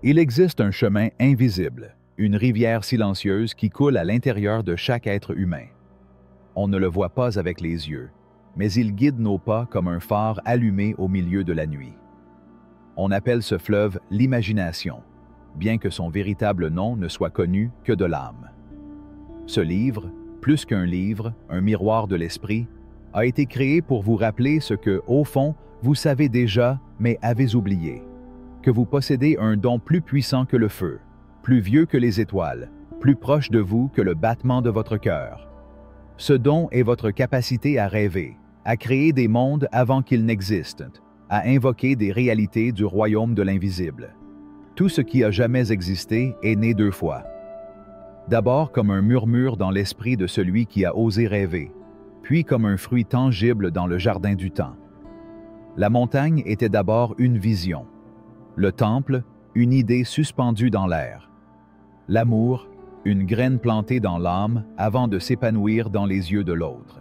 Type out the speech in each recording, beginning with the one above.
Il existe un chemin invisible, une rivière silencieuse qui coule à l'intérieur de chaque être humain. On ne le voit pas avec les yeux, mais il guide nos pas comme un phare allumé au milieu de la nuit. On appelle ce fleuve l'imagination, bien que son véritable nom ne soit connu que de l'âme. Ce livre, plus qu'un livre, un miroir de l'esprit, a été créé pour vous rappeler ce que, au fond, vous savez déjà, mais avez oublié. Que vous possédez un don plus puissant que le feu, plus vieux que les étoiles, plus proche de vous que le battement de votre cœur. Ce don est votre capacité à rêver, à créer des mondes avant qu'ils n'existent, à invoquer des réalités du royaume de l'invisible. Tout ce qui a jamais existé est né deux fois. D'abord comme un murmure dans l'esprit de celui qui a osé rêver, puis comme un fruit tangible dans le jardin du temps. La montagne était d'abord une vision. Le temple, une idée suspendue dans l'air. L'amour, une graine plantée dans l'âme avant de s'épanouir dans les yeux de l'autre.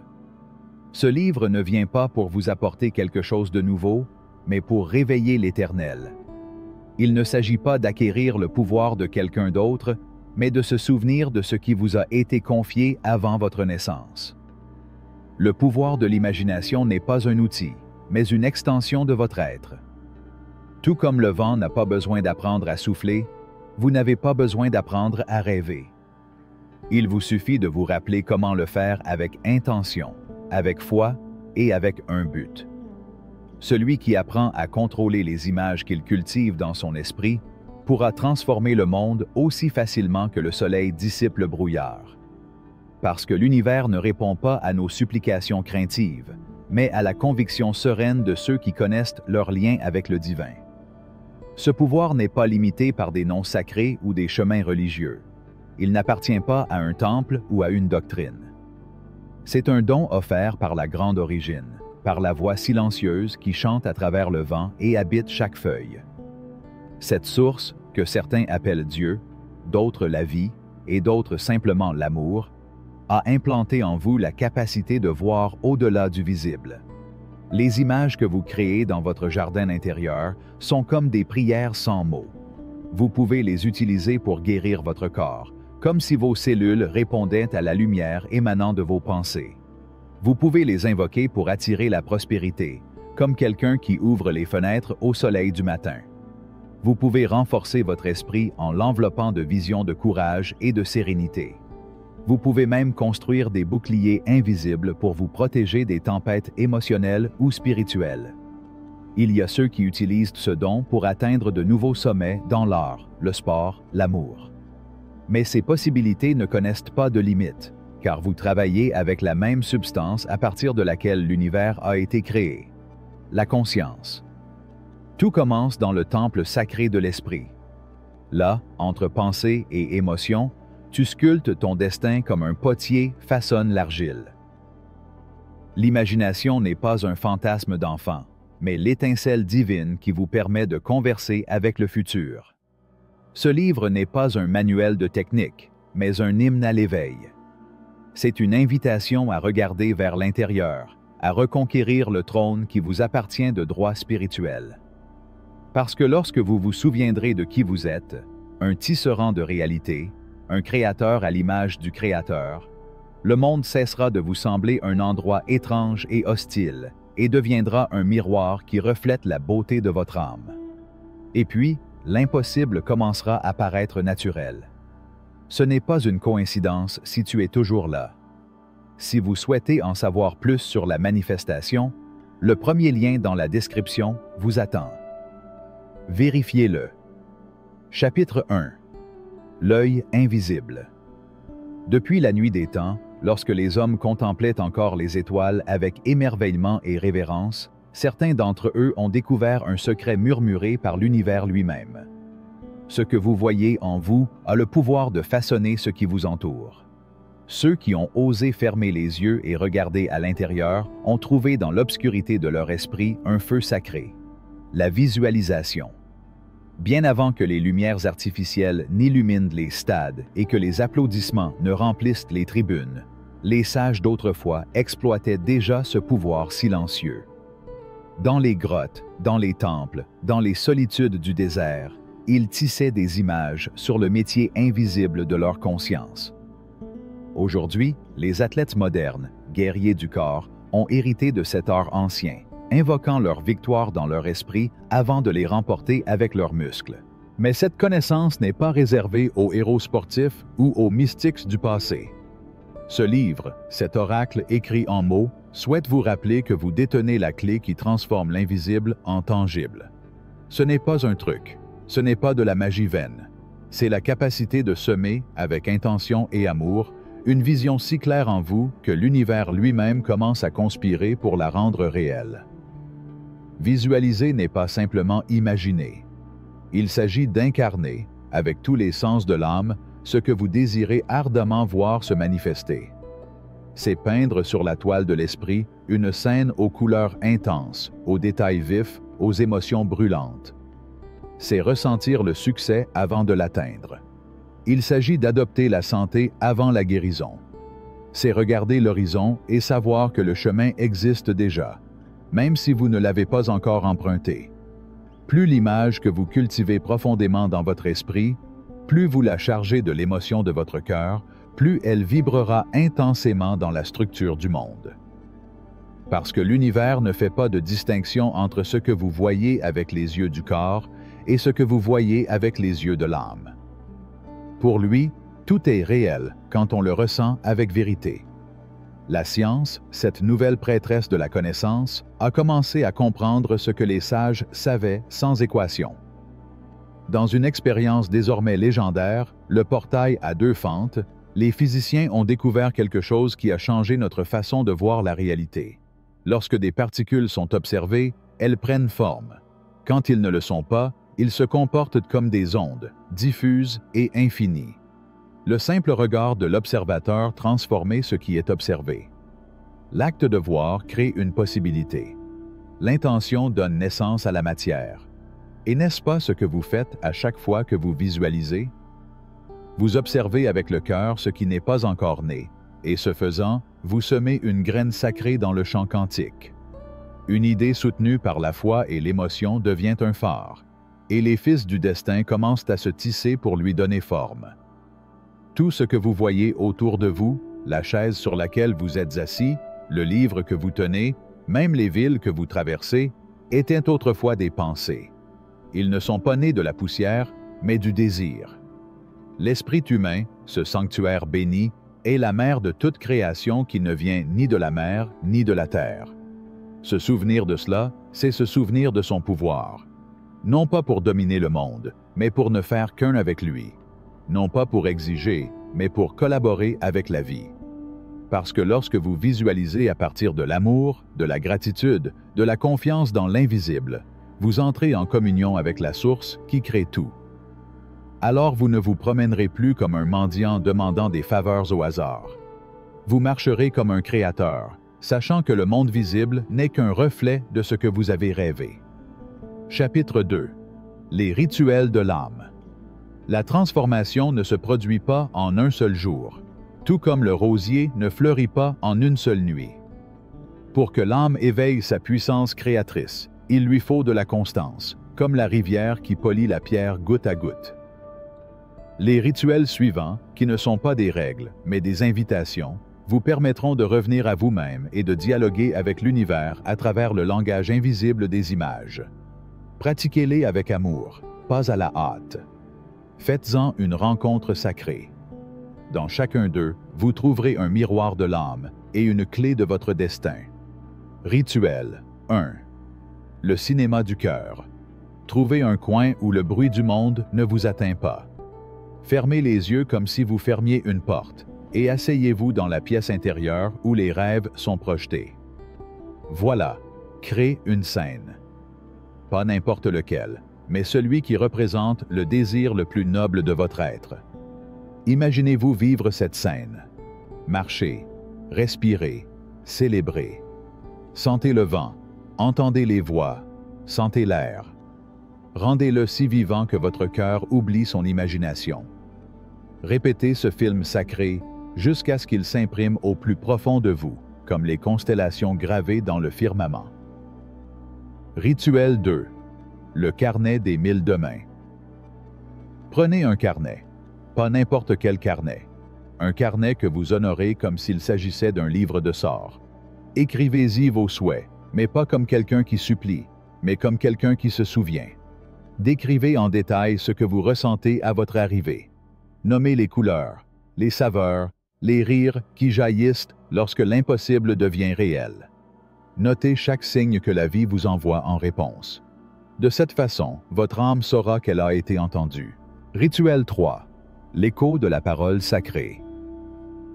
Ce livre ne vient pas pour vous apporter quelque chose de nouveau, mais pour réveiller l'Éternel. Il ne s'agit pas d'acquérir le pouvoir de quelqu'un d'autre, mais de se souvenir de ce qui vous a été confié avant votre naissance. Le pouvoir de l'imagination n'est pas un outil, mais une extension de votre être. Tout comme le vent n'a pas besoin d'apprendre à souffler, vous n'avez pas besoin d'apprendre à rêver. Il vous suffit de vous rappeler comment le faire avec intention, avec foi et avec un but. Celui qui apprend à contrôler les images qu'il cultive dans son esprit pourra transformer le monde aussi facilement que le soleil dissipe le brouillard. Parce que l'univers ne répond pas à nos supplications craintives, mais à la conviction sereine de ceux qui connaissent leur lien avec le divin. Ce pouvoir n'est pas limité par des noms sacrés ou des chemins religieux. Il n'appartient pas à un temple ou à une doctrine. C'est un don offert par la grande origine, par la voix silencieuse qui chante à travers le vent et habite chaque feuille. Cette source, que certains appellent Dieu, d'autres la vie et d'autres simplement l'amour, a implanté en vous la capacité de voir au-delà du visible. Les images que vous créez dans votre jardin intérieur sont comme des prières sans mots. Vous pouvez les utiliser pour guérir votre corps, comme si vos cellules répondaient à la lumière émanant de vos pensées. Vous pouvez les invoquer pour attirer la prospérité, comme quelqu'un qui ouvre les fenêtres au soleil du matin. Vous pouvez renforcer votre esprit en l'enveloppant de visions de courage et de sérénité. Vous pouvez même construire des boucliers invisibles pour vous protéger des tempêtes émotionnelles ou spirituelles. Il y a ceux qui utilisent ce don pour atteindre de nouveaux sommets dans l'art, le sport, l'amour. Mais ces possibilités ne connaissent pas de limites, car vous travaillez avec la même substance à partir de laquelle l'univers a été créé, la conscience. Tout commence dans le temple sacré de l'esprit. Là, entre pensée et émotion, tu sculptes ton destin comme un potier façonne l'argile. L'imagination n'est pas un fantasme d'enfant, mais l'étincelle divine qui vous permet de converser avec le futur. Ce livre n'est pas un manuel de technique, mais un hymne à l'éveil. C'est une invitation à regarder vers l'intérieur, à reconquérir le trône qui vous appartient de droit spirituel. Parce que lorsque vous vous souviendrez de qui vous êtes, un tisserand de réalité, un créateur à l'image du créateur, le monde cessera de vous sembler un endroit étrange et hostile et deviendra un miroir qui reflète la beauté de votre âme. Et puis, l'impossible commencera à paraître naturel. Ce n'est pas une coïncidence si tu es toujours là. Si vous souhaitez en savoir plus sur la manifestation, le premier lien dans la description vous attend. Vérifiez-le. Chapitre 1. L'œil invisible. Depuis la nuit des temps, lorsque les hommes contemplaient encore les étoiles avec émerveillement et révérence, certains d'entre eux ont découvert un secret murmuré par l'univers lui-même. Ce que vous voyez en vous a le pouvoir de façonner ce qui vous entoure. Ceux qui ont osé fermer les yeux et regarder à l'intérieur ont trouvé dans l'obscurité de leur esprit un feu sacré, la visualisation. Bien avant que les lumières artificielles n'illuminent les stades et que les applaudissements ne remplissent les tribunes, les sages d'autrefois exploitaient déjà ce pouvoir silencieux. Dans les grottes, dans les temples, dans les solitudes du désert, ils tissaient des images sur le métier invisible de leur conscience. Aujourd'hui, les athlètes modernes, guerriers du corps, ont hérité de cet art ancien, invoquant leur victoire dans leur esprit avant de les remporter avec leurs muscles. Mais cette connaissance n'est pas réservée aux héros sportifs ou aux mystiques du passé. Ce livre, cet oracle écrit en mots, souhaite vous rappeler que vous détenez la clé qui transforme l'invisible en tangible. Ce n'est pas un truc, ce n'est pas de la magie vaine. C'est la capacité de semer, avec intention et amour, une vision si claire en vous que l'univers lui-même commence à conspirer pour la rendre réelle. Visualiser n'est pas simplement imaginer. Il s'agit d'incarner, avec tous les sens de l'âme, ce que vous désirez ardemment voir se manifester. C'est peindre sur la toile de l'esprit une scène aux couleurs intenses, aux détails vifs, aux émotions brûlantes. C'est ressentir le succès avant de l'atteindre. Il s'agit d'adopter la santé avant la guérison. C'est regarder l'horizon et savoir que le chemin existe déjà, même si vous ne l'avez pas encore emprunté. Plus l'image que vous cultivez profondément dans votre esprit, plus vous la chargez de l'émotion de votre cœur, plus elle vibrera intensément dans la structure du monde. Parce que l'univers ne fait pas de distinction entre ce que vous voyez avec les yeux du corps et ce que vous voyez avec les yeux de l'âme. Pour lui, tout est réel quand on le ressent avec vérité. La science, cette nouvelle prêtresse de la connaissance, a commencé à comprendre ce que les sages savaient sans équation. Dans une expérience désormais légendaire, le portail à 2 fentes, les physiciens ont découvert quelque chose qui a changé notre façon de voir la réalité. Lorsque des particules sont observées, elles prennent forme. Quand ils ne le sont pas, ils se comportent comme des ondes, diffuses et infinies. Le simple regard de l'observateur transforme ce qui est observé. L'acte de voir crée une possibilité. L'intention donne naissance à la matière. Et n'est-ce pas ce que vous faites à chaque fois que vous visualisez? Vous observez avec le cœur ce qui n'est pas encore né, et ce faisant, vous semez une graine sacrée dans le champ quantique. Une idée soutenue par la foi et l'émotion devient un phare, et les fils du destin commencent à se tisser pour lui donner forme. Tout ce que vous voyez autour de vous, la chaise sur laquelle vous êtes assis, le livre que vous tenez, même les villes que vous traversez, étaient autrefois des pensées. Ils ne sont pas nés de la poussière, mais du désir. L'esprit humain, ce sanctuaire béni, est la mère de toute création qui ne vient ni de la mer ni de la terre. Se souvenir de cela, c'est se souvenir de son pouvoir. Non pas pour dominer le monde, mais pour ne faire qu'un avec lui. Non pas pour exiger, mais pour collaborer avec la vie. Parce que lorsque vous visualisez à partir de l'amour, de la gratitude, de la confiance dans l'invisible, vous entrez en communion avec la source qui crée tout. Alors vous ne vous promènerez plus comme un mendiant demandant des faveurs au hasard. Vous marcherez comme un créateur, sachant que le monde visible n'est qu'un reflet de ce que vous avez rêvé. Chapitre 2. Les rituels de l'âme. La transformation ne se produit pas en un seul jour, tout comme le rosier ne fleurit pas en une seule nuit. Pour que l'âme éveille sa puissance créatrice, il lui faut de la constance, comme la rivière qui polit la pierre goutte à goutte. Les rituels suivants, qui ne sont pas des règles, mais des invitations, vous permettront de revenir à vous-même et de dialoguer avec l'univers à travers le langage invisible des images. Pratiquez-les avec amour, pas à la hâte. Faites-en une rencontre sacrée. Dans chacun d'eux, vous trouverez un miroir de l'âme et une clé de votre destin. Rituel 1. Le cinéma du cœur. Trouvez un coin où le bruit du monde ne vous atteint pas. Fermez les yeux comme si vous fermiez une porte et asseyez-vous dans la pièce intérieure où les rêves sont projetés. Voilà, créez une scène. Pas n'importe lequel, mais celui qui représente le désir le plus noble de votre être. Imaginez-vous vivre cette scène. Marchez, respirez, célébrez. Sentez le vent, entendez les voix, sentez l'air. Rendez-le si vivant que votre cœur oublie son imagination. Répétez ce film sacré jusqu'à ce qu'il s'imprime au plus profond de vous, comme les constellations gravées dans le firmament. Rituel 2. Le carnet des 1000 demain. Prenez un carnet. Pas n'importe quel carnet. Un carnet que vous honorez comme s'il s'agissait d'un livre de sorts. Écrivez-y vos souhaits, mais pas comme quelqu'un qui supplie, mais comme quelqu'un qui se souvient. Décrivez en détail ce que vous ressentez à votre arrivée. Nommez les couleurs, les saveurs, les rires qui jaillissent lorsque l'impossible devient réel. Notez chaque signe que la vie vous envoie en réponse. De cette façon, votre âme saura qu'elle a été entendue. Rituel 3. L'écho de la parole sacrée.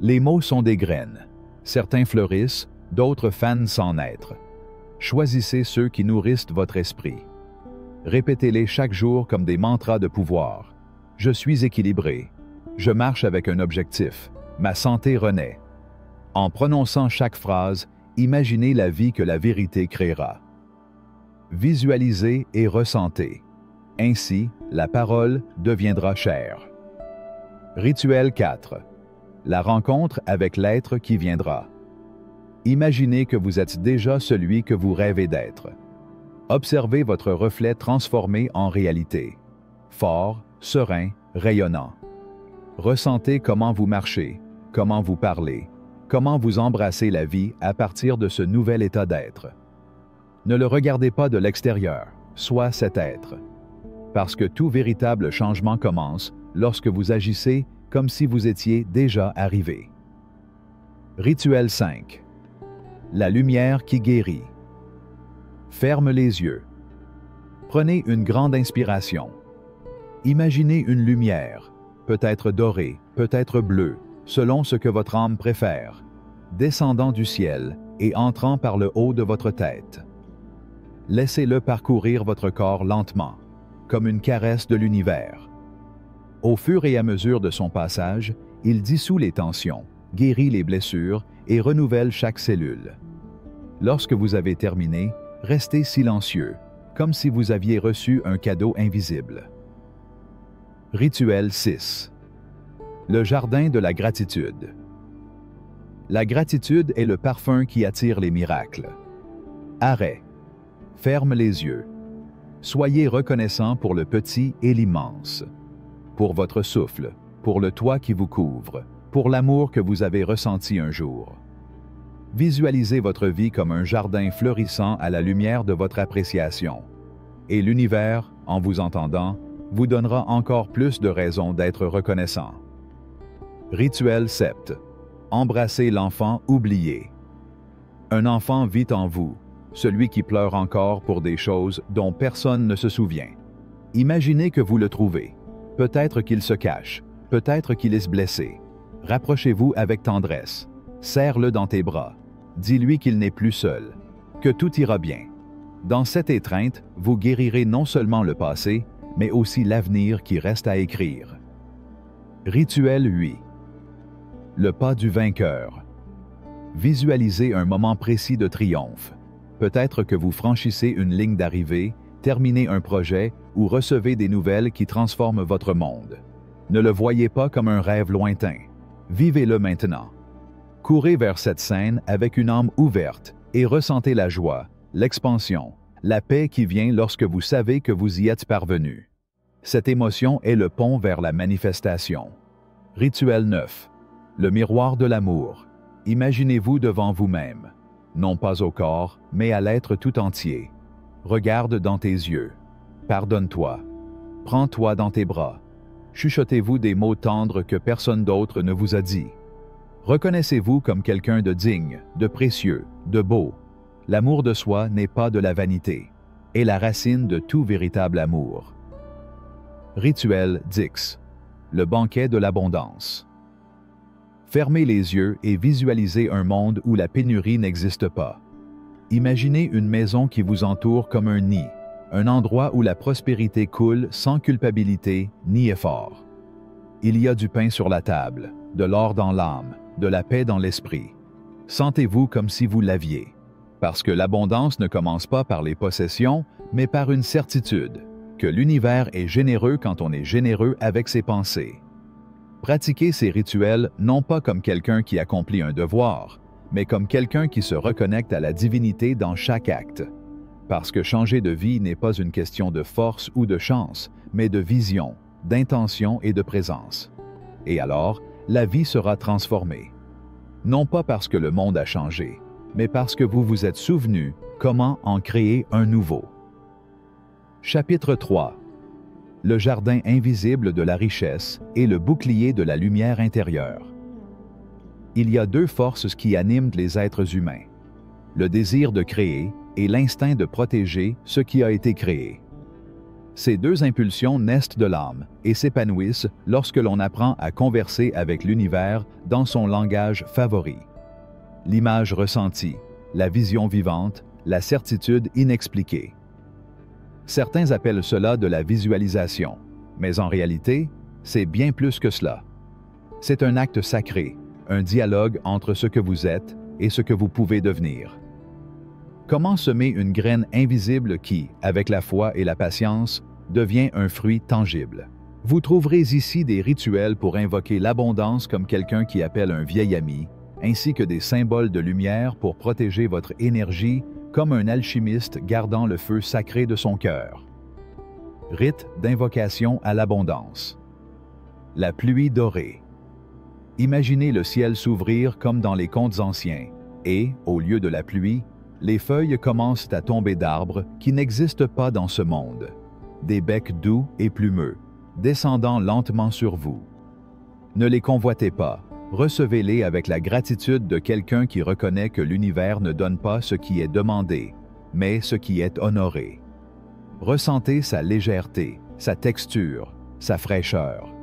Les mots sont des graines. Certains fleurissent, d'autres fanent sans naître. Choisissez ceux qui nourrissent votre esprit. Répétez-les chaque jour comme des mantras de pouvoir. Je suis équilibré. Je marche avec un objectif. Ma santé renaît. En prononçant chaque phrase, imaginez la vie que la vérité créera. Visualisez et ressentez. Ainsi, la parole deviendra chair. Rituel 4. La rencontre avec l'être qui viendra. Imaginez que vous êtes déjà celui que vous rêvez d'être. Observez votre reflet transformé en réalité. Fort, serein, rayonnant. Ressentez comment vous marchez, comment vous parlez, comment vous embrassez la vie à partir de ce nouvel état d'être. Ne le regardez pas de l'extérieur, sois cet être. Parce que tout véritable changement commence lorsque vous agissez comme si vous étiez déjà arrivé. Rituel 5. La lumière qui guérit. Ferme les yeux. Prenez une grande inspiration. Imaginez une lumière, peut-être dorée, peut-être bleue, selon ce que votre âme préfère, descendant du ciel et entrant par le haut de votre tête. Laissez-le parcourir votre corps lentement, comme une caresse de l'univers. Au fur et à mesure de son passage, il dissout les tensions, guérit les blessures et renouvelle chaque cellule. Lorsque vous avez terminé, restez silencieux, comme si vous aviez reçu un cadeau invisible. Rituel 6. Le jardin de la gratitude. La gratitude est le parfum qui attire les miracles. Arrêt. Ferme les yeux. Soyez reconnaissant pour le petit et l'immense. Pour votre souffle, pour le toit qui vous couvre, pour l'amour que vous avez ressenti un jour. Visualisez votre vie comme un jardin fleurissant à la lumière de votre appréciation. Et l'univers, en vous entendant, vous donnera encore plus de raisons d'être reconnaissant. Rituel 7. Embrassez l'enfant oublié. Un enfant vit en vous, celui qui pleure encore pour des choses dont personne ne se souvient. Imaginez que vous le trouvez. Peut-être qu'il se cache, peut-être qu'il est blessé. Rapprochez-vous avec tendresse. Serre-le dans tes bras. Dis-lui qu'il n'est plus seul, que tout ira bien. Dans cette étreinte, vous guérirez non seulement le passé, mais aussi l'avenir qui reste à écrire. Rituel 8. Le pas du vainqueur. Visualisez un moment précis de triomphe. Peut-être que vous franchissez une ligne d'arrivée, terminez un projet ou recevez des nouvelles qui transforment votre monde. Ne le voyez pas comme un rêve lointain. Vivez-le maintenant. Courez vers cette scène avec une âme ouverte et ressentez la joie, l'expansion, la paix qui vient lorsque vous savez que vous y êtes parvenu. Cette émotion est le pont vers la manifestation. Rituel 9. Le miroir de l'amour. Imaginez-vous devant vous-même, non pas au corps, mais à l'être tout entier. Regarde dans tes yeux. Pardonne-toi. Prends-toi dans tes bras. Chuchotez-vous des mots tendres que personne d'autre ne vous a dit. Reconnaissez-vous comme quelqu'un de digne, de précieux, de beau. L'amour de soi n'est pas de la vanité, est la racine de tout véritable amour. Rituel 10. Le banquet de l'abondance. Fermez les yeux et visualisez un monde où la pénurie n'existe pas. Imaginez une maison qui vous entoure comme un nid, un endroit où la prospérité coule sans culpabilité ni effort. Il y a du pain sur la table, de l'or dans l'âme, de la paix dans l'esprit. Sentez-vous comme si vous l'aviez. Parce que l'abondance ne commence pas par les possessions, mais par une certitude, que l'univers est généreux quand on est généreux avec ses pensées. Pratiquez ces rituels non pas comme quelqu'un qui accomplit un devoir, mais comme quelqu'un qui se reconnecte à la divinité dans chaque acte. Parce que changer de vie n'est pas une question de force ou de chance, mais de vision, d'intention et de présence. Et alors, la vie sera transformée. Non pas parce que le monde a changé, mais parce que vous vous êtes souvenu comment en créer un nouveau. Chapitre 3. Le jardin invisible de la richesse et le bouclier de la lumière intérieure. Il y a deux forces qui animent les êtres humains: le désir de créer et l'instinct de protéger ce qui a été créé. Ces deux impulsions naissent de l'âme et s'épanouissent lorsque l'on apprend à converser avec l'univers dans son langage favori. L'image ressentie, la vision vivante, la certitude inexpliquée. Certains appellent cela de la visualisation, mais en réalité, c'est bien plus que cela. C'est un acte sacré, un dialogue entre ce que vous êtes et ce que vous pouvez devenir. Comment semer une graine invisible qui, avec la foi et la patience, devient un fruit tangible? Vous trouverez ici des rituels pour invoquer l'abondance comme quelqu'un qui appelle un vieil ami, ainsi que des symboles de lumière pour protéger votre énergie comme un alchimiste gardant le feu sacré de son cœur. Rite d'invocation à l'abondance. La pluie dorée. Imaginez le ciel s'ouvrir comme dans les contes anciens, et, au lieu de la pluie, les feuilles commencent à tomber d'arbres qui n'existent pas dans ce monde, des becs doux et plumeux, descendant lentement sur vous. Ne les convoitez pas, recevez-les avec la gratitude de quelqu'un qui reconnaît que l'univers ne donne pas ce qui est demandé, mais ce qui est honoré. Ressentez sa légèreté, sa texture, sa fraîcheur.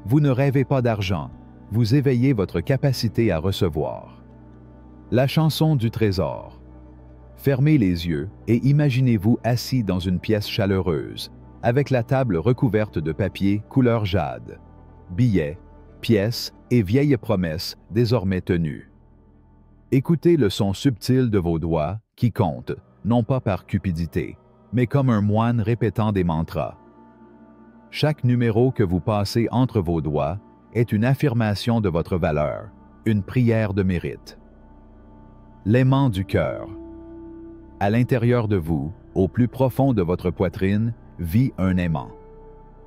Vous ne rêvez pas d'argent, vous éveillez votre capacité à recevoir. La chanson du trésor. Fermez les yeux et imaginez-vous assis dans une pièce chaleureuse, avec la table recouverte de papier couleur jade. Billets, pièces et vieilles promesses désormais tenues. Écoutez le son subtil de vos doigts qui comptent, non pas par cupidité, mais comme un moine répétant des mantras. Chaque numéro que vous passez entre vos doigts est une affirmation de votre valeur, une prière de mérite. L'aimant du cœur. À l'intérieur de vous, au plus profond de votre poitrine, vit un aimant.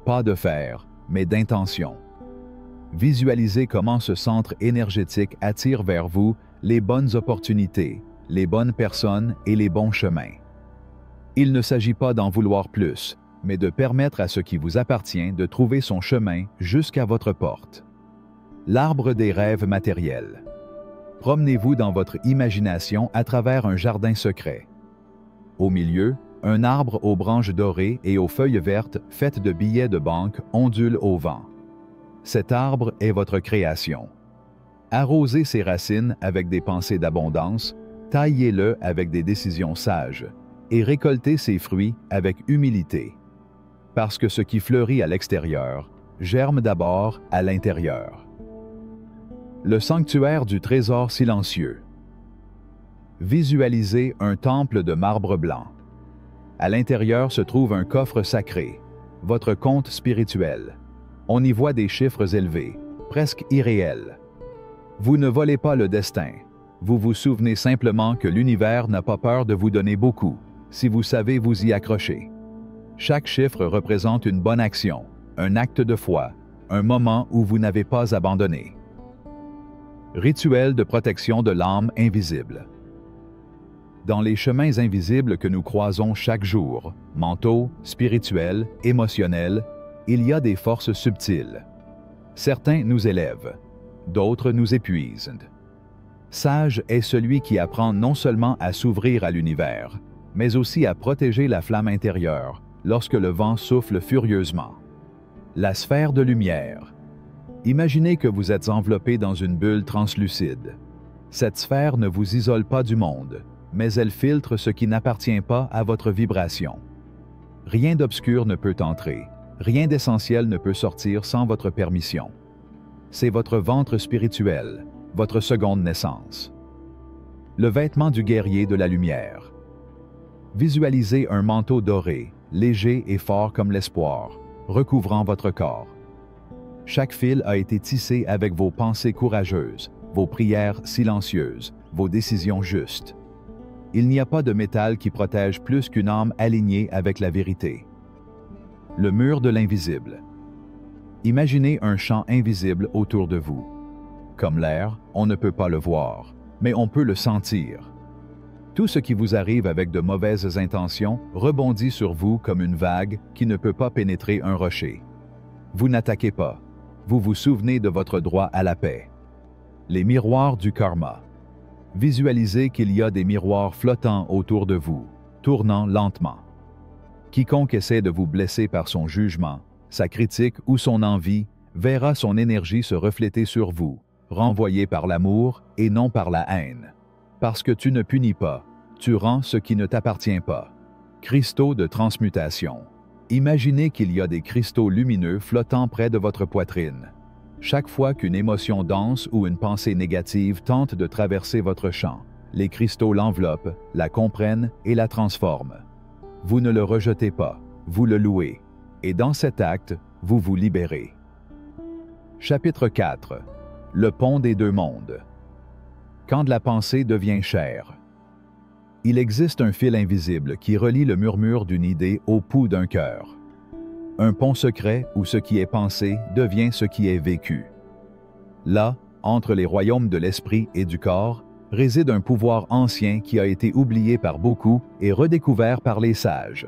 Pas de fer, mais d'intention. Visualisez comment ce centre énergétique attire vers vous les bonnes opportunités, les bonnes personnes et les bons chemins. Il ne s'agit pas d'en vouloir plus, mais de permettre à ce qui vous appartient de trouver son chemin jusqu'à votre porte. L'arbre des rêves matériels. Promenez-vous dans votre imagination à travers un jardin secret. Au milieu, un arbre aux branches dorées et aux feuilles vertes faites de billets de banque ondule au vent. Cet arbre est votre création. Arrosez ses racines avec des pensées d'abondance, taillez-le avec des décisions sages, et récoltez ses fruits avec humilité. Parce que ce qui fleurit à l'extérieur germe d'abord à l'intérieur. Le sanctuaire du trésor silencieux. Visualisez un temple de marbre blanc. À l'intérieur se trouve un coffre sacré, votre compte spirituel. On y voit des chiffres élevés, presque irréels. Vous ne volez pas le destin. Vous vous souvenez simplement que l'univers n'a pas peur de vous donner beaucoup, si vous savez vous y accrocher. Chaque chiffre représente une bonne action, un acte de foi, un moment où vous n'avez pas abandonné. Rituel de protection de l'âme invisible. Dans les chemins invisibles que nous croisons chaque jour, mentaux, spirituels, émotionnels, il y a des forces subtiles. Certains nous élèvent, d'autres nous épuisent. Sage est celui qui apprend non seulement à s'ouvrir à l'univers, mais aussi à protéger la flamme intérieure lorsque le vent souffle furieusement. La sphère de lumière. Imaginez que vous êtes enveloppé dans une bulle translucide. Cette sphère ne vous isole pas du monde, mais elle filtre ce qui n'appartient pas à votre vibration. Rien d'obscur ne peut entrer, rien d'essentiel ne peut sortir sans votre permission. C'est votre ventre spirituel, votre seconde naissance. Le vêtement du guerrier de la lumière. Visualisez un manteau doré, léger et fort comme l'espoir, recouvrant votre corps. Chaque fil a été tissé avec vos pensées courageuses, vos prières silencieuses, vos décisions justes. Il n'y a pas de métal qui protège plus qu'une âme alignée avec la vérité. Le mur de l'invisible. Imaginez un champ invisible autour de vous. Comme l'air, on ne peut pas le voir, mais on peut le sentir. Tout ce qui vous arrive avec de mauvaises intentions rebondit sur vous comme une vague qui ne peut pas pénétrer un rocher. Vous n'attaquez pas. Vous vous souvenez de votre droit à la paix. Les miroirs du karma. Visualisez qu'il y a des miroirs flottants autour de vous, tournant lentement. Quiconque essaie de vous blesser par son jugement, sa critique ou son envie verra son énergie se refléter sur vous, renvoyée par l'amour et non par la haine. Parce que tu ne punis pas, tu rends ce qui ne t'appartient pas. Cristaux de transmutation. Imaginez qu'il y a des cristaux lumineux flottant près de votre poitrine. Chaque fois qu'une émotion dense ou une pensée négative tente de traverser votre champ, les cristaux l'enveloppent, la comprennent et la transforment. Vous ne le rejetez pas, vous le louez. Et dans cet acte, vous vous libérez. Chapitre 4. Le pont des deux mondes. Quand la pensée devient chair. Il existe un fil invisible qui relie le murmure d'une idée au pouls d'un cœur. Un pont secret où ce qui est pensé devient ce qui est vécu. Là, entre les royaumes de l'esprit et du corps, réside un pouvoir ancien qui a été oublié par beaucoup et redécouvert par les sages.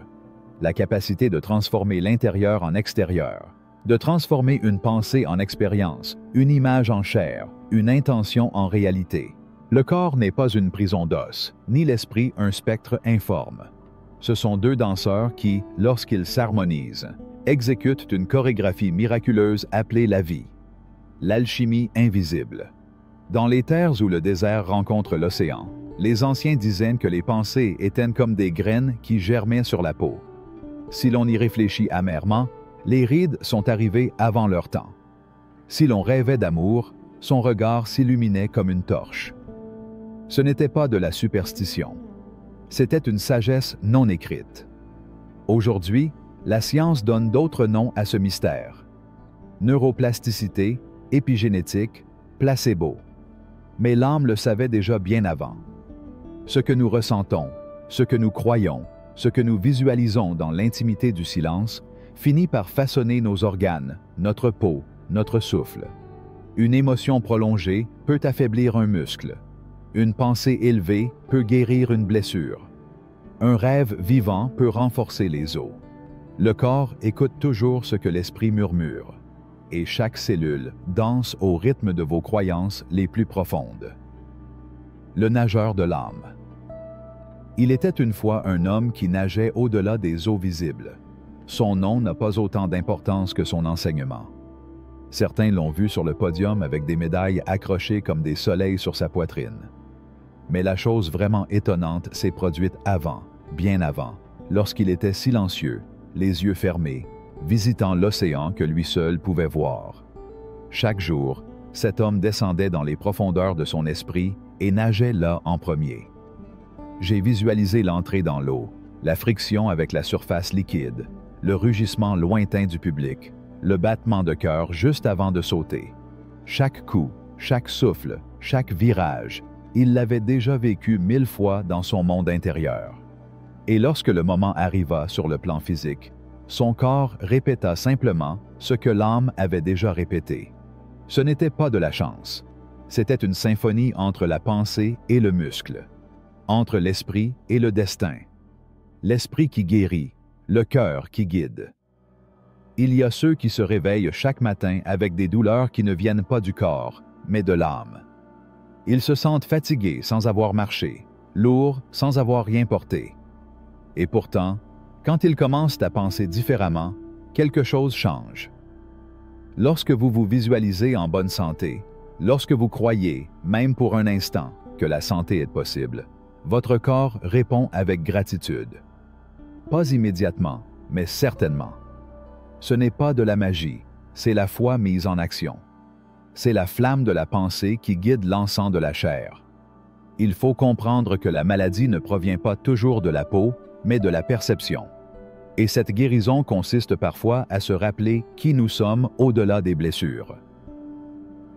La capacité de transformer l'intérieur en extérieur, de transformer une pensée en expérience, une image en chair, une intention en réalité. Le corps n'est pas une prison d'os, ni l'esprit un spectre informe. Ce sont deux danseurs qui, lorsqu'ils s'harmonisent, exécutent une chorégraphie miraculeuse appelée la vie. L'alchimie invisible. Dans les terres où le désert rencontre l'océan, les anciens disaient que les pensées étaient comme des graines qui germaient sur la peau. Si l'on y réfléchit amèrement, les rides sont arrivées avant leur temps. Si l'on rêvait d'amour, son regard s'illuminait comme une torche. Ce n'était pas de la superstition. C'était une sagesse non écrite. Aujourd'hui, la science donne d'autres noms à ce mystère. Neuroplasticité, épigénétique, placebo. Mais l'âme le savait déjà bien avant. Ce que nous ressentons, ce que nous croyons, ce que nous visualisons dans l'intimité du silence, finit par façonner nos organes, notre peau, notre souffle. Une émotion prolongée peut affaiblir un muscle. Une pensée élevée peut guérir une blessure. Un rêve vivant peut renforcer les os. Le corps écoute toujours ce que l'esprit murmure, et chaque cellule danse au rythme de vos croyances les plus profondes. Le nageur de l'âme. Il était une fois un homme qui nageait au-delà des eaux visibles. Son nom n'a pas autant d'importance que son enseignement. Certains l'ont vu sur le podium avec des médailles accrochées comme des soleils sur sa poitrine. Mais la chose vraiment étonnante s'est produite avant, bien avant, lorsqu'il était silencieux, les yeux fermés, visitant l'océan que lui seul pouvait voir. Chaque jour, cet homme descendait dans les profondeurs de son esprit et nageait là en premier. J'ai visualisé l'entrée dans l'eau, la friction avec la surface liquide, le rugissement lointain du public, le battement de cœur juste avant de sauter. Chaque coup, chaque souffle, chaque virage, il l'avait déjà vécu 1000 fois dans son monde intérieur. Et lorsque le moment arriva sur le plan physique, son corps répéta simplement ce que l'âme avait déjà répété. Ce n'était pas de la chance. C'était une symphonie entre la pensée et le muscle, entre l'esprit et le destin. L'esprit qui guérit, le cœur qui guide. Il y a ceux qui se réveillent chaque matin avec des douleurs qui ne viennent pas du corps, mais de l'âme. Ils se sentent fatigués sans avoir marché, lourds sans avoir rien porté. Et pourtant, quand ils commencent à penser différemment, quelque chose change. Lorsque vous vous visualisez en bonne santé, lorsque vous croyez, même pour un instant, que la santé est possible, votre corps répond avec gratitude. Pas immédiatement, mais certainement. Ce n'est pas de la magie, c'est la foi mise en action. C'est la flamme de la pensée qui guide l'encens de la chair. Il faut comprendre que la maladie ne provient pas toujours de la peau, mais de la perception. Et cette guérison consiste parfois à se rappeler qui nous sommes au-delà des blessures.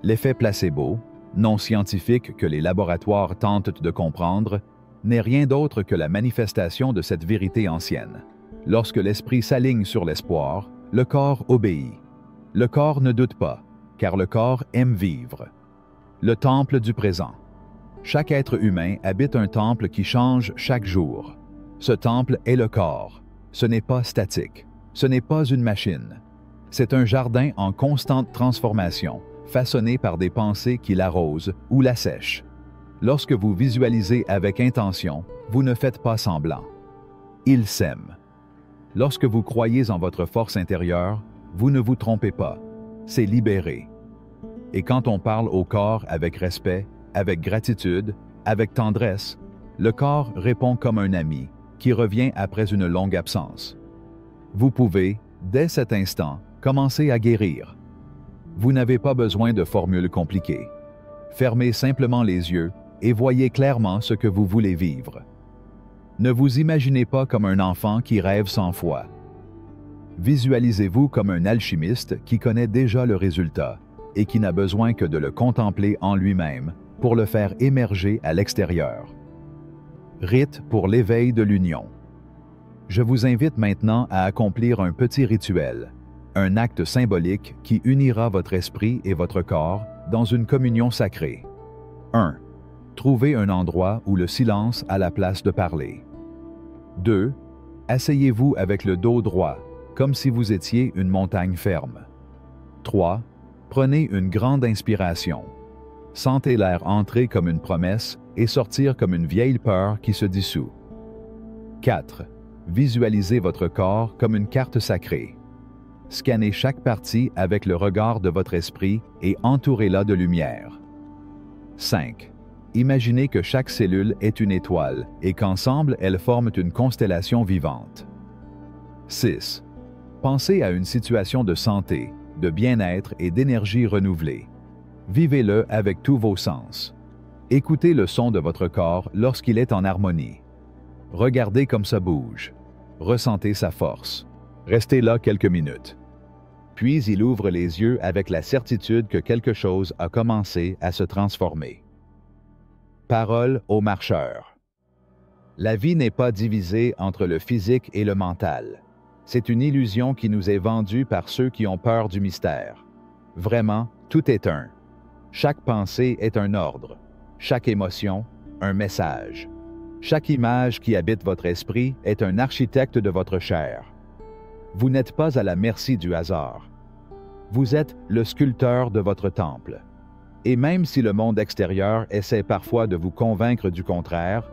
L'effet placebo, non scientifique que les laboratoires tentent de comprendre, n'est rien d'autre que la manifestation de cette vérité ancienne. Lorsque l'esprit s'aligne sur l'espoir, le corps obéit. Le corps ne doute pas, car le corps aime vivre. Le temple du présent. Chaque être humain habite un temple qui change chaque jour. Ce temple est le corps. Ce n'est pas statique. Ce n'est pas une machine. C'est un jardin en constante transformation, façonné par des pensées qui l'arrosent ou l'assèchent. Lorsque vous visualisez avec intention, vous ne faites pas semblant. Il s'aime. Lorsque vous croyez en votre force intérieure, vous ne vous trompez pas. C'est libéré. Et quand on parle au corps avec respect, avec gratitude, avec tendresse, le corps répond comme un ami qui revient après une longue absence. Vous pouvez, dès cet instant, commencer à guérir. Vous n'avez pas besoin de formules compliquées. Fermez simplement les yeux et voyez clairement ce que vous voulez vivre. Ne vous imaginez pas comme un enfant qui rêve sans foi. Visualisez-vous comme un alchimiste qui connaît déjà le résultat et qui n'a besoin que de le contempler en lui-même pour le faire émerger à l'extérieur. Rite pour l'éveil de l'union. Je vous invite maintenant à accomplir un petit rituel, un acte symbolique qui unira votre esprit et votre corps dans une communion sacrée. 1. Trouvez un endroit où le silence a la place de parler. 2. Asseyez-vous avec le dos droit, comme si vous étiez une montagne ferme. 3. Prenez une grande inspiration. Sentez l'air entrer comme une promesse et sortir comme une vieille peur qui se dissout. 4. Visualisez votre corps comme une carte sacrée. Scannez chaque partie avec le regard de votre esprit et entourez-la de lumière. 5. Imaginez que chaque cellule est une étoile et qu'ensemble elles forment une constellation vivante. 6. Pensez à une situation de santé, de bien-être et d'énergie renouvelée. Vivez-le avec tous vos sens. Écoutez le son de votre corps lorsqu'il est en harmonie. Regardez comme ça bouge. Ressentez sa force. Restez là quelques minutes. Puis il ouvre les yeux avec la certitude que quelque chose a commencé à se transformer. Parole au marcheur. La vie n'est pas divisée entre le physique et le mental. C'est une illusion qui nous est vendue par ceux qui ont peur du mystère. Vraiment, tout est un. Chaque pensée est un ordre. Chaque émotion, un message. Chaque image qui habite votre esprit est un architecte de votre chair. Vous n'êtes pas à la merci du hasard. Vous êtes le sculpteur de votre temple. Et même si le monde extérieur essaie parfois de vous convaincre du contraire,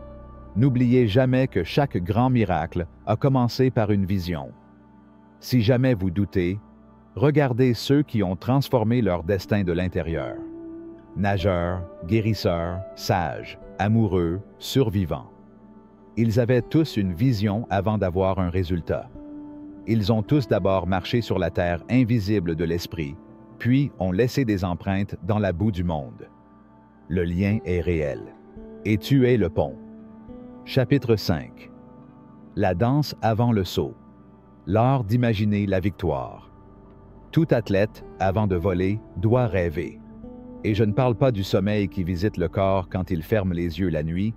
n'oubliez jamais que chaque grand miracle a commencé par une vision. Si jamais vous doutez, regardez ceux qui ont transformé leur destin de l'intérieur. Nageurs, guérisseurs, sages, amoureux, survivants. Ils avaient tous une vision avant d'avoir un résultat. Ils ont tous d'abord marché sur la terre invisible de l'esprit, puis ont laissé des empreintes dans la boue du monde. Le lien est réel. Et tu es le pont. Chapitre 5. La danse avant le saut. L'art d'imaginer la victoire. Tout athlète, avant de voler, doit rêver. Et je ne parle pas du sommeil qui visite le corps quand il ferme les yeux la nuit,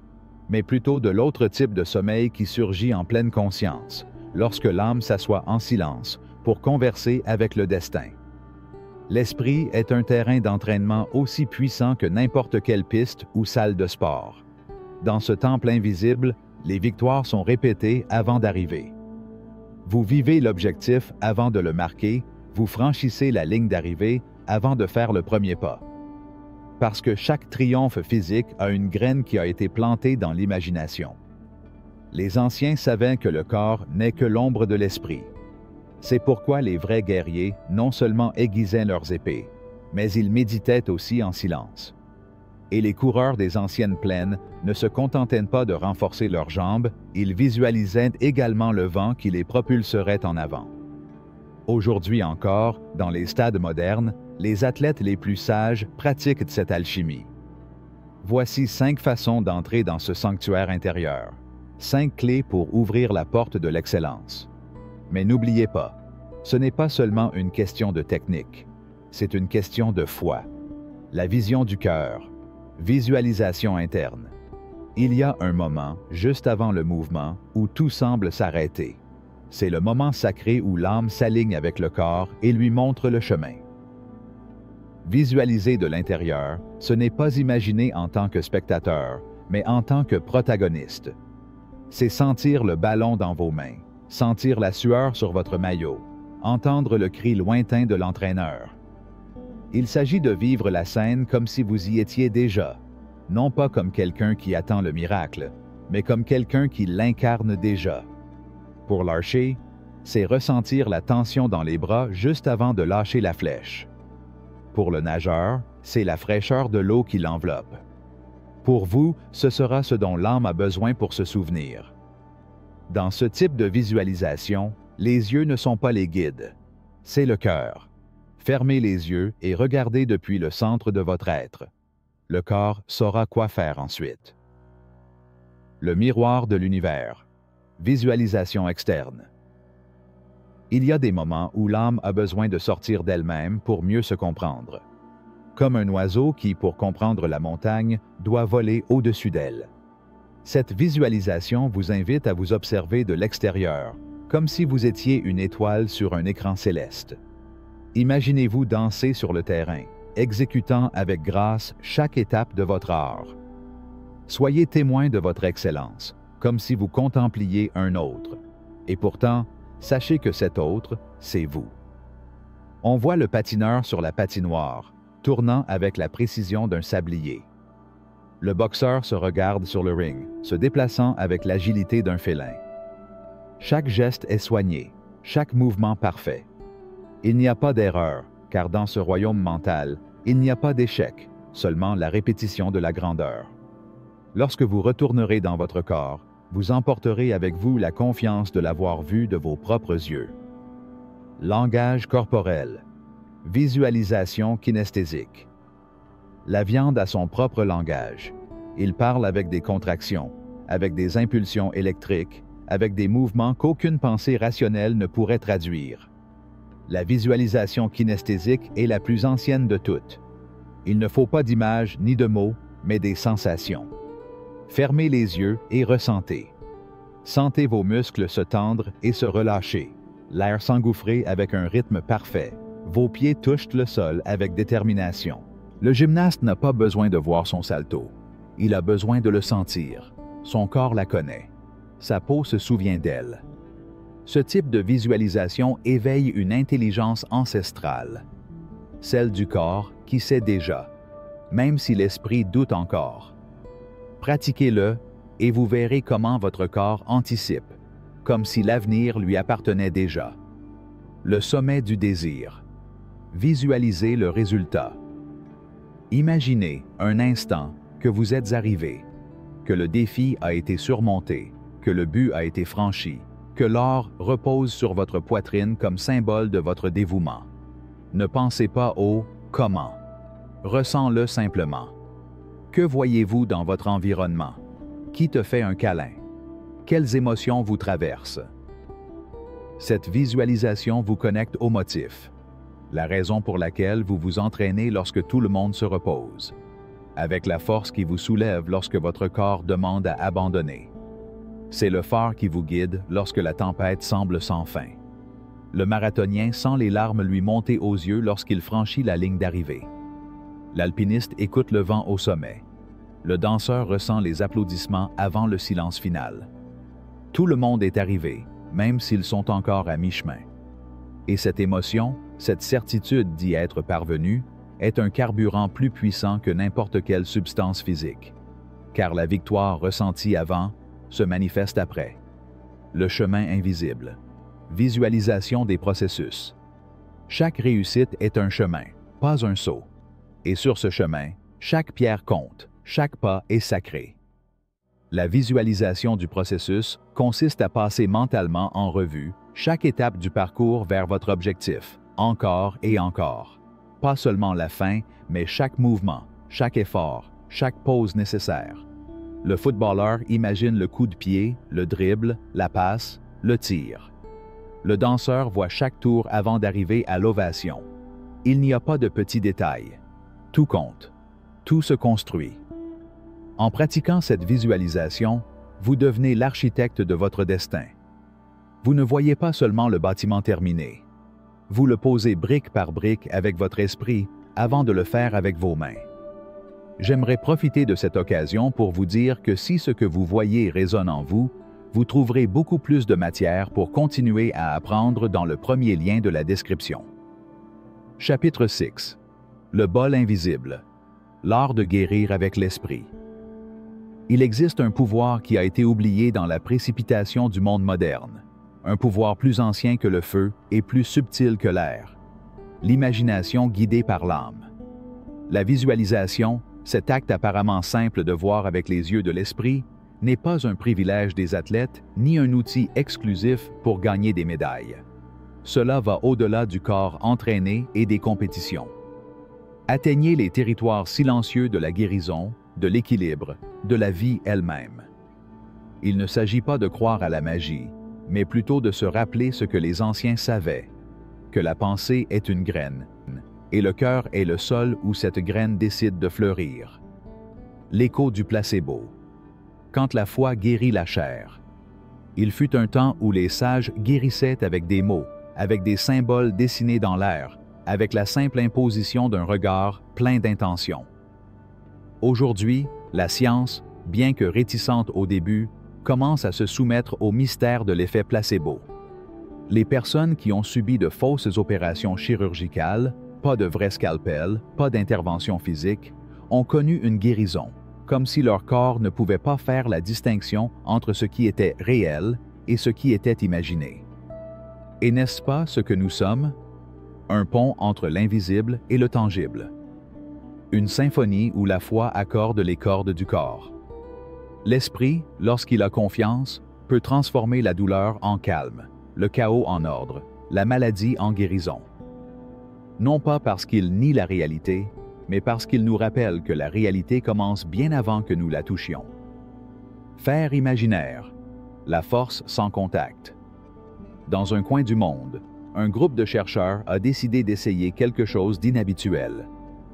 mais plutôt de l'autre type de sommeil qui surgit en pleine conscience, lorsque l'âme s'assoit en silence pour converser avec le destin. L'esprit est un terrain d'entraînement aussi puissant que n'importe quelle piste ou salle de sport. Dans ce temple invisible, les victoires sont répétées avant d'arriver. Vous vivez l'objectif avant de le marquer, vous franchissez la ligne d'arrivée avant de faire le premier pas. Parce que chaque triomphe physique a une graine qui a été plantée dans l'imagination. Les anciens savaient que le corps n'est que l'ombre de l'esprit. C'est pourquoi les vrais guerriers non seulement aiguisaient leurs épées, mais ils méditaient aussi en silence. Et les coureurs des anciennes plaines ne se contentaient pas de renforcer leurs jambes, ils visualisaient également le vent qui les propulserait en avant. Aujourd'hui encore, dans les stades modernes, les athlètes les plus sages pratiquent cette alchimie. Voici 5 façons d'entrer dans ce sanctuaire intérieur. 5 clés pour ouvrir la porte de l'excellence. Mais n'oubliez pas, ce n'est pas seulement une question de technique, c'est une question de foi. La vision du cœur, visualisation interne. Il y a un moment, juste avant le mouvement, où tout semble s'arrêter. C'est le moment sacré où l'âme s'aligne avec le corps et lui montre le chemin. Visualiser de l'intérieur, ce n'est pas imaginer en tant que spectateur, mais en tant que protagoniste. C'est sentir le ballon dans vos mains, sentir la sueur sur votre maillot, entendre le cri lointain de l'entraîneur. Il s'agit de vivre la scène comme si vous y étiez déjà, non pas comme quelqu'un qui attend le miracle, mais comme quelqu'un qui l'incarne déjà. Pour l'archer, c'est ressentir la tension dans les bras juste avant de lâcher la flèche. Pour le nageur, c'est la fraîcheur de l'eau qui l'enveloppe. Pour vous, ce sera ce dont l'âme a besoin pour se souvenir. Dans ce type de visualisation, les yeux ne sont pas les guides, c'est le cœur. Fermez les yeux et regardez depuis le centre de votre être. Le corps saura quoi faire ensuite. Le miroir de l'univers. Visualisation externe. Il y a des moments où l'âme a besoin de sortir d'elle-même pour mieux se comprendre. Comme un oiseau qui, pour comprendre la montagne, doit voler au-dessus d'elle. Cette visualisation vous invite à vous observer de l'extérieur, comme si vous étiez une étoile sur un écran céleste. Imaginez-vous danser sur le terrain, exécutant avec grâce chaque étape de votre art. Soyez témoin de votre excellence, comme si vous contempliez un autre. Et pourtant, sachez que cet autre, c'est vous. On voit le patineur sur la patinoire, tournant avec la précision d'un sablier. Le boxeur se regarde sur le ring, se déplaçant avec l'agilité d'un félin. Chaque geste est soigné, chaque mouvement parfait. Il n'y a pas d'erreur, car dans ce royaume mental, il n'y a pas d'échec, seulement la répétition de la grandeur. Lorsque vous retournerez dans votre corps, vous emporterez avec vous la confiance de l'avoir vu de vos propres yeux. Langage corporel. Visualisation kinesthésique. La viande a son propre langage. Il parle avec des contractions, avec des impulsions électriques, avec des mouvements qu'aucune pensée rationnelle ne pourrait traduire. La visualisation kinesthésique est la plus ancienne de toutes. Il ne faut pas d'images ni de mots, mais des sensations. Fermez les yeux et ressentez. Sentez vos muscles se tendre et se relâcher, l'air s'engouffrer avec un rythme parfait. Vos pieds touchent le sol avec détermination. Le gymnaste n'a pas besoin de voir son salto. Il a besoin de le sentir. Son corps la connaît. Sa peau se souvient d'elle. Ce type de visualisation éveille une intelligence ancestrale, celle du corps qui sait déjà, même si l'esprit doute encore. Pratiquez-le et vous verrez comment votre corps anticipe, comme si l'avenir lui appartenait déjà. Le sommet du désir. Visualisez le résultat. Imaginez un instant que vous êtes arrivé, que le défi a été surmonté, que le but a été franchi, que l'or repose sur votre poitrine comme symbole de votre dévouement. Ne pensez pas au « comment ». Ressens-le simplement. Que voyez-vous dans votre environnement? Qui te fait un câlin? Quelles émotions vous traversent? Cette visualisation vous connecte au motif, la raison pour laquelle vous vous entraînez lorsque tout le monde se repose, avec la force qui vous soulève lorsque votre corps demande à abandonner. C'est le phare qui vous guide lorsque la tempête semble sans fin. Le marathonien sent les larmes lui monter aux yeux lorsqu'il franchit la ligne d'arrivée. L'alpiniste écoute le vent au sommet. Le danseur ressent les applaudissements avant le silence final. Tout le monde est arrivé, même s'ils sont encore à mi-chemin. Et cette émotion, cette certitude d'y être parvenu, est un carburant plus puissant que n'importe quelle substance physique. Car la victoire ressentie avant se manifeste après. Le chemin invisible. Visualisation des processus. Chaque réussite est un chemin, pas un saut. Et sur ce chemin, chaque pierre compte, chaque pas est sacré. La visualisation du processus consiste à passer mentalement en revue chaque étape du parcours vers votre objectif, encore et encore. Pas seulement la fin, mais chaque mouvement, chaque effort, chaque pause nécessaire. Le footballeur imagine le coup de pied, le dribble, la passe, le tir. Le danseur voit chaque tour avant d'arriver à l'ovation. Il n'y a pas de petits détails. Tout compte. Tout se construit. En pratiquant cette visualisation, vous devenez l'architecte de votre destin. Vous ne voyez pas seulement le bâtiment terminé. Vous le posez brique par brique avec votre esprit avant de le faire avec vos mains. J'aimerais profiter de cette occasion pour vous dire que si ce que vous voyez résonne en vous, vous trouverez beaucoup plus de matière pour continuer à apprendre dans le premier lien de la description. Chapitre 6. Le bol invisible. L'art de guérir avec l'esprit. Il existe un pouvoir qui a été oublié dans la précipitation du monde moderne, un pouvoir plus ancien que le feu et plus subtil que l'air. L'imagination guidée par l'âme. La visualisation, cet acte apparemment simple de voir avec les yeux de l'esprit, n'est pas un privilège des athlètes ni un outil exclusif pour gagner des médailles. Cela va au-delà du corps entraîné et des compétitions. Atteignez les territoires silencieux de la guérison, de l'équilibre, de la vie elle-même. Il ne s'agit pas de croire à la magie, mais plutôt de se rappeler ce que les anciens savaient, que la pensée est une graine, et le cœur est le sol où cette graine décide de fleurir. L'écho du placebo. Quand la foi guérit la chair. Il fut un temps où les sages guérissaient avec des mots, avec des symboles dessinés dans l'air, avec la simple imposition d'un regard plein d'intention. Aujourd'hui, la science, bien que réticente au début, commence à se soumettre au mystère de l'effet placebo. Les personnes qui ont subi de fausses opérations chirurgicales, pas de vrai scalpel, pas d'intervention physique, ont connu une guérison, comme si leur corps ne pouvait pas faire la distinction entre ce qui était réel et ce qui était imaginé. Et n'est-ce pas ce que nous sommes? Un pont entre l'invisible et le tangible. Une symphonie où la foi accorde les cordes du corps. L'esprit, lorsqu'il a confiance, peut transformer la douleur en calme, le chaos en ordre, la maladie en guérison. Non pas parce qu'il nie la réalité, mais parce qu'il nous rappelle que la réalité commence bien avant que nous la touchions. Faire imaginaire, la force sans contact. Dans un coin du monde, un groupe de chercheurs a décidé d'essayer quelque chose d'inhabituel.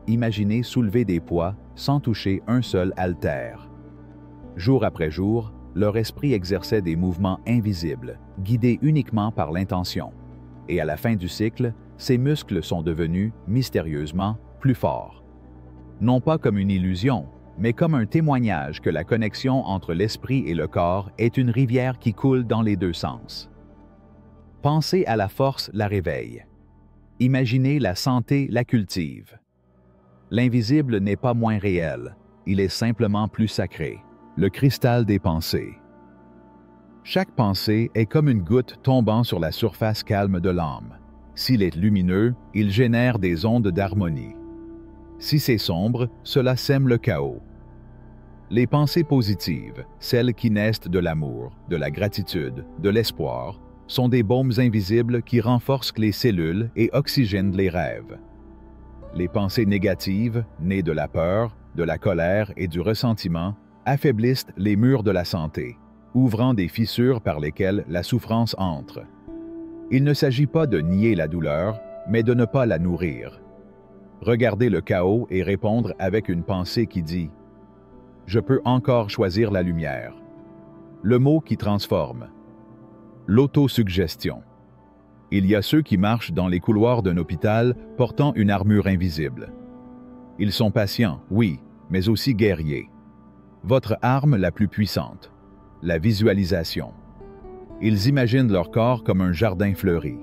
Imaginer soulever des poids sans toucher un seul haltère. Jour après jour, leur esprit exerçait des mouvements invisibles, guidés uniquement par l'intention. Et à la fin du cycle, ces muscles sont devenus, mystérieusement, plus forts. Non pas comme une illusion, mais comme un témoignage que la connexion entre l'esprit et le corps est une rivière qui coule dans les deux sens. Penser à la force la réveille. Imaginer la santé la cultive. L'invisible n'est pas moins réel, il est simplement plus sacré, le cristal des pensées. Chaque pensée est comme une goutte tombant sur la surface calme de l'âme. S'il est lumineux, il génère des ondes d'harmonie. Si c'est sombre, cela sème le chaos. Les pensées positives, celles qui naissent de l'amour, de la gratitude, de l'espoir, sont des baumes invisibles qui renforcent les cellules et oxygènent les rêves. Les pensées négatives, nées de la peur, de la colère et du ressentiment, affaiblissent les murs de la santé, ouvrant des fissures par lesquelles la souffrance entre. Il ne s'agit pas de nier la douleur, mais de ne pas la nourrir. Regarder le chaos et répondre avec une pensée qui dit « Je peux encore choisir la lumière ». Le mot qui transforme. L'autosuggestion. Il y a ceux qui marchent dans les couloirs d'un hôpital portant une armure invisible. Ils sont patients, oui, mais aussi guerriers. Votre arme la plus puissante, la visualisation. Ils imaginent leur corps comme un jardin fleuri.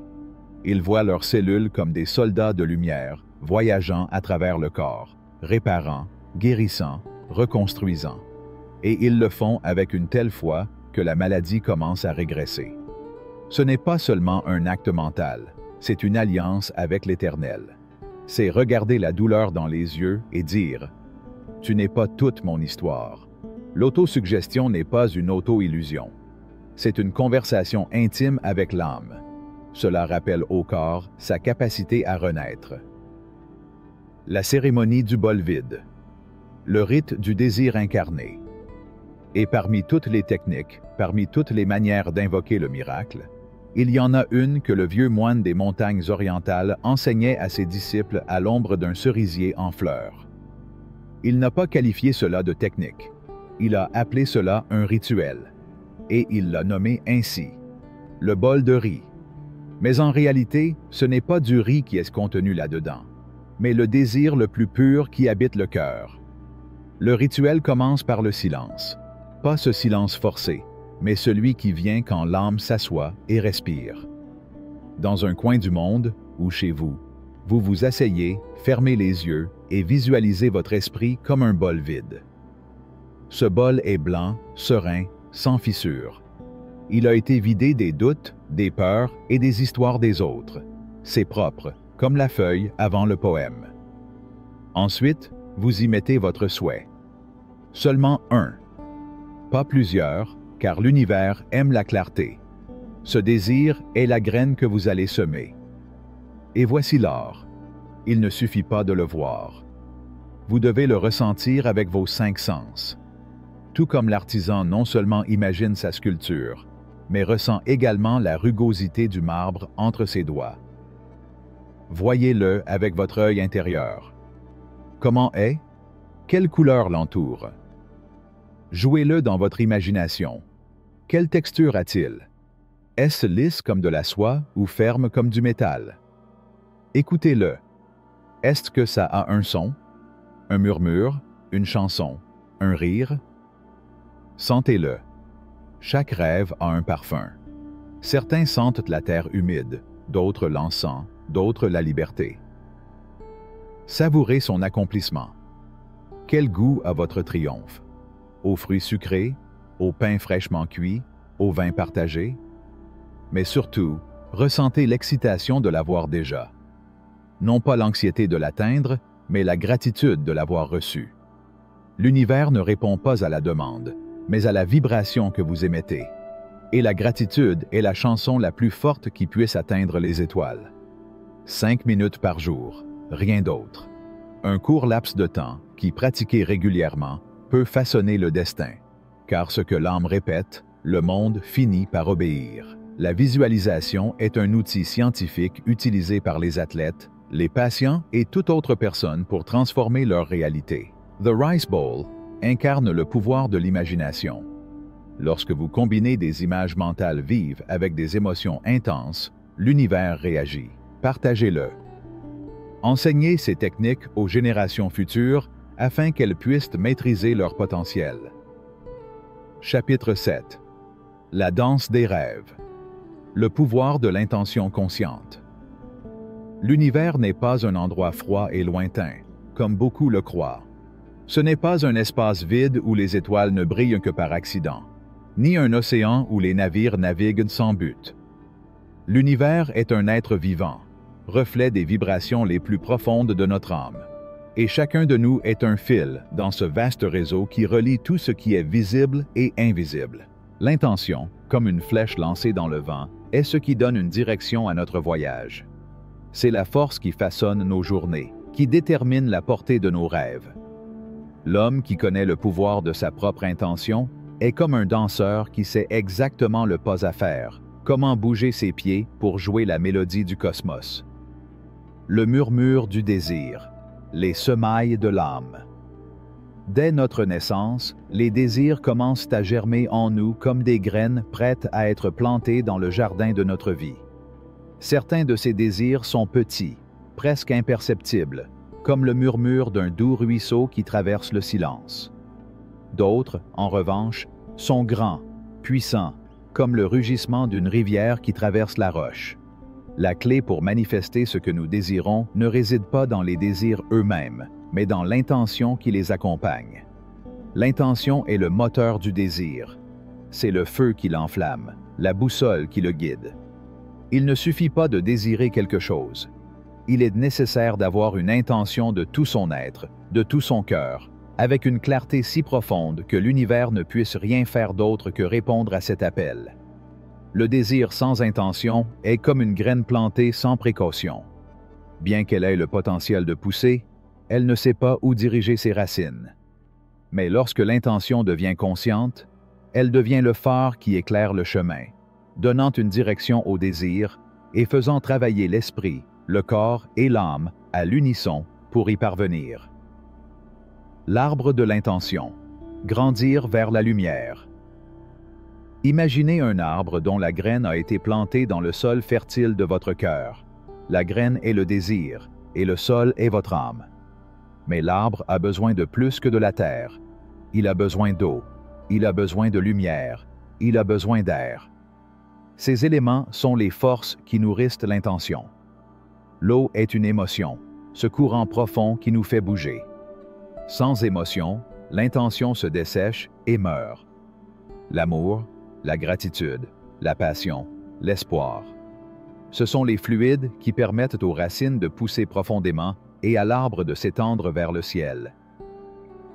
Ils voient leurs cellules comme des soldats de lumière, voyageant à travers le corps, réparant, guérissant, reconstruisant. Et ils le font avec une telle foi que la maladie commence à régresser. Ce n'est pas seulement un acte mental, c'est une alliance avec l'Éternel. C'est regarder la douleur dans les yeux et dire « Tu n'es pas toute mon histoire ». L'autosuggestion n'est pas une auto-illusion. C'est une conversation intime avec l'âme. Cela rappelle au corps sa capacité à renaître. La cérémonie du bol vide. Le rite du désir incarné. Et parmi toutes les techniques, parmi toutes les manières d'invoquer le miracle, il y en a une que le vieux moine des montagnes orientales enseignait à ses disciples à l'ombre d'un cerisier en fleurs. Il n'a pas qualifié cela de technique. Il a appelé cela un rituel. Et il l'a nommé ainsi. le bol de riz. Mais en réalité, ce n'est pas du riz qui est contenu là-dedans, mais le désir le plus pur qui habite le cœur. Le rituel commence par le silence. Pas ce silence forcé, mais celui qui vient quand l'âme s'assoit et respire. Dans un coin du monde, ou chez vous, vous vous asseyez, fermez les yeux et visualisez votre esprit comme un bol vide. Ce bol est blanc, serein, sans fissure. Il a été vidé des doutes, des peurs et des histoires des autres. C'est propre, comme la feuille avant le poème. Ensuite, vous y mettez votre souhait. Seulement un. Pas plusieurs, car l'univers aime la clarté. Ce désir est la graine que vous allez semer. Et voici l'or. Il ne suffit pas de le voir. Vous devez le ressentir avec vos 5 sens. Tout comme l'artisan non seulement imagine sa sculpture, mais ressent également la rugosité du marbre entre ses doigts. Voyez-le avec votre œil intérieur. Comment est? Quelle couleur l'entoure? Jouez-le dans votre imagination. Quelle texture a-t-il? Est-ce lisse comme de la soie ou ferme comme du métal? Écoutez-le. Est-ce que ça a un son? Un murmure? Une chanson? Un rire? Sentez-le. Chaque rêve a un parfum. Certains sentent la terre humide, d'autres l'encens, d'autres la liberté. Savourez son accomplissement. Quel goût a votre triomphe? Aux fruits sucrés, au pain fraîchement cuit, au vin partagé? Mais surtout, ressentez l'excitation de l'avoir déjà. Non pas l'anxiété de l'atteindre, mais la gratitude de l'avoir reçu. L'univers ne répond pas à la demande, mais à la vibration que vous émettez. Et la gratitude est la chanson la plus forte qui puisse atteindre les étoiles. 5 minutes par jour, rien d'autre. Un court laps de temps qui, pratiqué régulièrement, peut façonner le destin. Car ce que l'âme répète, le monde finit par obéir. La visualisation est un outil scientifique utilisé par les athlètes, les patients et toute autre personne pour transformer leur réalité. The Rice Bowl incarne le pouvoir de l'imagination. Lorsque vous combinez des images mentales vives avec des émotions intenses, l'univers réagit. Partagez-le. Enseignez ces techniques aux générations futures afin qu'elles puissent maîtriser leur potentiel. Chapitre 7. La danse des rêves. Le pouvoir de l'intention consciente. L'univers n'est pas un endroit froid et lointain, comme beaucoup le croient. Ce n'est pas un espace vide où les étoiles ne brillent que par accident, ni un océan où les navires naviguent sans but. L'univers est un être vivant, reflet des vibrations les plus profondes de notre âme. Et chacun de nous est un fil dans ce vaste réseau qui relie tout ce qui est visible et invisible. L'intention, comme une flèche lancée dans le vent, est ce qui donne une direction à notre voyage. C'est la force qui façonne nos journées, qui détermine la portée de nos rêves. L'homme qui connaît le pouvoir de sa propre intention est comme un danseur qui sait exactement le pas à faire, comment bouger ses pieds pour jouer la mélodie du cosmos. Le murmure du désir, les semailles de l'âme. Dès notre naissance, les désirs commencent à germer en nous comme des graines prêtes à être plantées dans le jardin de notre vie. Certains de ces désirs sont petits, presque imperceptibles, comme le murmure d'un doux ruisseau qui traverse le silence. D'autres, en revanche, sont grands, puissants, comme le rugissement d'une rivière qui traverse la roche. La clé pour manifester ce que nous désirons ne réside pas dans les désirs eux-mêmes, mais dans l'intention qui les accompagne. L'intention est le moteur du désir. C'est le feu qui l'enflamme, la boussole qui le guide. Il ne suffit pas de désirer quelque chose. Il est nécessaire d'avoir une intention de tout son être, de tout son cœur, avec une clarté si profonde que l'univers ne puisse rien faire d'autre que répondre à cet appel. Le désir sans intention est comme une graine plantée sans précaution. Bien qu'elle ait le potentiel de pousser, elle ne sait pas où diriger ses racines. Mais lorsque l'intention devient consciente, elle devient le phare qui éclaire le chemin, donnant une direction au désir et faisant travailler l'esprit, le corps et l'âme à l'unisson pour y parvenir. L'arbre de l'intention. Grandir vers la lumière. Imaginez un arbre dont la graine a été plantée dans le sol fertile de votre cœur. La graine est le désir, et le sol est votre âme. Mais l'arbre a besoin de plus que de la terre. Il a besoin d'eau, il a besoin de lumière, il a besoin d'air. Ces éléments sont les forces qui nourrissent l'intention. L'eau est une émotion, ce courant profond qui nous fait bouger. Sans émotion, l'intention se dessèche et meurt. L'amour, la gratitude, la passion, l'espoir. Ce sont les fluides qui permettent aux racines de pousser profondément et à l'arbre de s'étendre vers le ciel.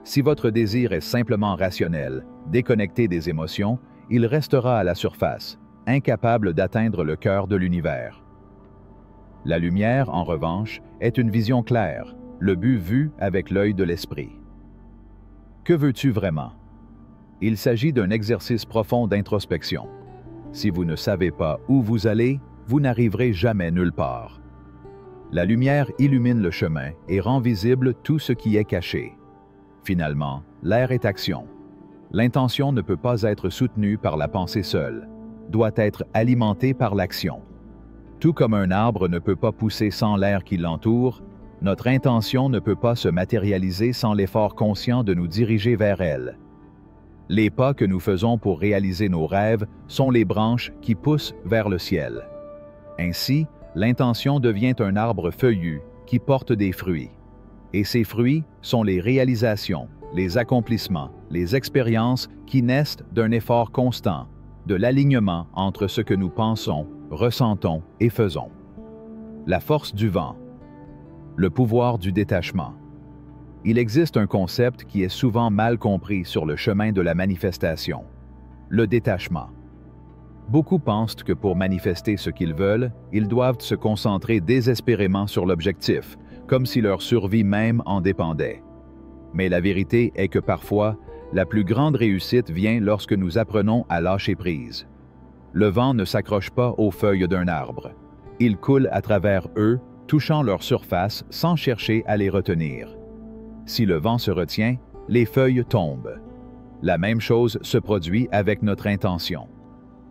Si votre désir est simplement rationnel, déconnecté des émotions, il restera à la surface, incapable d'atteindre le cœur de l'univers. La lumière, en revanche, est une vision claire, le but vu avec l'œil de l'esprit. Que veux-tu vraiment? Il s'agit d'un exercice profond d'introspection. Si vous ne savez pas où vous allez, vous n'arriverez jamais nulle part. La lumière illumine le chemin et rend visible tout ce qui est caché. Finalement, l'air est action. L'intention ne peut pas être soutenue par la pensée seule, doit être alimentée par l'action. Tout comme un arbre ne peut pas pousser sans l'air qui l'entoure, notre intention ne peut pas se matérialiser sans l'effort conscient de nous diriger vers elle. Les pas que nous faisons pour réaliser nos rêves sont les branches qui poussent vers le ciel. Ainsi, l'intention devient un arbre feuillu qui porte des fruits. Et ces fruits sont les réalisations, les accomplissements, les expériences qui naissent d'un effort constant, de l'alignement entre ce que nous pensons, ressentons et faisons. La force du vent. Le pouvoir du détachement. Il existe un concept qui est souvent mal compris sur le chemin de la manifestation, le détachement. Beaucoup pensent que pour manifester ce qu'ils veulent, ils doivent se concentrer désespérément sur l'objectif, comme si leur survie même en dépendait. Mais la vérité est que parfois, la plus grande réussite vient lorsque nous apprenons à lâcher prise. Le vent ne s'accroche pas aux feuilles d'un arbre. Il coule à travers eux, touchant leur surface sans chercher à les retenir. Si le vent se retient, les feuilles tombent. La même chose se produit avec notre intention.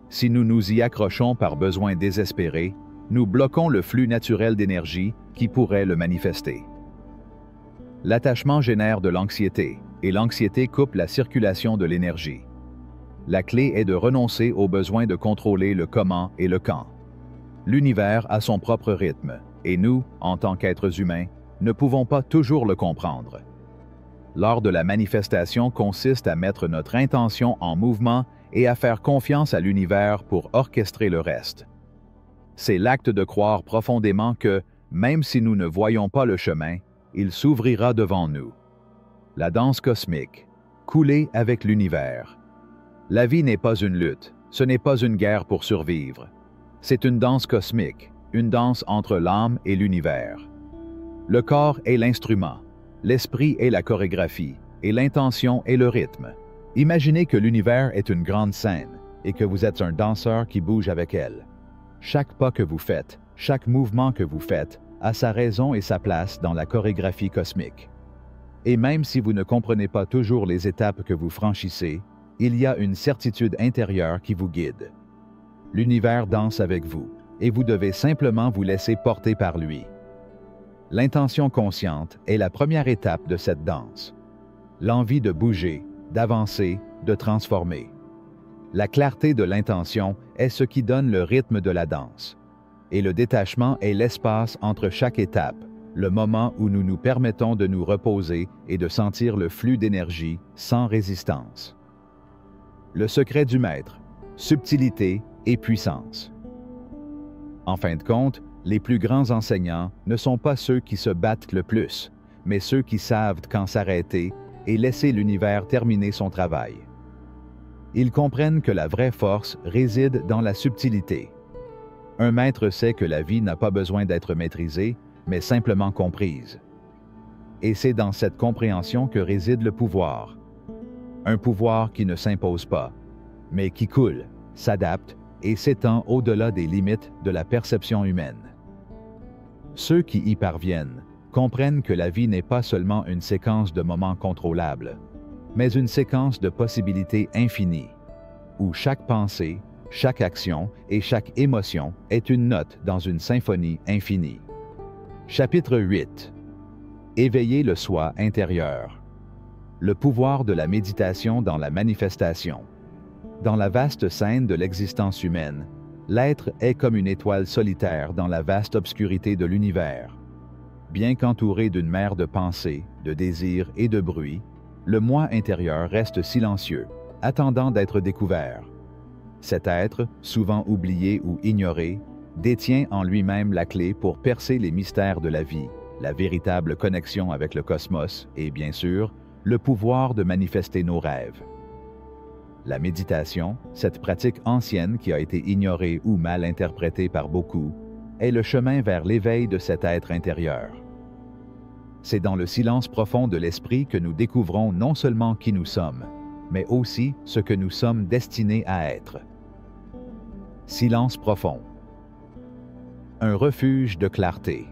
Si nous nous y accrochons par besoin désespéré, nous bloquons le flux naturel d'énergie qui pourrait le manifester. L'attachement génère de l'anxiété, et l'anxiété coupe la circulation de l'énergie. La clé est de renoncer au besoin de contrôler le comment et le quand. L'univers a son propre rythme, et nous, en tant qu'êtres humains, ne pouvons pas toujours le comprendre. L'art de la manifestation consiste à mettre notre intention en mouvement et à faire confiance à l'univers pour orchestrer le reste. C'est l'acte de croire profondément que, même si nous ne voyons pas le chemin, il s'ouvrira devant nous. La danse cosmique, couler avec l'univers. La vie n'est pas une lutte, ce n'est pas une guerre pour survivre. C'est une danse cosmique, une danse entre l'âme et l'univers. Le corps est l'instrument, l'esprit est la chorégraphie, et l'intention est le rythme. Imaginez que l'univers est une grande scène, et que vous êtes un danseur qui bouge avec elle. Chaque pas que vous faites, chaque mouvement que vous faites, a sa raison et sa place dans la chorégraphie cosmique. Et même si vous ne comprenez pas toujours les étapes que vous franchissez, il y a une certitude intérieure qui vous guide. L'univers danse avec vous, et vous devez simplement vous laisser porter par lui. L'intention consciente est la première étape de cette danse. L'envie de bouger, d'avancer, de transformer. La clarté de l'intention est ce qui donne le rythme de la danse. Et le détachement est l'espace entre chaque étape, le moment où nous nous permettons de nous reposer et de sentir le flux d'énergie sans résistance. Le secret du maître, subtilité et puissance. En fin de compte, les plus grands enseignants ne sont pas ceux qui se battent le plus, mais ceux qui savent quand s'arrêter et laisser l'univers terminer son travail. Ils comprennent que la vraie force réside dans la subtilité. Un maître sait que la vie n'a pas besoin d'être maîtrisée, mais simplement comprise. Et c'est dans cette compréhension que réside le pouvoir. Un pouvoir qui ne s'impose pas, mais qui coule, s'adapte et s'étend au-delà des limites de la perception humaine. Ceux qui y parviennent comprennent que la vie n'est pas seulement une séquence de moments contrôlables, mais une séquence de possibilités infinies, où chaque pensée, chaque action et chaque émotion est une note dans une symphonie infinie. Chapitre 8. Éveiller le soi intérieur. Le pouvoir de la méditation dans la manifestation. Dans la vaste scène de l'existence humaine, l'être est comme une étoile solitaire dans la vaste obscurité de l'univers. Bien qu'entouré d'une mer de pensées, de désirs et de bruit, le moi intérieur reste silencieux, attendant d'être découvert. Cet être, souvent oublié ou ignoré, détient en lui-même la clé pour percer les mystères de la vie, la véritable connexion avec le cosmos et, bien sûr, le pouvoir de manifester nos rêves. La méditation, cette pratique ancienne qui a été ignorée ou mal interprétée par beaucoup, est le chemin vers l'éveil de cet être intérieur. C'est dans le silence profond de l'esprit que nous découvrons non seulement qui nous sommes, mais aussi ce que nous sommes destinés à être. Silence profond. Un refuge de clarté.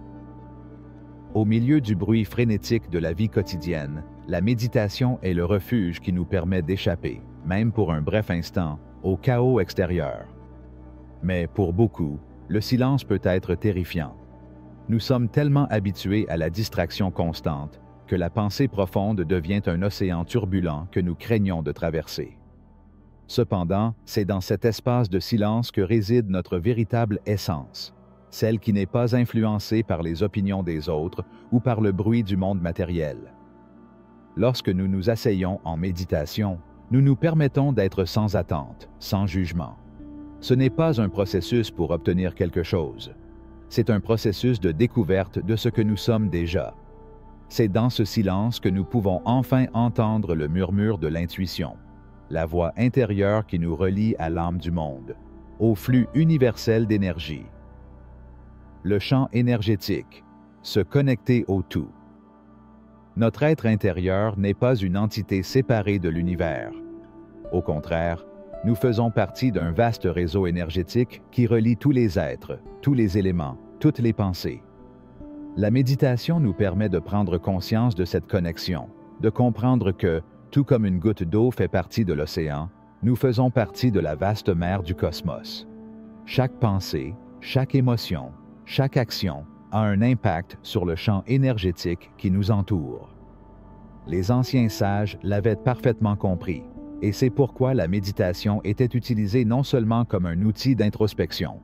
Au milieu du bruit frénétique de la vie quotidienne, la méditation est le refuge qui nous permet d'échapper, même pour un bref instant, au chaos extérieur. Mais pour beaucoup, le silence peut être terrifiant. Nous sommes tellement habitués à la distraction constante que la pensée profonde devient un océan turbulent que nous craignons de traverser. Cependant, c'est dans cet espace de silence que réside notre véritable essence, celle qui n'est pas influencée par les opinions des autres ou par le bruit du monde matériel. Lorsque nous nous asseyons en méditation, nous nous permettons d'être sans attente, sans jugement. Ce n'est pas un processus pour obtenir quelque chose. C'est un processus de découverte de ce que nous sommes déjà. C'est dans ce silence que nous pouvons enfin entendre le murmure de l'intuition, la voix intérieure qui nous relie à l'âme du monde, au flux universel d'énergie. Le champ énergétique, se connecter au tout. Notre être intérieur n'est pas une entité séparée de l'univers. Au contraire, nous faisons partie d'un vaste réseau énergétique qui relie tous les êtres, tous les éléments, toutes les pensées. La méditation nous permet de prendre conscience de cette connexion, de comprendre que, tout comme une goutte d'eau fait partie de l'océan, nous faisons partie de la vaste mer du cosmos. Chaque pensée, chaque émotion, chaque action a un impact sur le champ énergétique qui nous entoure. Les anciens sages l'avaient parfaitement compris, et c'est pourquoi la méditation était utilisée non seulement comme un outil d'introspection,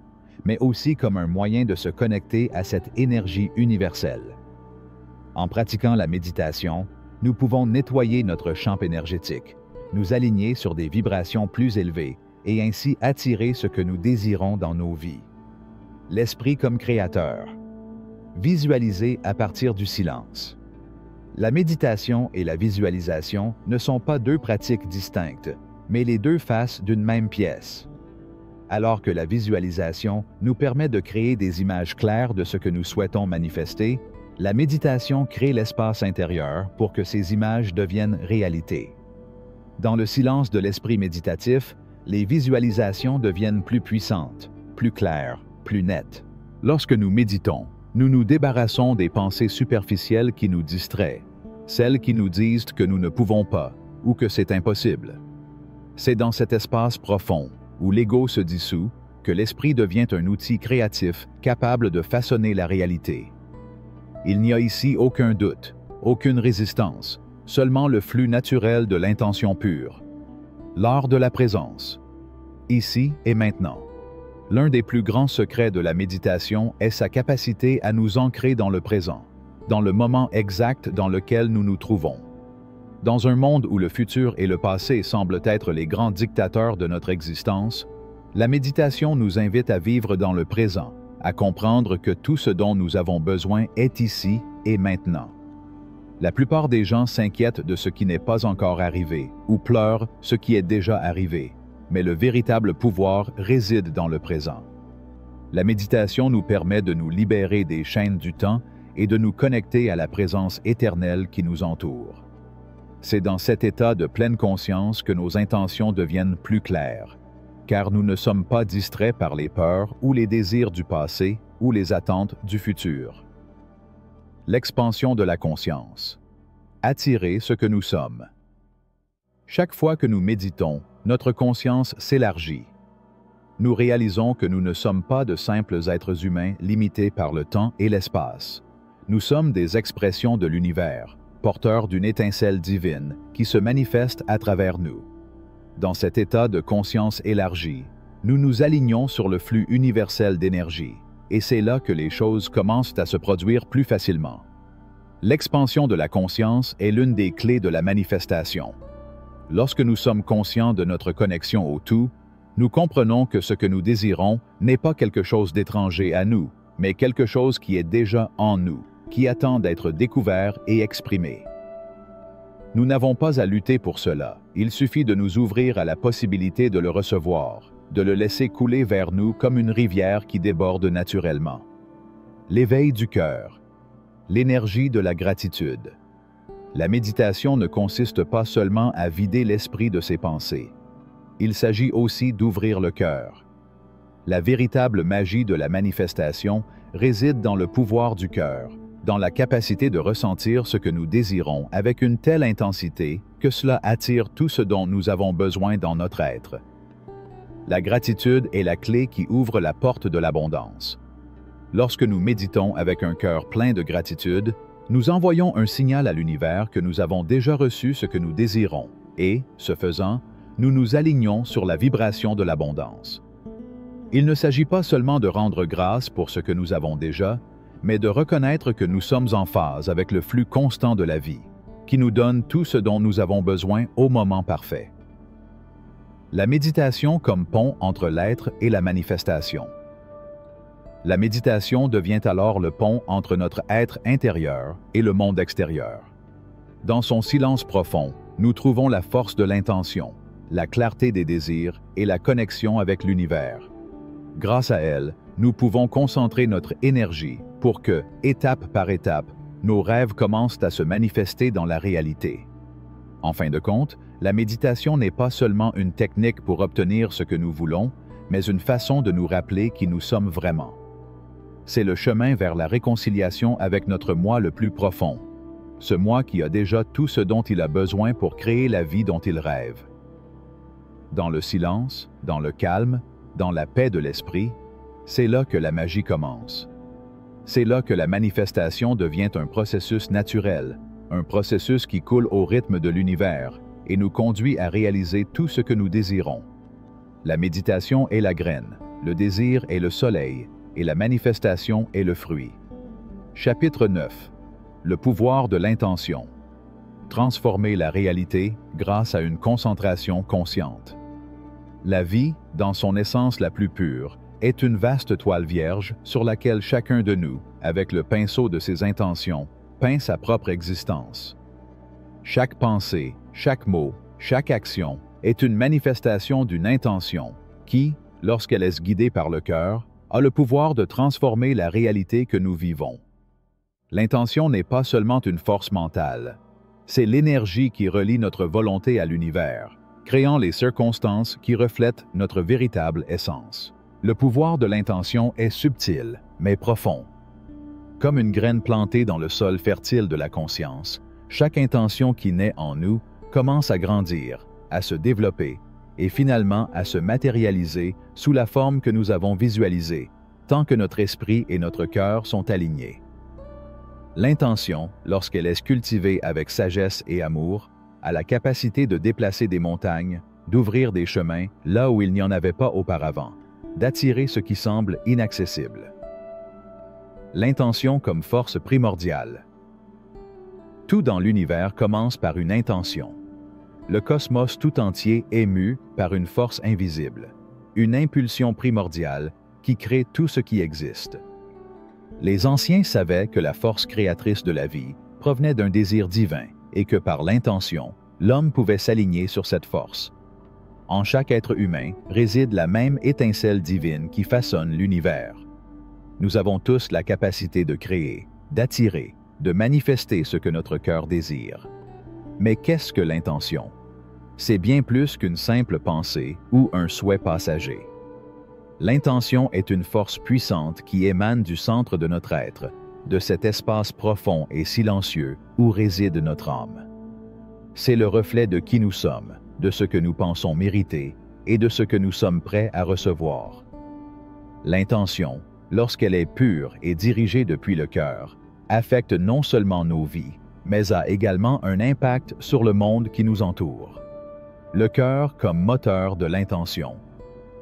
mais aussi comme un moyen de se connecter à cette énergie universelle. En pratiquant la méditation, nous pouvons nettoyer notre champ énergétique, nous aligner sur des vibrations plus élevées et ainsi attirer ce que nous désirons dans nos vies. L'esprit comme créateur. Visualiser à partir du silence. La méditation et la visualisation ne sont pas deux pratiques distinctes, mais les deux faces d'une même pièce. Alors que la visualisation nous permet de créer des images claires de ce que nous souhaitons manifester, la méditation crée l'espace intérieur pour que ces images deviennent réalité. Dans le silence de l'esprit méditatif, les visualisations deviennent plus puissantes, plus claires, plus nettes. Lorsque nous méditons, nous nous débarrassons des pensées superficielles qui nous distraient, celles qui nous disent que nous ne pouvons pas ou que c'est impossible. C'est dans cet espace profond, où l'ego se dissout, que l'esprit devient un outil créatif capable de façonner la réalité. Il n'y a ici aucun doute, aucune résistance, seulement le flux naturel de l'intention pure. L'art de la présence, ici et maintenant. L'un des plus grands secrets de la méditation est sa capacité à nous ancrer dans le présent, dans le moment exact dans lequel nous nous trouvons. Dans un monde où le futur et le passé semblent être les grands dictateurs de notre existence, la méditation nous invite à vivre dans le présent, à comprendre que tout ce dont nous avons besoin est ici et maintenant. La plupart des gens s'inquiètent de ce qui n'est pas encore arrivé ou pleurent ce qui est déjà arrivé, mais le véritable pouvoir réside dans le présent. La méditation nous permet de nous libérer des chaînes du temps et de nous connecter à la présence éternelle qui nous entoure. C'est dans cet état de pleine conscience que nos intentions deviennent plus claires, car nous ne sommes pas distraits par les peurs ou les désirs du passé ou les attentes du futur. L'expansion de la conscience. Attirer ce que nous sommes. Chaque fois que nous méditons, notre conscience s'élargit. Nous réalisons que nous ne sommes pas de simples êtres humains limités par le temps et l'espace. Nous sommes des expressions de l'univers, porteurs d'une étincelle divine qui se manifeste à travers nous. Dans cet état de conscience élargie, nous nous alignons sur le flux universel d'énergie, et c'est là que les choses commencent à se produire plus facilement. L'expansion de la conscience est l'une des clés de la manifestation. Lorsque nous sommes conscients de notre connexion au tout, nous comprenons que ce que nous désirons n'est pas quelque chose d'étranger à nous, mais quelque chose qui est déjà en nous, qui attend d'être découvert et exprimé. Nous n'avons pas à lutter pour cela, il suffit de nous ouvrir à la possibilité de le recevoir, de le laisser couler vers nous comme une rivière qui déborde naturellement. L'éveil du cœur, l'énergie de la gratitude. La méditation ne consiste pas seulement à vider l'esprit de ses pensées. Il s'agit aussi d'ouvrir le cœur. La véritable magie de la manifestation réside dans le pouvoir du cœur, dans la capacité de ressentir ce que nous désirons avec une telle intensité que cela attire tout ce dont nous avons besoin dans notre être. La gratitude est la clé qui ouvre la porte de l'abondance. Lorsque nous méditons avec un cœur plein de gratitude, nous envoyons un signal à l'univers que nous avons déjà reçu ce que nous désirons et, ce faisant, nous nous alignons sur la vibration de l'abondance. Il ne s'agit pas seulement de rendre grâce pour ce que nous avons déjà, mais de reconnaître que nous sommes en phase avec le flux constant de la vie, qui nous donne tout ce dont nous avons besoin au moment parfait. La méditation comme pont entre l'être et la manifestation. La méditation devient alors le pont entre notre être intérieur et le monde extérieur. Dans son silence profond, nous trouvons la force de l'intention, la clarté des désirs et la connexion avec l'univers. Grâce à elle, nous pouvons concentrer notre énergie pour que, étape par étape, nos rêves commencent à se manifester dans la réalité. En fin de compte, la méditation n'est pas seulement une technique pour obtenir ce que nous voulons, mais une façon de nous rappeler qui nous sommes vraiment. C'est le chemin vers la réconciliation avec notre moi le plus profond, ce moi qui a déjà tout ce dont il a besoin pour créer la vie dont il rêve. Dans le silence, dans le calme, dans la paix de l'esprit, c'est là que la magie commence. C'est là que la manifestation devient un processus naturel, un processus qui coule au rythme de l'univers et nous conduit à réaliser tout ce que nous désirons. La méditation est la graine, le désir est le soleil et la manifestation est le fruit. Chapitre 9. Le pouvoir de l'intention. Transformer la réalité grâce à une concentration consciente. La vie, dans son essence la plus pure, est une vaste toile vierge sur laquelle chacun de nous, avec le pinceau de ses intentions, peint sa propre existence. Chaque pensée, chaque mot, chaque action est une manifestation d'une intention qui, lorsqu'elle est guidée par le cœur, a le pouvoir de transformer la réalité que nous vivons. L'intention n'est pas seulement une force mentale, c'est l'énergie qui relie notre volonté à l'univers, créant les circonstances qui reflètent notre véritable essence. Le pouvoir de l'intention est subtil, mais profond. Comme une graine plantée dans le sol fertile de la conscience, chaque intention qui naît en nous commence à grandir, à se développer et finalement à se matérialiser sous la forme que nous avons visualisée, tant que notre esprit et notre cœur sont alignés. L'intention, lorsqu'elle est cultivée avec sagesse et amour, a la capacité de déplacer des montagnes, d'ouvrir des chemins là où il n'y en avait pas auparavant, d'attirer ce qui semble inaccessible. L'intention comme force primordiale. Tout dans l'univers commence par une intention. Le cosmos tout entier est mu par une force invisible, une impulsion primordiale qui crée tout ce qui existe. Les anciens savaient que la force créatrice de la vie provenait d'un désir divin et que par l'intention, l'homme pouvait s'aligner sur cette force. En chaque être humain réside la même étincelle divine qui façonne l'univers. Nous avons tous la capacité de créer, d'attirer, de manifester ce que notre cœur désire. Mais qu'est-ce que l'intention? C'est bien plus qu'une simple pensée ou un souhait passager. L'intention est une force puissante qui émane du centre de notre être, de cet espace profond et silencieux où réside notre âme. C'est le reflet de qui nous sommes, de ce que nous pensons mériter et de ce que nous sommes prêts à recevoir. L'intention, lorsqu'elle est pure et dirigée depuis le cœur, affecte non seulement nos vies, mais a également un impact sur le monde qui nous entoure. Le cœur comme moteur de l'intention.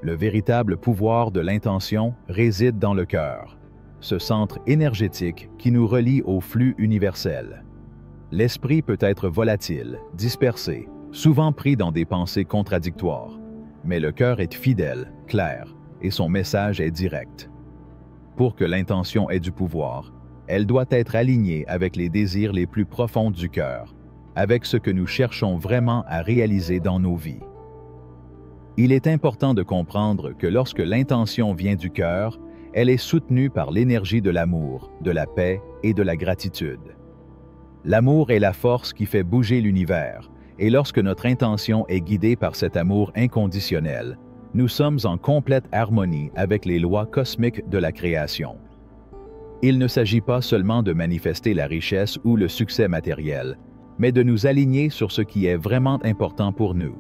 Le véritable pouvoir de l'intention réside dans le cœur, ce centre énergétique qui nous relie au flux universel. L'esprit peut être volatile, dispersé, souvent pris dans des pensées contradictoires, mais le cœur est fidèle, clair, et son message est direct. Pour que l'intention ait du pouvoir, elle doit être alignée avec les désirs les plus profonds du cœur, avec ce que nous cherchons vraiment à réaliser dans nos vies. Il est important de comprendre que lorsque l'intention vient du cœur, elle est soutenue par l'énergie de l'amour, de la paix et de la gratitude. L'amour est la force qui fait bouger l'univers, et lorsque notre intention est guidée par cet amour inconditionnel, nous sommes en complète harmonie avec les lois cosmiques de la création. Il ne s'agit pas seulement de manifester la richesse ou le succès matériel, mais de nous aligner sur ce qui est vraiment important pour nous.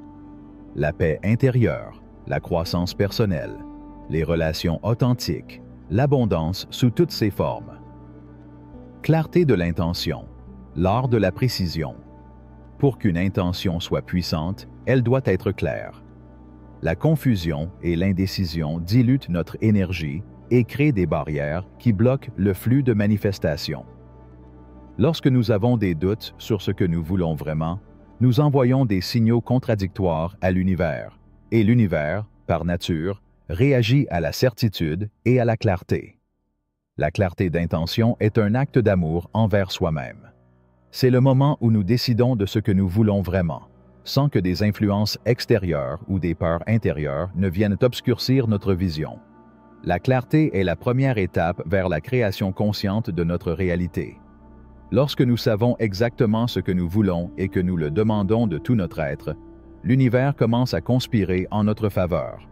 La paix intérieure, la croissance personnelle, les relations authentiques, l'abondance sous toutes ses formes. Clarté de l'intention, l'art de la précision. Pour qu'une intention soit puissante, elle doit être claire. La confusion et l'indécision diluent notre énergie et créent des barrières qui bloquent le flux de manifestation. Lorsque nous avons des doutes sur ce que nous voulons vraiment, nous envoyons des signaux contradictoires à l'univers, et l'univers, par nature, réagit à la certitude et à la clarté. La clarté d'intention est un acte d'amour envers soi-même. C'est le moment où nous décidons de ce que nous voulons vraiment, sans que des influences extérieures ou des peurs intérieures ne viennent obscurcir notre vision. La clarté est la première étape vers la création consciente de notre réalité. Lorsque nous savons exactement ce que nous voulons et que nous le demandons de tout notre être, l'univers commence à conspirer en notre faveur.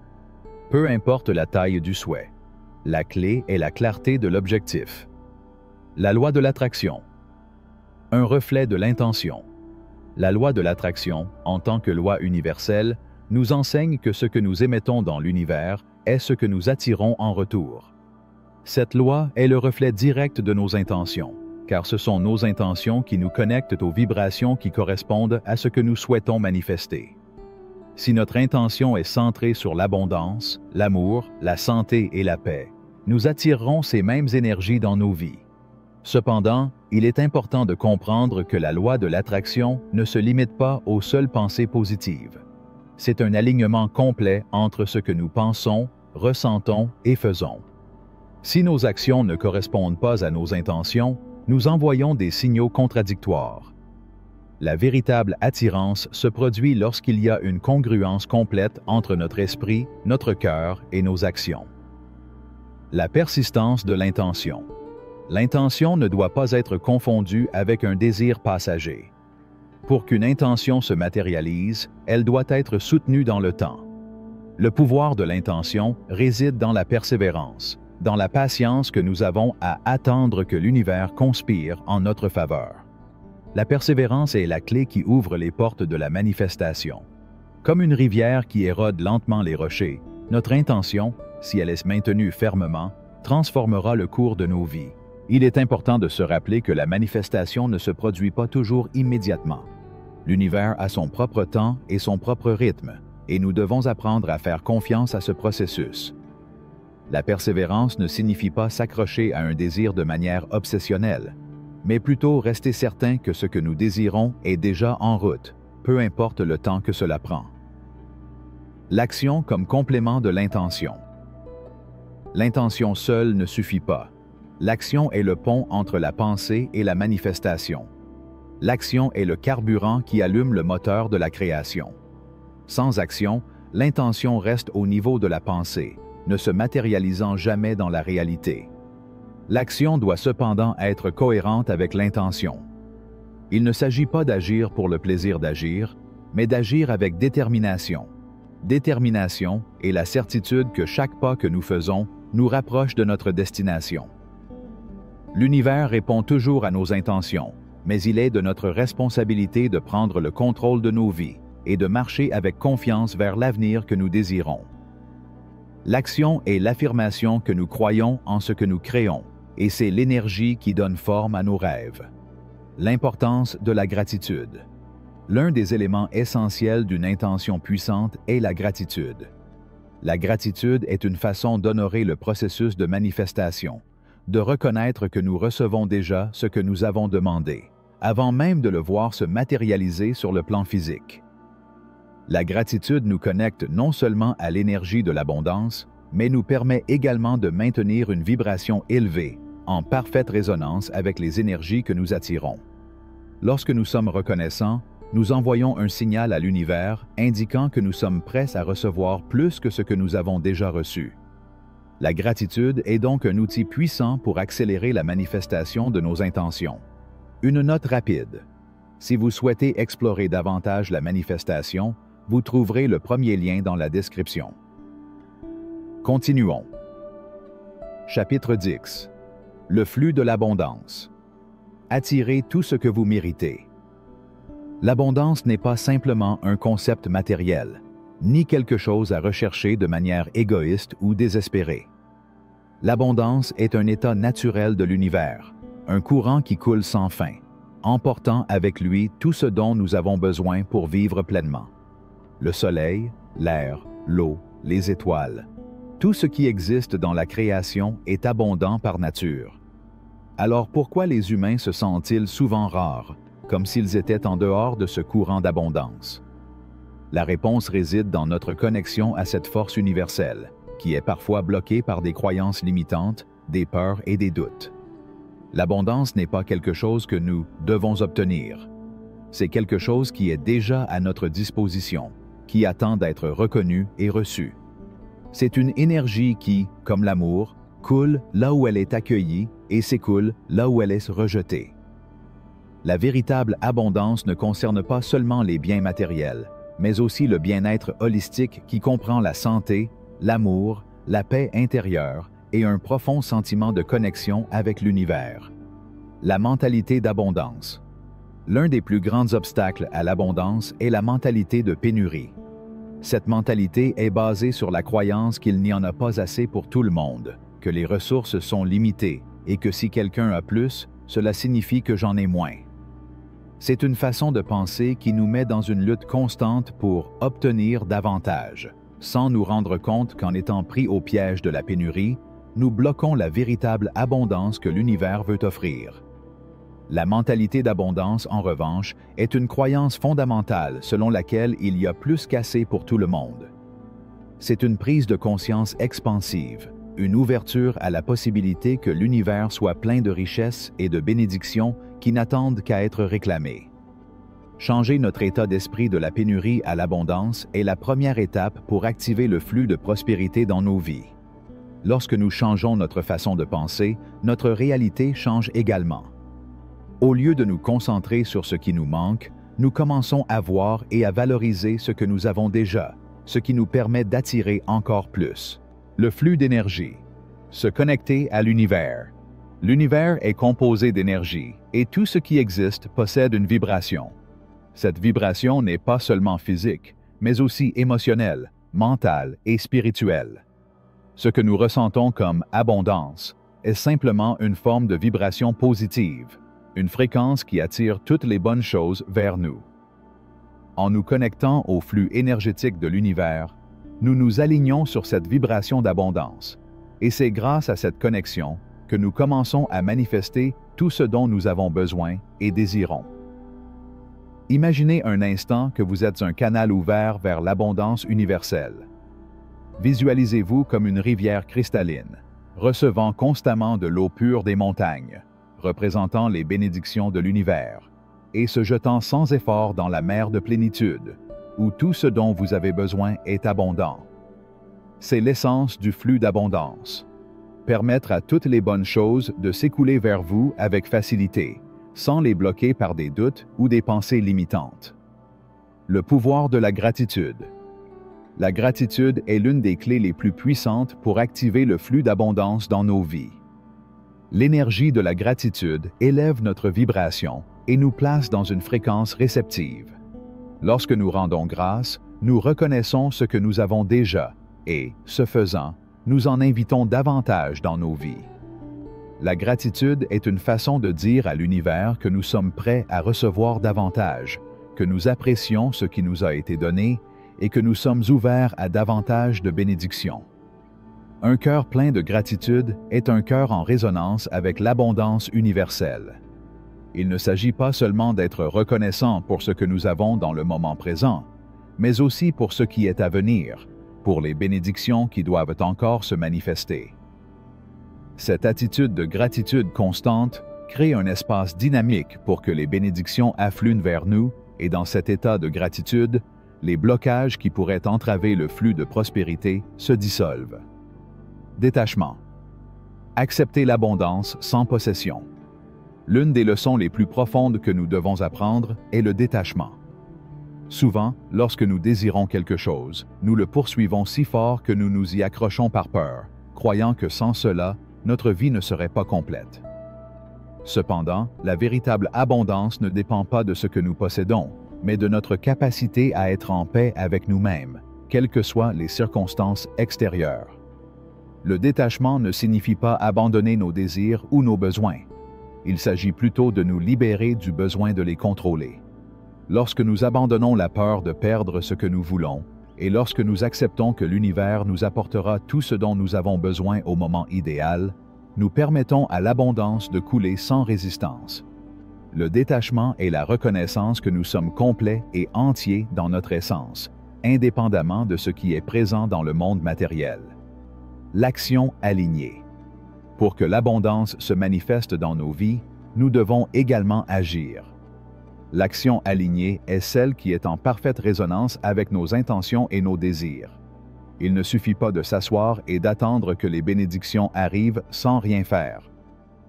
Peu importe la taille du souhait, la clé est la clarté de l'objectif. La loi de l'attraction. Un reflet de l'intention. La loi de l'attraction, en tant que loi universelle, nous enseigne que ce que nous émettons dans l'univers est ce que nous attirons en retour. Cette loi est le reflet direct de nos intentions, car ce sont nos intentions qui nous connectent aux vibrations qui correspondent à ce que nous souhaitons manifester. Si notre intention est centrée sur l'abondance, l'amour, la santé et la paix, nous attirerons ces mêmes énergies dans nos vies. Cependant, il est important de comprendre que la loi de l'attraction ne se limite pas aux seules pensées positives. C'est un alignement complet entre ce que nous pensons, ressentons et faisons. Si nos actions ne correspondent pas à nos intentions, nous envoyons des signaux contradictoires. La véritable attirance se produit lorsqu'il y a une congruence complète entre notre esprit, notre cœur et nos actions. La persistance de l'intention. L'intention ne doit pas être confondue avec un désir passager. Pour qu'une intention se matérialise, elle doit être soutenue dans le temps. Le pouvoir de l'intention réside dans la persévérance, dans la patience que nous avons à attendre que l'univers conspire en notre faveur. La persévérance est la clé qui ouvre les portes de la manifestation. Comme une rivière qui érode lentement les rochers, notre intention, si elle est maintenue fermement, transformera le cours de nos vies. Il est important de se rappeler que la manifestation ne se produit pas toujours immédiatement. L'univers a son propre temps et son propre rythme, et nous devons apprendre à faire confiance à ce processus. La persévérance ne signifie pas s'accrocher à un désir de manière obsessionnelle, mais plutôt rester certain que ce que nous désirons est déjà en route, peu importe le temps que cela prend. L'action comme complément de l'intention. L'intention seule ne suffit pas. L'action est le pont entre la pensée et la manifestation. L'action est le carburant qui allume le moteur de la création. Sans action, l'intention reste au niveau de la pensée, ne se matérialisant jamais dans la réalité. L'action doit cependant être cohérente avec l'intention. Il ne s'agit pas d'agir pour le plaisir d'agir, mais d'agir avec détermination. Détermination est la certitude que chaque pas que nous faisons nous rapproche de notre destination. L'univers répond toujours à nos intentions, mais il est de notre responsabilité de prendre le contrôle de nos vies, et de marcher avec confiance vers l'avenir que nous désirons. L'action est l'affirmation que nous croyons en ce que nous créons, et c'est l'énergie qui donne forme à nos rêves. L'importance de la gratitude. L'un des éléments essentiels d'une intention puissante est la gratitude. La gratitude est une façon d'honorer le processus de manifestation, de reconnaître que nous recevons déjà ce que nous avons demandé, avant même de le voir se matérialiser sur le plan physique. La gratitude nous connecte non seulement à l'énergie de l'abondance, mais nous permet également de maintenir une vibration élevée, en parfaite résonance avec les énergies que nous attirons. Lorsque nous sommes reconnaissants, nous envoyons un signal à l'univers indiquant que nous sommes prêts à recevoir plus que ce que nous avons déjà reçu. La gratitude est donc un outil puissant pour accélérer la manifestation de nos intentions. Une note rapide. Si vous souhaitez explorer davantage la manifestation, vous trouverez le premier lien dans la description. Continuons. Chapitre 10. Le flux de l'abondance. Attirez tout ce que vous méritez. L'abondance n'est pas simplement un concept matériel, ni quelque chose à rechercher de manière égoïste ou désespérée. L'abondance est un état naturel de l'univers, un courant qui coule sans fin, emportant avec lui tout ce dont nous avons besoin pour vivre pleinement. Le soleil, l'air, l'eau, les étoiles. Tout ce qui existe dans la création est abondant par nature. Alors pourquoi les humains se sentent-ils souvent rares, comme s'ils étaient en dehors de ce courant d'abondance? La réponse réside dans notre connexion à cette force universelle, qui est parfois bloquée par des croyances limitantes, des peurs et des doutes. L'abondance n'est pas quelque chose que nous devons obtenir. C'est quelque chose qui est déjà à notre disposition, qui attend d'être reconnu et reçu. C'est une énergie qui, comme l'amour, coule là où elle est accueillie et s'écoule là où elle est rejetée. La véritable abondance ne concerne pas seulement les biens matériels, mais aussi le bien-être holistique qui comprend la santé, l'amour, la paix intérieure et un profond sentiment de connexion avec l'univers. La mentalité d'abondance. L'un des plus grands obstacles à l'abondance est la mentalité de pénurie. Cette mentalité est basée sur la croyance qu'il n'y en a pas assez pour tout le monde, que les ressources sont limitées et que si quelqu'un a plus, cela signifie que j'en ai moins. C'est une façon de penser qui nous met dans une lutte constante pour obtenir davantage, sans nous rendre compte qu'en étant pris au piège de la pénurie, nous bloquons la véritable abondance que l'univers veut offrir. La mentalité d'abondance, en revanche, est une croyance fondamentale selon laquelle il y a plus qu'assez pour tout le monde. C'est une prise de conscience expansive, une ouverture à la possibilité que l'univers soit plein de richesses et de bénédictions qui n'attendent qu'à être réclamées. Changer notre état d'esprit de la pénurie à l'abondance est la première étape pour activer le flux de prospérité dans nos vies. Lorsque nous changeons notre façon de penser, notre réalité change également. Au lieu de nous concentrer sur ce qui nous manque, nous commençons à voir et à valoriser ce que nous avons déjà, ce qui nous permet d'attirer encore plus. Le flux d'énergie. Se connecter à l'univers. L'univers est composé d'énergie, et tout ce qui existe possède une vibration. Cette vibration n'est pas seulement physique, mais aussi émotionnelle, mentale et spirituelle. Ce que nous ressentons comme abondance est simplement une forme de vibration positive, une fréquence qui attire toutes les bonnes choses vers nous. En nous connectant au flux énergétique de l'univers, nous nous alignons sur cette vibration d'abondance, et c'est grâce à cette connexion que nous commençons à manifester tout ce dont nous avons besoin et désirons. Imaginez un instant que vous êtes un canal ouvert vers l'abondance universelle. Visualisez-vous comme une rivière cristalline, recevant constamment de l'eau pure des montagnes, représentant les bénédictions de l'univers, et se jetant sans effort dans la mer de plénitude, où tout ce dont vous avez besoin est abondant. C'est l'essence du flux d'abondance. Permettre à toutes les bonnes choses de s'écouler vers vous avec facilité, sans les bloquer par des doutes ou des pensées limitantes. Le pouvoir de la gratitude. La gratitude est l'une des clés les plus puissantes pour activer le flux d'abondance dans nos vies. L'énergie de la gratitude élève notre vibration et nous place dans une fréquence réceptive. Lorsque nous rendons grâce, nous reconnaissons ce que nous avons déjà et, ce faisant, nous en invitons davantage dans nos vies. La gratitude est une façon de dire à l'univers que nous sommes prêts à recevoir davantage, que nous apprécions ce qui nous a été donné et que nous sommes ouverts à davantage de bénédictions. Un cœur plein de gratitude est un cœur en résonance avec l'abondance universelle. Il ne s'agit pas seulement d'être reconnaissant pour ce que nous avons dans le moment présent, mais aussi pour ce qui est à venir, pour les bénédictions qui doivent encore se manifester. Cette attitude de gratitude constante crée un espace dynamique pour que les bénédictions affluent vers nous et dans cet état de gratitude, les blocages qui pourraient entraver le flux de prospérité se dissolvent. Détachement. Accepter l'abondance sans possession. L'une des leçons les plus profondes que nous devons apprendre est le détachement. Souvent, lorsque nous désirons quelque chose, nous le poursuivons si fort que nous nous y accrochons par peur, croyant que sans cela, notre vie ne serait pas complète. Cependant, la véritable abondance ne dépend pas de ce que nous possédons, mais de notre capacité à être en paix avec nous-mêmes, quelles que soient les circonstances extérieures. Le détachement ne signifie pas abandonner nos désirs ou nos besoins. Il s'agit plutôt de nous libérer du besoin de les contrôler. Lorsque nous abandonnons la peur de perdre ce que nous voulons, et lorsque nous acceptons que l'univers nous apportera tout ce dont nous avons besoin au moment idéal, nous permettons à l'abondance de couler sans résistance. Le détachement est la reconnaissance que nous sommes complets et entiers dans notre essence, indépendamment de ce qui est présent dans le monde matériel. L'action alignée. Pour que l'abondance se manifeste dans nos vies, nous devons également agir. L'action alignée est celle qui est en parfaite résonance avec nos intentions et nos désirs. Il ne suffit pas de s'asseoir et d'attendre que les bénédictions arrivent sans rien faire.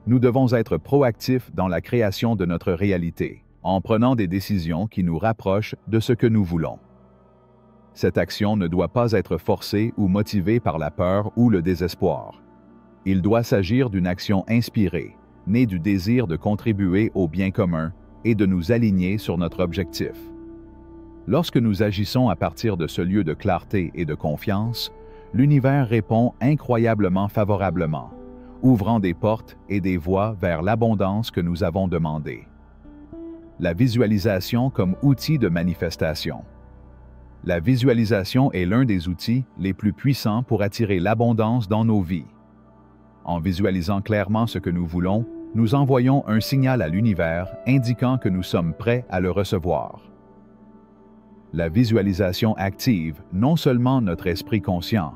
Nous devons être proactifs dans la création de notre réalité, en prenant des décisions qui nous rapprochent de ce que nous voulons. Cette action ne doit pas être forcée ou motivée par la peur ou le désespoir. Il doit s'agir d'une action inspirée, née du désir de contribuer au bien commun et de nous aligner sur notre objectif. Lorsque nous agissons à partir de ce lieu de clarté et de confiance, l'univers répond incroyablement favorablement, ouvrant des portes et des voies vers l'abondance que nous avons demandée. La visualisation comme outil de manifestation. La visualisation est l'un des outils les plus puissants pour attirer l'abondance dans nos vies. En visualisant clairement ce que nous voulons, nous envoyons un signal à l'univers indiquant que nous sommes prêts à le recevoir. La visualisation active non seulement notre esprit conscient,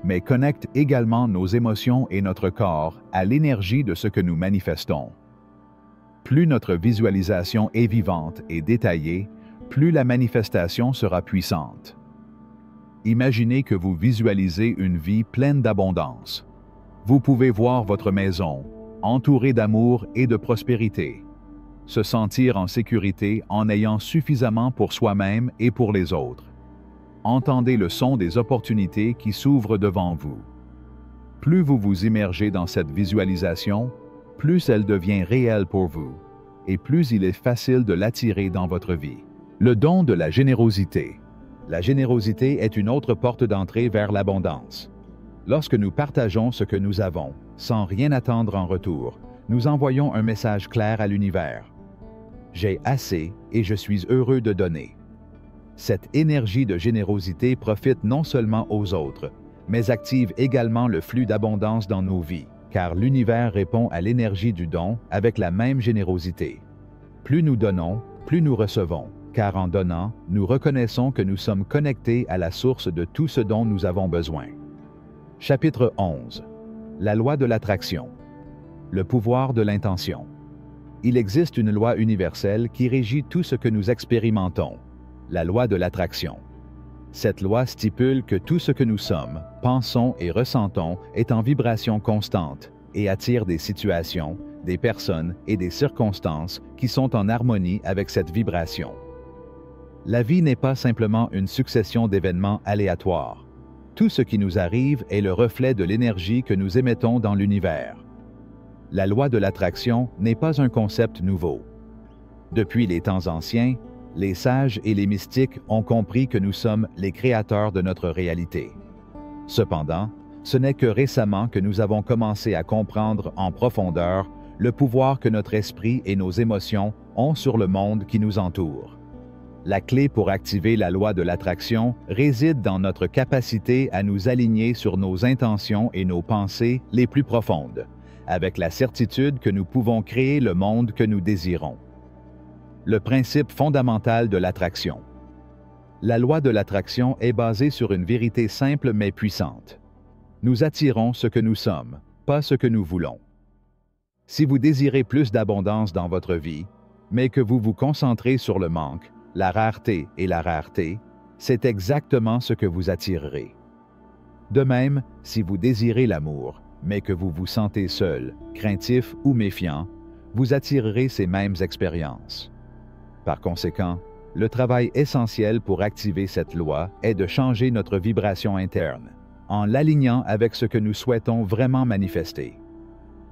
mais connecte également nos émotions et notre corps à l'énergie de ce que nous manifestons. Plus notre visualisation est vivante et détaillée, plus la manifestation sera puissante. Imaginez que vous visualisez une vie pleine d'abondance. Vous pouvez voir votre maison, entourée d'amour et de prospérité. Se sentir en sécurité en ayant suffisamment pour soi-même et pour les autres. Entendez le son des opportunités qui s'ouvrent devant vous. Plus vous vous immergez dans cette visualisation, plus elle devient réelle pour vous, et plus il est facile de l'attirer dans votre vie. Le don de la générosité. La générosité est une autre porte d'entrée vers l'abondance. Lorsque nous partageons ce que nous avons, sans rien attendre en retour, nous envoyons un message clair à l'univers. J'ai assez et je suis heureux de donner. Cette énergie de générosité profite non seulement aux autres, mais active également le flux d'abondance dans nos vies, car l'univers répond à l'énergie du don avec la même générosité. Plus nous donnons, plus nous recevons, car en donnant, nous reconnaissons que nous sommes connectés à la source de tout ce dont nous avons besoin. Chapitre 11. La loi de l'attraction. Le pouvoir de l'intention. Il existe une loi universelle qui régit tout ce que nous expérimentons, la loi de l'attraction. Cette loi stipule que tout ce que nous sommes, pensons et ressentons est en vibration constante et attire des situations, des personnes et des circonstances qui sont en harmonie avec cette vibration. La vie n'est pas simplement une succession d'événements aléatoires. Tout ce qui nous arrive est le reflet de l'énergie que nous émettons dans l'univers. La loi de l'attraction n'est pas un concept nouveau. Depuis les temps anciens, Les sages et les mystiques ont compris que nous sommes les créateurs de notre réalité. Cependant, ce n'est que récemment que nous avons commencé à comprendre en profondeur le pouvoir que notre esprit et nos émotions ont sur le monde qui nous entoure. La clé pour activer la loi de l'attraction réside dans notre capacité à nous aligner sur nos intentions et nos pensées les plus profondes, avec la certitude que nous pouvons créer le monde que nous désirons. Le principe fondamental de l'attraction. La loi de l'attraction est basée sur une vérité simple mais puissante. Nous attirons ce que nous sommes, pas ce que nous voulons. Si vous désirez plus d'abondance dans votre vie, mais que vous vous concentrez sur le manque, la rareté et la rareté, c'est exactement ce que vous attirerez. De même, si vous désirez l'amour, mais que vous vous sentez seul, craintif ou méfiant, vous attirerez ces mêmes expériences. Par conséquent, le travail essentiel pour activer cette loi est de changer notre vibration interne, en l'alignant avec ce que nous souhaitons vraiment manifester.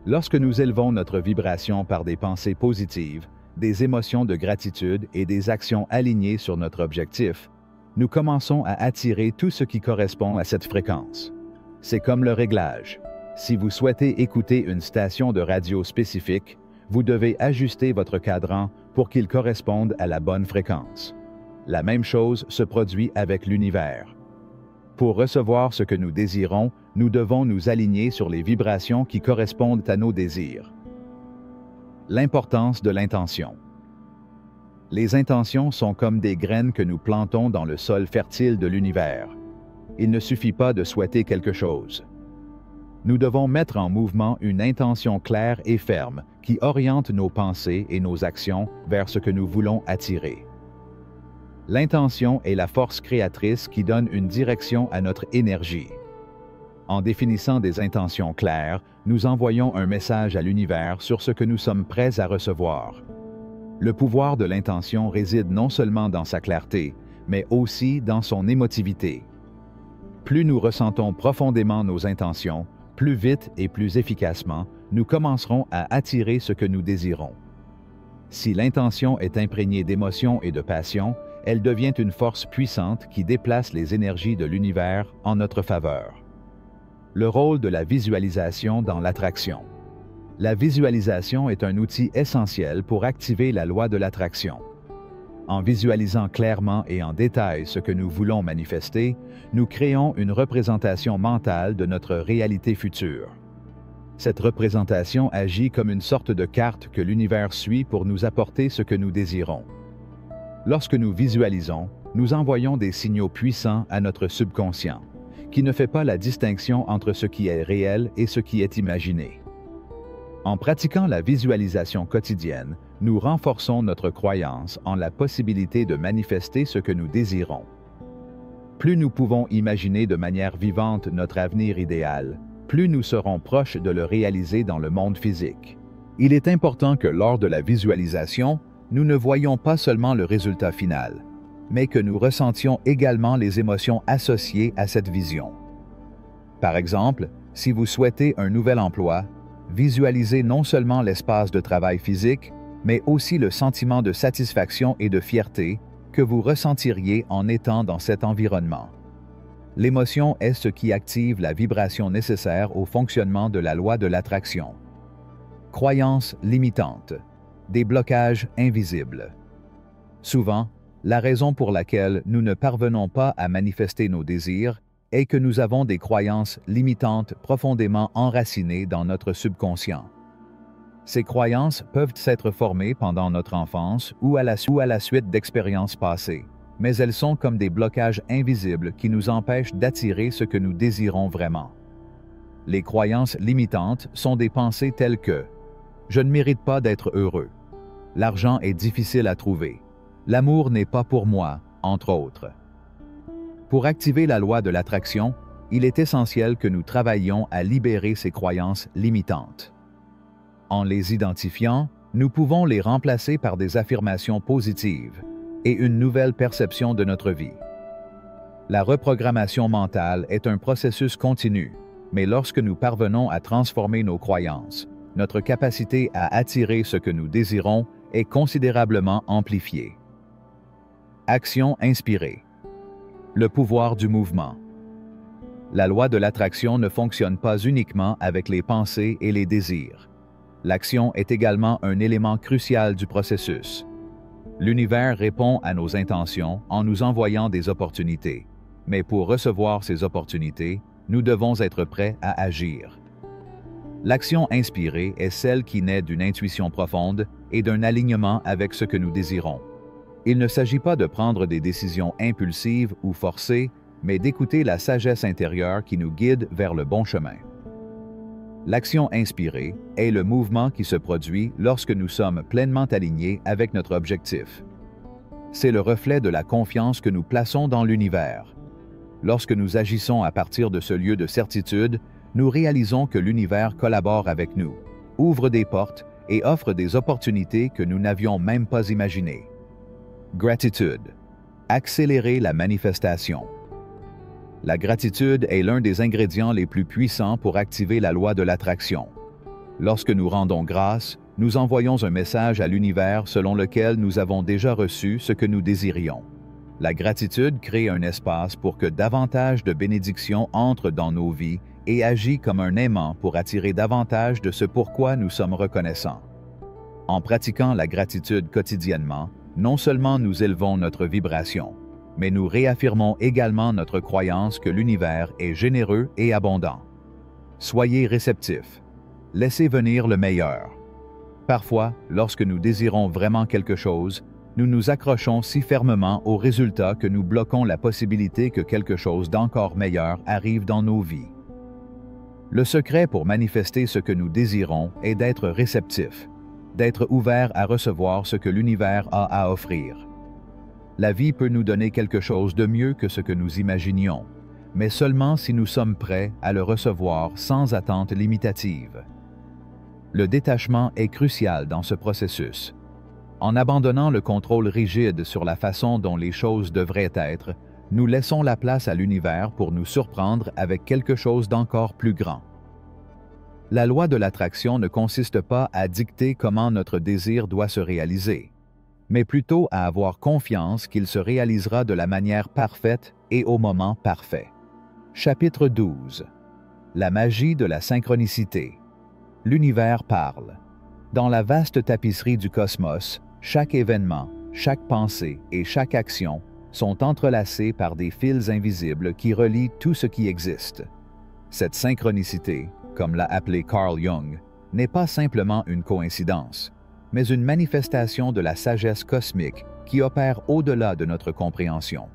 Lorsque nous élevons notre vibration par des pensées positives, des émotions de gratitude et des actions alignées sur notre objectif, nous commençons à attirer tout ce qui correspond à cette fréquence. C'est comme le réglage. Si vous souhaitez écouter une station de radio spécifique, vous devez ajuster votre cadran pour qu'il corresponde à la bonne fréquence. La même chose se produit avec l'univers. Pour recevoir ce que nous désirons, nous devons nous aligner sur les vibrations qui correspondent à nos désirs. L'importance de l'intention. Les intentions sont comme des graines que nous plantons dans le sol fertile de l'univers. Il ne suffit pas de souhaiter quelque chose. Nous devons mettre en mouvement une intention claire et ferme qui oriente nos pensées et nos actions vers ce que nous voulons attirer. L'intention est la force créatrice qui donne une direction à notre énergie. En définissant des intentions claires, nous envoyons un message à l'univers sur ce que nous sommes prêts à recevoir. Le pouvoir de l'intention réside non seulement dans sa clarté, mais aussi dans son émotivité. Plus nous ressentons profondément nos intentions, plus vite et plus efficacement, nous commencerons à attirer ce que nous désirons. Si l'intention est imprégnée d'émotion et de passion, elle devient une force puissante qui déplace les énergies de l'univers en notre faveur. Le rôle de la visualisation dans l'attraction. La visualisation est un outil essentiel pour activer la loi de l'attraction. En visualisant clairement et en détail ce que nous voulons manifester, nous créons une représentation mentale de notre réalité future. Cette représentation agit comme une sorte de carte que l'univers suit pour nous apporter ce que nous désirons. Lorsque nous visualisons, nous envoyons des signaux puissants à notre subconscient, qui ne fait pas la distinction entre ce qui est réel et ce qui est imaginé. En pratiquant la visualisation quotidienne, nous renforçons notre croyance en la possibilité de manifester ce que nous désirons. Plus nous pouvons imaginer de manière vivante notre avenir idéal, plus nous serons proches de le réaliser dans le monde physique. Il est important que lors de la visualisation, nous ne voyions pas seulement le résultat final, mais que nous ressentions également les émotions associées à cette vision. Par exemple, si vous souhaitez un nouvel emploi, visualisez non seulement l'espace de travail physique, mais aussi le sentiment de satisfaction et de fierté que vous ressentiriez en étant dans cet environnement. L'émotion est ce qui active la vibration nécessaire au fonctionnement de la loi de l'attraction. Croyances limitantes. Des blocages invisibles. Souvent, la raison pour laquelle nous ne parvenons pas à manifester nos désirs est que nous avons des croyances limitantes profondément enracinées dans notre subconscient. Ces croyances peuvent s'être formées pendant notre enfance ou à la suite d'expériences passées, mais elles sont comme des blocages invisibles qui nous empêchent d'attirer ce que nous désirons vraiment. Les croyances limitantes sont des pensées telles que « Je ne mérite pas d'être heureux »,« L'argent est difficile à trouver »,« L'amour n'est pas pour moi », entre autres. Pour activer la loi de l'attraction, il est essentiel que nous travaillions à libérer ces croyances limitantes. En les identifiant, nous pouvons les remplacer par des affirmations positives et une nouvelle perception de notre vie. La reprogrammation mentale est un processus continu, mais lorsque nous parvenons à transformer nos croyances, notre capacité à attirer ce que nous désirons est considérablement amplifiée. Action inspirée. Le pouvoir du mouvement. La loi de l'attraction ne fonctionne pas uniquement avec les pensées et les désirs. L'action est également un élément crucial du processus. L'univers répond à nos intentions en nous envoyant des opportunités. Mais pour recevoir ces opportunités, nous devons être prêts à agir. L'action inspirée est celle qui naît d'une intuition profonde et d'un alignement avec ce que nous désirons. Il ne s'agit pas de prendre des décisions impulsives ou forcées, mais d'écouter la sagesse intérieure qui nous guide vers le bon chemin. L'action inspirée est le mouvement qui se produit lorsque nous sommes pleinement alignés avec notre objectif. C'est le reflet de la confiance que nous plaçons dans l'univers. Lorsque nous agissons à partir de ce lieu de certitude, nous réalisons que l'univers collabore avec nous, ouvre des portes et offre des opportunités que nous n'avions même pas imaginées. Gratitude. Accélérer la manifestation. La gratitude est l'un des ingrédients les plus puissants pour activer la loi de l'attraction. Lorsque nous rendons grâce, nous envoyons un message à l'univers selon lequel nous avons déjà reçu ce que nous désirions. La gratitude crée un espace pour que davantage de bénédictions entrent dans nos vies et agit comme un aimant pour attirer davantage de ce pourquoi nous sommes reconnaissants. En pratiquant la gratitude quotidiennement, non seulement nous élevons notre vibration, mais nous réaffirmons également notre croyance que l'univers est généreux et abondant. Soyez réceptifs. Laissez venir le meilleur. Parfois, lorsque nous désirons vraiment quelque chose, nous nous accrochons si fermement au résultat que nous bloquons la possibilité que quelque chose d'encore meilleur arrive dans nos vies. Le secret pour manifester ce que nous désirons est d'être réceptif, d'être ouvert à recevoir ce que l'univers a à offrir. La vie peut nous donner quelque chose de mieux que ce que nous imaginions, mais seulement si nous sommes prêts à le recevoir sans attente limitative. Le détachement est crucial dans ce processus. En abandonnant le contrôle rigide sur la façon dont les choses devraient être, nous laissons la place à l'univers pour nous surprendre avec quelque chose d'encore plus grand. La loi de l'attraction ne consiste pas à dicter comment notre désir doit se réaliser, mais plutôt à avoir confiance qu'il se réalisera de la manière parfaite et au moment parfait. Chapitre 12. La magie de la synchronicité. L'univers parle. Dans la vaste tapisserie du cosmos, chaque événement, chaque pensée et chaque action sont entrelacés par des fils invisibles qui relient tout ce qui existe. Cette synchronicité, comme l'a appelé Carl Jung, n'est pas simplement une coïncidence, mais une manifestation de la sagesse cosmique qui opère au-delà de notre compréhension.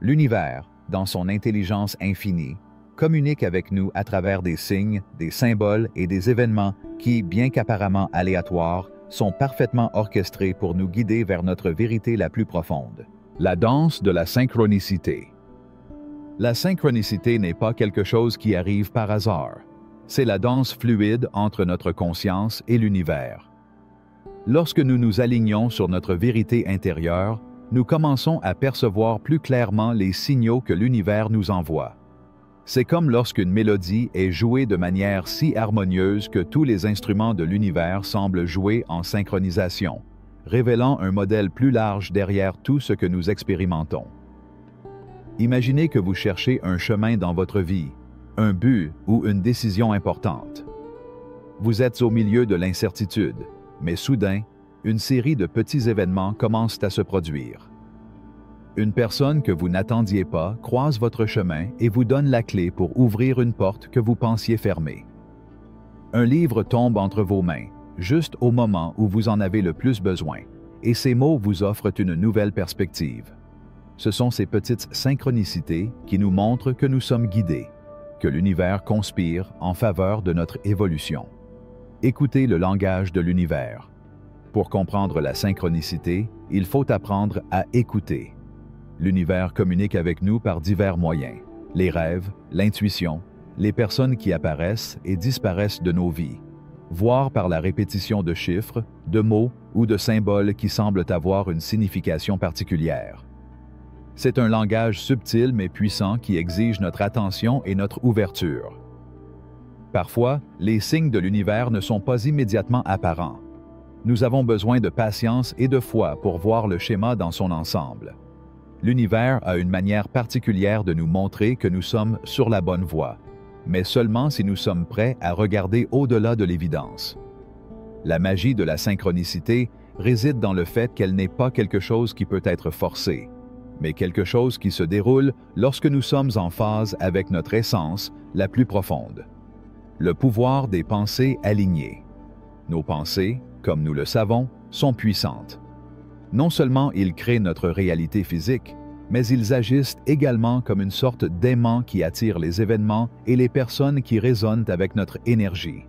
L'univers, dans son intelligence infinie, communique avec nous à travers des signes, des symboles et des événements qui, bien qu'apparemment aléatoires, sont parfaitement orchestrés pour nous guider vers notre vérité la plus profonde. La danse de la synchronicité. La synchronicité n'est pas quelque chose qui arrive par hasard. C'est la danse fluide entre notre conscience et l'univers. Lorsque nous nous alignons sur notre vérité intérieure, nous commençons à percevoir plus clairement les signaux que l'univers nous envoie. C'est comme lorsqu'une mélodie est jouée de manière si harmonieuse que tous les instruments de l'univers semblent jouer en synchronisation, révélant un modèle plus large derrière tout ce que nous expérimentons. Imaginez que vous cherchez un chemin dans votre vie, un but ou une décision importante. Vous êtes au milieu de l'incertitude, mais soudain, une série de petits événements commencent à se produire. Une personne que vous n'attendiez pas croise votre chemin et vous donne la clé pour ouvrir une porte que vous pensiez fermée. Un livre tombe entre vos mains, juste au moment où vous en avez le plus besoin, et ces mots vous offrent une nouvelle perspective. Ce sont ces petites synchronicités qui nous montrent que nous sommes guidés, que l'univers conspire en faveur de notre évolution. Écoutez le langage de l'univers. Pour comprendre la synchronicité, il faut apprendre à écouter. L'univers communique avec nous par divers moyens: les rêves, l'intuition, les personnes qui apparaissent et disparaissent de nos vies, voire par la répétition de chiffres, de mots ou de symboles qui semblent avoir une signification particulière. C'est un langage subtil mais puissant qui exige notre attention et notre ouverture. Parfois, les signes de l'univers ne sont pas immédiatement apparents. Nous avons besoin de patience et de foi pour voir le schéma dans son ensemble. L'univers a une manière particulière de nous montrer que nous sommes sur la bonne voie, mais seulement si nous sommes prêts à regarder au-delà de l'évidence. La magie de la synchronicité réside dans le fait qu'elle n'est pas quelque chose qui peut être forcé, mais quelque chose qui se déroule lorsque nous sommes en phase avec notre essence la plus profonde. Le pouvoir des pensées alignées. Nos pensées, comme nous le savons, sont puissantes. Non seulement ils créent notre réalité physique, mais ils agissent également comme une sorte d'aimant qui attire les événements et les personnes qui résonnent avec notre énergie.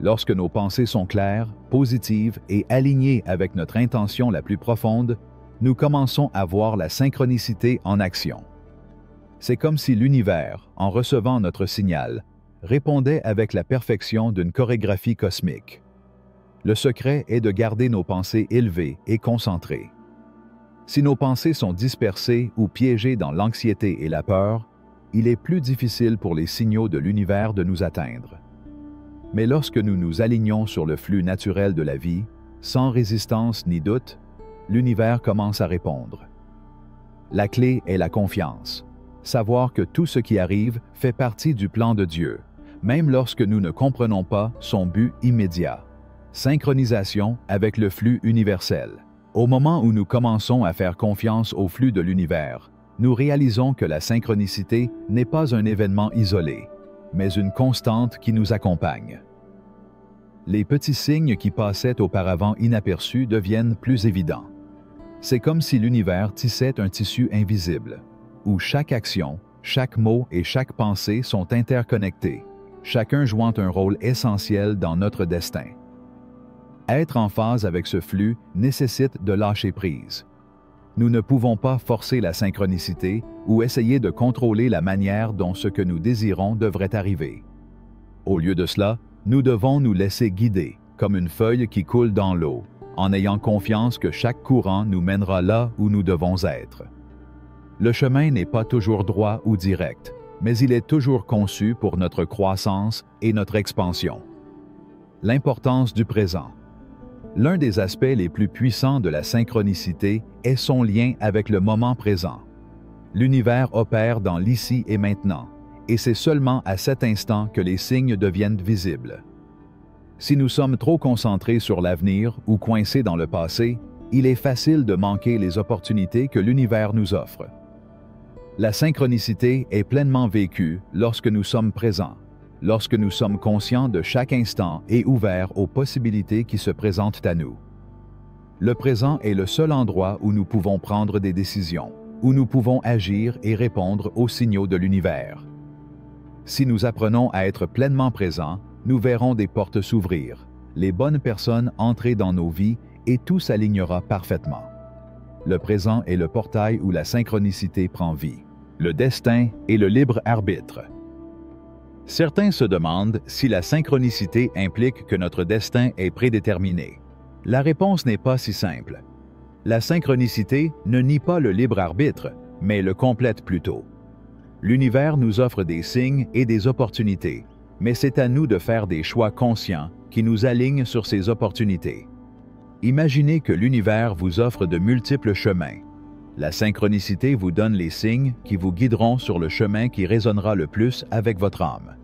Lorsque nos pensées sont claires, positives et alignées avec notre intention la plus profonde, nous commençons à voir la synchronicité en action. C'est comme si l'univers, en recevant notre signal, répondait avec la perfection d'une chorégraphie cosmique. Le secret est de garder nos pensées élevées et concentrées. Si nos pensées sont dispersées ou piégées dans l'anxiété et la peur, il est plus difficile pour les signaux de l'univers de nous atteindre. Mais lorsque nous nous alignons sur le flux naturel de la vie, sans résistance ni doute, l'univers commence à répondre. La clé est la confiance. Savoir que tout ce qui arrive fait partie du plan de Dieu, même lorsque nous ne comprenons pas son but immédiat. Synchronisation avec le flux universel. Au moment où nous commençons à faire confiance au flux de l'univers, nous réalisons que la synchronicité n'est pas un événement isolé, mais une constante qui nous accompagne. Les petits signes qui passaient auparavant inaperçus deviennent plus évidents. C'est comme si l'univers tissait un tissu invisible, où chaque action, chaque mot et chaque pensée sont interconnectés, chacun jouant un rôle essentiel dans notre destin. Être en phase avec ce flux nécessite de lâcher prise. Nous ne pouvons pas forcer la synchronicité ou essayer de contrôler la manière dont ce que nous désirons devrait arriver. Au lieu de cela, nous devons nous laisser guider, comme une feuille qui coule dans l'eau, en ayant confiance que chaque courant nous mènera là où nous devons être. Le chemin n'est pas toujours droit ou direct, mais il est toujours conçu pour notre croissance et notre expansion. L'importance du présent. L'un des aspects les plus puissants de la synchronicité est son lien avec le moment présent. L'univers opère dans l'ici et maintenant, et c'est seulement à cet instant que les signes deviennent visibles. Si nous sommes trop concentrés sur l'avenir ou coincés dans le passé, il est facile de manquer les opportunités que l'univers nous offre. La synchronicité est pleinement vécue lorsque nous sommes présents, lorsque nous sommes conscients de chaque instant et ouverts aux possibilités qui se présentent à nous. Le présent est le seul endroit où nous pouvons prendre des décisions, où nous pouvons agir et répondre aux signaux de l'univers. Si nous apprenons à être pleinement présents, nous verrons des portes s'ouvrir, les bonnes personnes entrer dans nos vies et tout s'alignera parfaitement. Le présent est le portail où la synchronicité prend vie. Le destin et le libre arbitre. Certains se demandent si la synchronicité implique que notre destin est prédéterminé. La réponse n'est pas si simple. La synchronicité ne nie pas le libre arbitre, mais le complète plutôt. L'univers nous offre des signes et des opportunités, mais c'est à nous de faire des choix conscients qui nous alignent sur ces opportunités. Imaginez que l'univers vous offre de multiples chemins. La synchronicité vous donne les signes qui vous guideront sur le chemin qui résonnera le plus avec votre âme.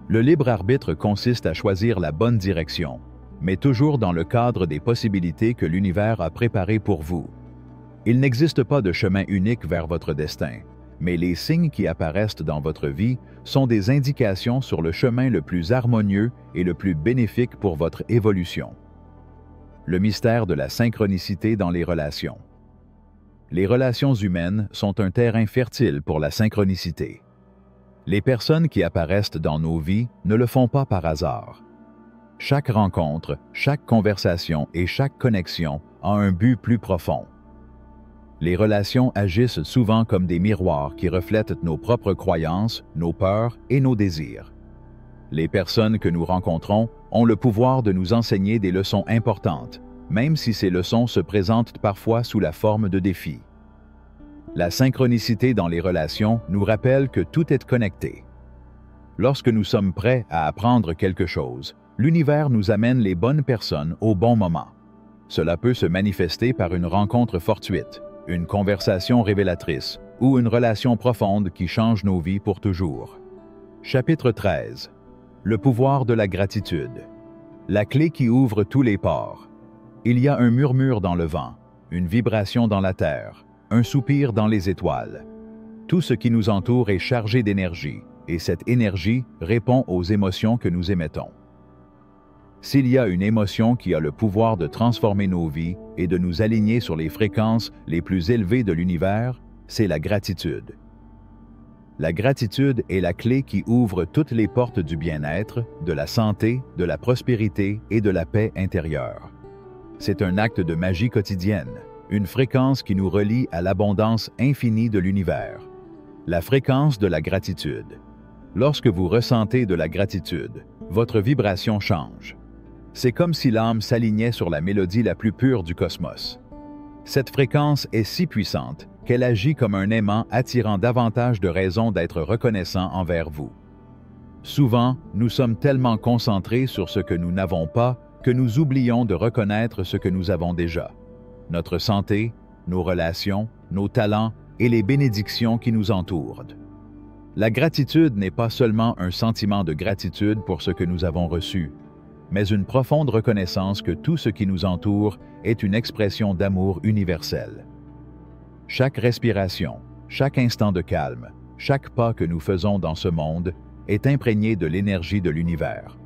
Le libre arbitre consiste à choisir la bonne direction, mais toujours dans le cadre des possibilités que l'univers a préparées pour vous. Il n'existe pas de chemin unique vers votre destin, mais les signes qui apparaissent dans votre vie sont des indications sur le chemin le plus harmonieux et le plus bénéfique pour votre évolution. Le mystère de la synchronicité dans les relations. Les relations humaines sont un terrain fertile pour la synchronicité. Les personnes qui apparaissent dans nos vies ne le font pas par hasard. Chaque rencontre, chaque conversation et chaque connexion a un but plus profond. Les relations agissent souvent comme des miroirs qui reflètent nos propres croyances, nos peurs et nos désirs. Les personnes que nous rencontrons ont le pouvoir de nous enseigner des leçons importantes, même si ces leçons se présentent parfois sous la forme de défis. La synchronicité dans les relations nous rappelle que tout est connecté. Lorsque nous sommes prêts à apprendre quelque chose, L'univers nous amène les bonnes personnes au bon moment. Cela peut se manifester par une rencontre fortuite, une conversation révélatrice ou une relation profonde qui change nos vies pour toujours. Chapitre 13. Le pouvoir de la gratitude. La clé qui ouvre tous les pores. Il y a un murmure dans le vent, une vibration dans la terre, un soupir dans les étoiles. Tout ce qui nous entoure est chargé d'énergie, et cette énergie répond aux émotions que nous émettons. S'il y a une émotion qui a le pouvoir de transformer nos vies et de nous aligner sur les fréquences les plus élevées de l'univers, c'est la gratitude. La gratitude est la clé qui ouvre toutes les portes du bien-être, de la santé, de la prospérité et de la paix intérieure. C'est un acte de magie quotidienne, une fréquence qui nous relie à l'abondance infinie de l'univers. La fréquence de la gratitude. Lorsque vous ressentez de la gratitude, votre vibration change. C'est comme si l'âme s'alignait sur la mélodie la plus pure du cosmos. Cette fréquence est si puissante qu'elle agit comme un aimant attirant davantage de raisons d'être reconnaissant envers vous. Souvent, nous sommes tellement concentrés sur ce que nous n'avons pas que nous oublions de reconnaître ce que nous avons déjà. Notre santé, nos relations, nos talents et les bénédictions qui nous entourent. La gratitude n'est pas seulement un sentiment de gratitude pour ce que nous avons reçu, mais une profonde reconnaissance que tout ce qui nous entoure est une expression d'amour universel. Chaque respiration, chaque instant de calme, chaque pas que nous faisons dans ce monde est imprégné de l'énergie de l'univers.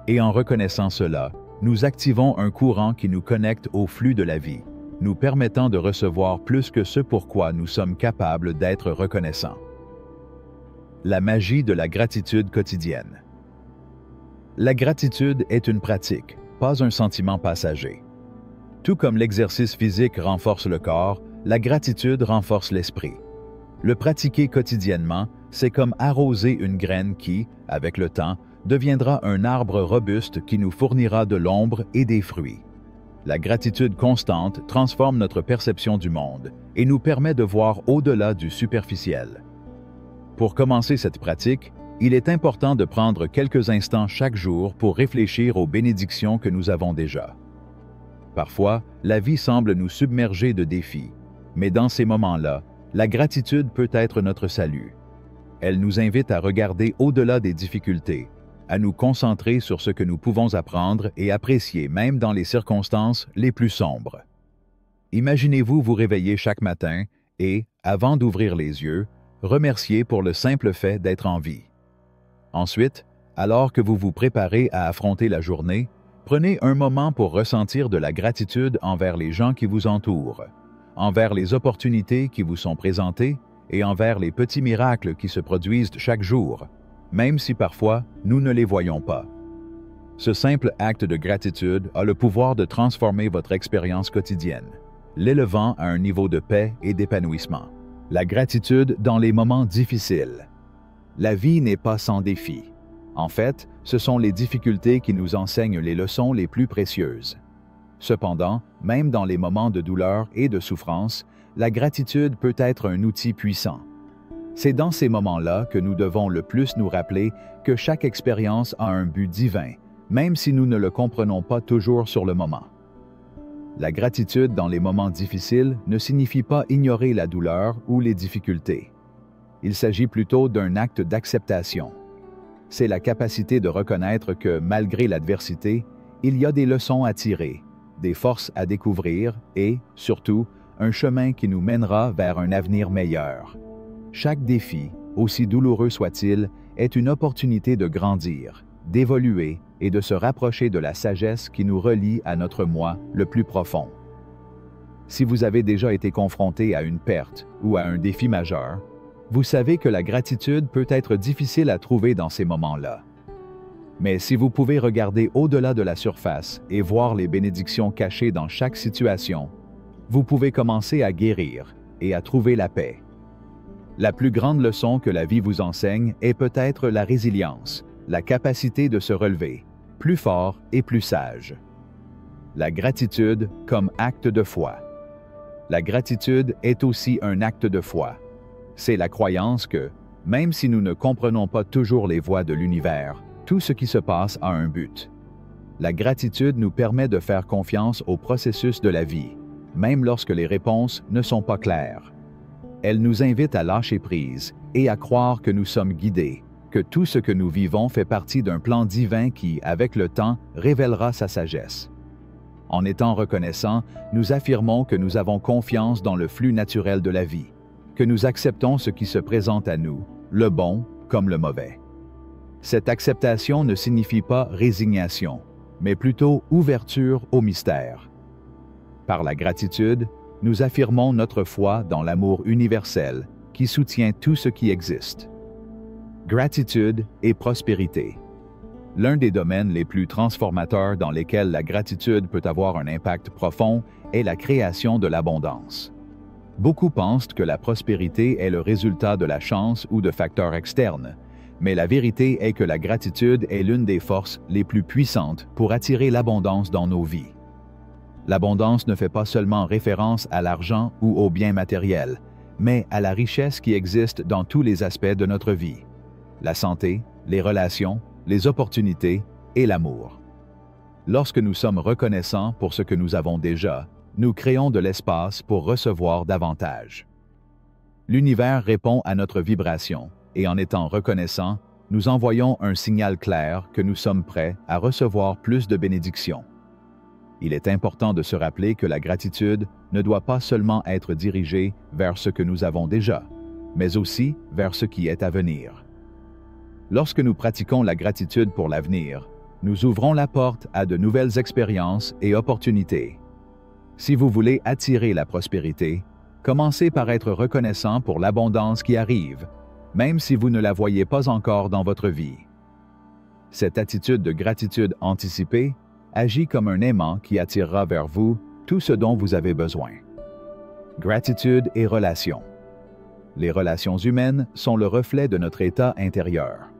Et en reconnaissant cela, nous activons un courant qui nous connecte au flux de la vie, nous permettant de recevoir plus que ce pourquoi nous sommes capables d'être reconnaissants. La magie de la gratitude quotidienne. La gratitude est une pratique, pas un sentiment passager. Tout comme l'exercice physique renforce le corps, la gratitude renforce l'esprit. Le pratiquer quotidiennement, c'est comme arroser une graine qui, avec le temps, deviendra un arbre robuste qui nous fournira de l'ombre et des fruits. La gratitude constante transforme notre perception du monde et nous permet de voir au-delà du superficiel. Pour commencer cette pratique, il est important de prendre quelques instants chaque jour pour réfléchir aux bénédictions que nous avons déjà. Parfois, la vie semble nous submerger de défis, mais dans ces moments-là, la gratitude peut être notre salut. Elle nous invite à regarder au-delà des difficultés, à nous concentrer sur ce que nous pouvons apprendre et apprécier même dans les circonstances les plus sombres. Imaginez-vous vous réveiller chaque matin et, avant d'ouvrir les yeux, remercier pour le simple fait d'être en vie. Ensuite, alors que vous vous préparez à affronter la journée, prenez un moment pour ressentir de la gratitude envers les gens qui vous entourent, envers les opportunités qui vous sont présentées et envers les petits miracles qui se produisent chaque jour, même si parfois nous ne les voyons pas. Ce simple acte de gratitude a le pouvoir de transformer votre expérience quotidienne, l'élevant à un niveau de paix et d'épanouissement. La gratitude dans les moments difficiles. La vie n'est pas sans défis. En fait, ce sont les difficultés qui nous enseignent les leçons les plus précieuses. Cependant, même dans les moments de douleur et de souffrance, la gratitude peut être un outil puissant. C'est dans ces moments-là que nous devons le plus nous rappeler que chaque expérience a un but divin, même si nous ne le comprenons pas toujours sur le moment. La gratitude dans les moments difficiles ne signifie pas ignorer la douleur ou les difficultés. Il s'agit plutôt d'un acte d'acceptation. C'est la capacité de reconnaître que, malgré l'adversité, il y a des leçons à tirer, des forces à découvrir et, surtout, un chemin qui nous mènera vers un avenir meilleur. Chaque défi, aussi douloureux soit-il, est une opportunité de grandir, d'évoluer et de se rapprocher de la sagesse qui nous relie à notre moi le plus profond. Si vous avez déjà été confronté à une perte ou à un défi majeur, vous savez que la gratitude peut être difficile à trouver dans ces moments-là. Mais si vous pouvez regarder au-delà de la surface et voir les bénédictions cachées dans chaque situation, vous pouvez commencer à guérir et à trouver la paix. La plus grande leçon que la vie vous enseigne est peut-être la résilience, la capacité de se relever, plus fort et plus sage. La gratitude comme acte de foi. La gratitude est aussi un acte de foi. C'est la croyance que, même si nous ne comprenons pas toujours les voies de l'univers, tout ce qui se passe a un but. La gratitude nous permet de faire confiance au processus de la vie, même lorsque les réponses ne sont pas claires. Elle nous invite à lâcher prise et à croire que nous sommes guidés, que tout ce que nous vivons fait partie d'un plan divin qui, avec le temps, révélera sa sagesse. En étant reconnaissants, nous affirmons que nous avons confiance dans le flux naturel de la vie, que nous acceptons ce qui se présente à nous, le bon comme le mauvais. Cette acceptation ne signifie pas résignation, mais plutôt ouverture au mystère. Par la gratitude, nous affirmons notre foi dans l'amour universel qui soutient tout ce qui existe. Gratitude et prospérité. L'un des domaines les plus transformateurs dans lesquels la gratitude peut avoir un impact profond est la création de l'abondance. Beaucoup pensent que la prospérité est le résultat de la chance ou de facteurs externes, mais la vérité est que la gratitude est l'une des forces les plus puissantes pour attirer l'abondance dans nos vies. L'abondance ne fait pas seulement référence à l'argent ou aux biens matériels, mais à la richesse qui existe dans tous les aspects de notre vie: la santé, les relations, les opportunités et l'amour. Lorsque nous sommes reconnaissants pour ce que nous avons déjà, nous créons de l'espace pour recevoir davantage. L'univers répond à notre vibration, et en étant reconnaissants, nous envoyons un signal clair que nous sommes prêts à recevoir plus de bénédictions. Il est important de se rappeler que la gratitude ne doit pas seulement être dirigée vers ce que nous avons déjà, mais aussi vers ce qui est à venir. Lorsque nous pratiquons la gratitude pour l'avenir, nous ouvrons la porte à de nouvelles expériences et opportunités. Si vous voulez attirer la prospérité, commencez par être reconnaissant pour l'abondance qui arrive, même si vous ne la voyez pas encore dans votre vie. Cette attitude de gratitude anticipée agit comme un aimant qui attirera vers vous tout ce dont vous avez besoin. Gratitude et relations. Les relations humaines sont le reflet de notre état intérieur.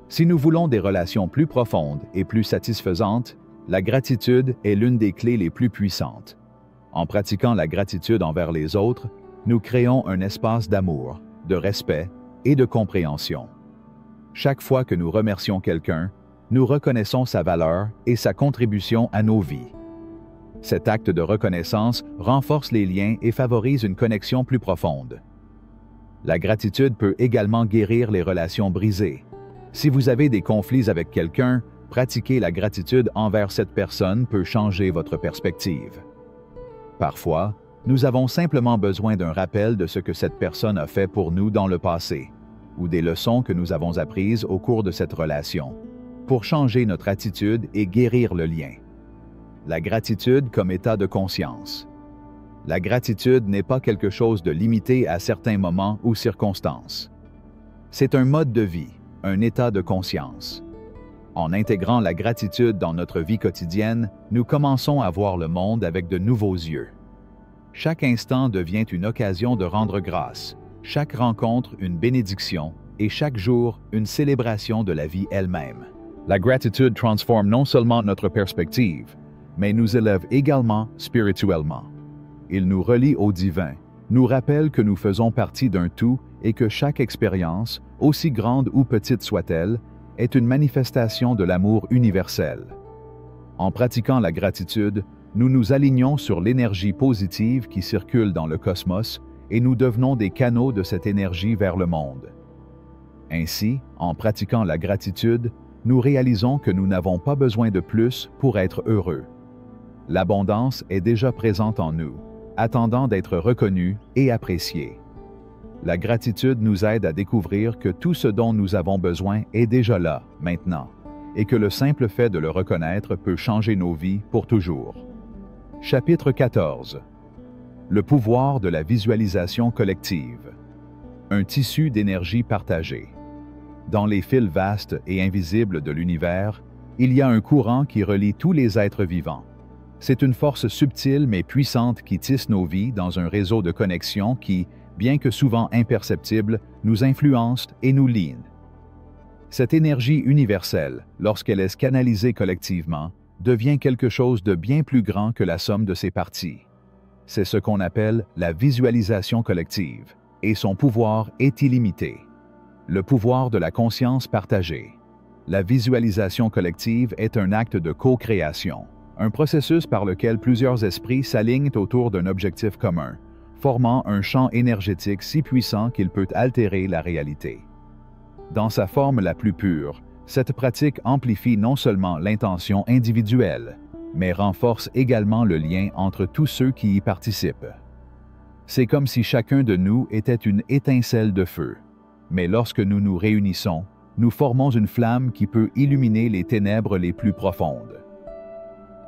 Si nous voulons des relations plus profondes et plus satisfaisantes, la gratitude est l'une des clés les plus puissantes. En pratiquant la gratitude envers les autres, nous créons un espace d'amour, de respect et de compréhension. Chaque fois que nous remercions quelqu'un, nous reconnaissons sa valeur et sa contribution à nos vies. Cet acte de reconnaissance renforce les liens et favorise une connexion plus profonde. La gratitude peut également guérir les relations brisées. Si vous avez des conflits avec quelqu'un, pratiquer la gratitude envers cette personne peut changer votre perspective. Parfois, nous avons simplement besoin d'un rappel de ce que cette personne a fait pour nous dans le passé, ou des leçons que nous avons apprises au cours de cette relation, pour changer notre attitude et guérir le lien. La gratitude comme état de conscience. La gratitude n'est pas quelque chose de limité à certains moments ou circonstances. C'est un mode de vie, un état de conscience. En intégrant la gratitude dans notre vie quotidienne, nous commençons à voir le monde avec de nouveaux yeux. Chaque instant devient une occasion de rendre grâce, chaque rencontre une bénédiction et chaque jour une célébration de la vie elle-même. La gratitude transforme non seulement notre perspective, mais nous élève également spirituellement. Il nous relie au divin, nous rappelle que nous faisons partie d'un tout et que chaque expérience, aussi grande ou petite soit-elle, est une manifestation de l'amour universel. En pratiquant la gratitude, nous nous alignons sur l'énergie positive qui circule dans le cosmos et nous devenons des canaux de cette énergie vers le monde. Ainsi, en pratiquant la gratitude, nous réalisons que nous n'avons pas besoin de plus pour être heureux. L'abondance est déjà présente en nous, attendant d'être reconnue et appréciée. La gratitude nous aide à découvrir que tout ce dont nous avons besoin est déjà là, maintenant, et que le simple fait de le reconnaître peut changer nos vies pour toujours. Chapitre 14. Le pouvoir de la visualisation collective. Un tissu d'énergie partagée. Dans les fils vastes et invisibles de l'univers, il y a un courant qui relie tous les êtres vivants. C'est une force subtile mais puissante qui tisse nos vies dans un réseau de connexion qui, bien que souvent imperceptible, nous influence et nous lie. Cette énergie universelle, lorsqu'elle est canalisée collectivement, devient quelque chose de bien plus grand que la somme de ses parties. C'est ce qu'on appelle la visualisation collective, et son pouvoir est illimité. Le pouvoir de la conscience partagée. La visualisation collective est un acte de co-création, un processus par lequel plusieurs esprits s'alignent autour d'un objectif commun, formant un champ énergétique si puissant qu'il peut altérer la réalité. Dans sa forme la plus pure, cette pratique amplifie non seulement l'intention individuelle, mais renforce également le lien entre tous ceux qui y participent. C'est comme si chacun de nous était une étincelle de feu, mais lorsque nous nous réunissons, nous formons une flamme qui peut illuminer les ténèbres les plus profondes.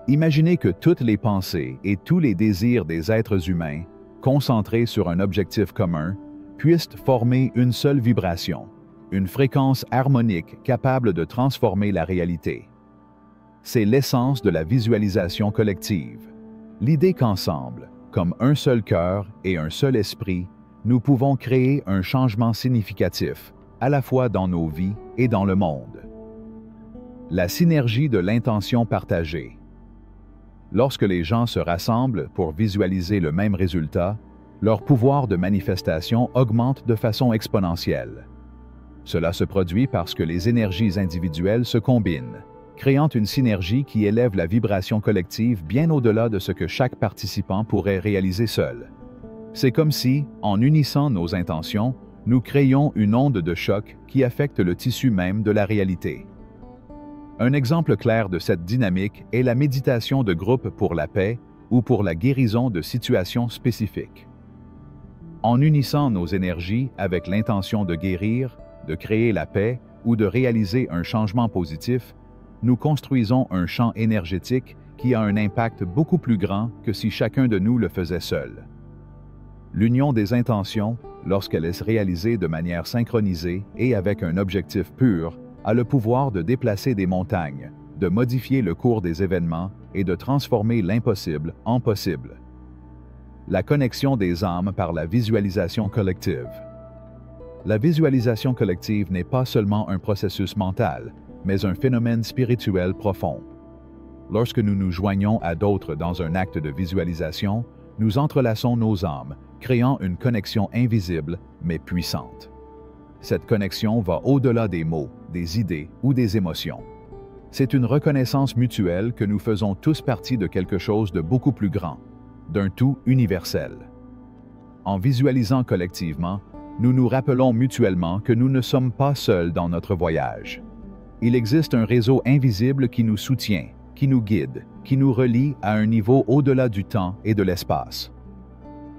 Imaginez que toutes les pensées et tous les désirs des êtres humains, concentrés sur un objectif commun, puissent former une seule vibration, une fréquence harmonique capable de transformer la réalité. C'est l'essence de la visualisation collective, l'idée qu'ensemble, comme un seul cœur et un seul esprit, nous pouvons créer un changement significatif, à la fois dans nos vies et dans le monde. La synergie de l'intention partagée. Lorsque les gens se rassemblent pour visualiser le même résultat, leur pouvoir de manifestation augmente de façon exponentielle. Cela se produit parce que les énergies individuelles se combinent, créant une synergie qui élève la vibration collective bien au-delà de ce que chaque participant pourrait réaliser seul. C'est comme si, en unissant nos intentions, nous créions une onde de choc qui affecte le tissu même de la réalité. Un exemple clair de cette dynamique est la méditation de groupe pour la paix ou pour la guérison de situations spécifiques. En unissant nos énergies avec l'intention de guérir, de créer la paix ou de réaliser un changement positif, nous construisons un champ énergétique qui a un impact beaucoup plus grand que si chacun de nous le faisait seul. L'union des intentions, lorsqu'elle est réalisée de manière synchronisée et avec un objectif pur, a le pouvoir de déplacer des montagnes, de modifier le cours des événements et de transformer l'impossible en possible. La connexion des âmes par la visualisation collective. La visualisation collective n'est pas seulement un processus mental, mais un phénomène spirituel profond. Lorsque nous nous joignons à d'autres dans un acte de visualisation, nous entrelaçons nos âmes, créant une connexion invisible mais puissante. Cette connexion va au-delà des mots, des idées ou des émotions. C'est une reconnaissance mutuelle que nous faisons tous partie de quelque chose de beaucoup plus grand, d'un tout universel. En visualisant collectivement, nous nous rappelons mutuellement que nous ne sommes pas seuls dans notre voyage. Il existe un réseau invisible qui nous soutient, qui nous guide, qui nous relie à un niveau au-delà du temps et de l'espace.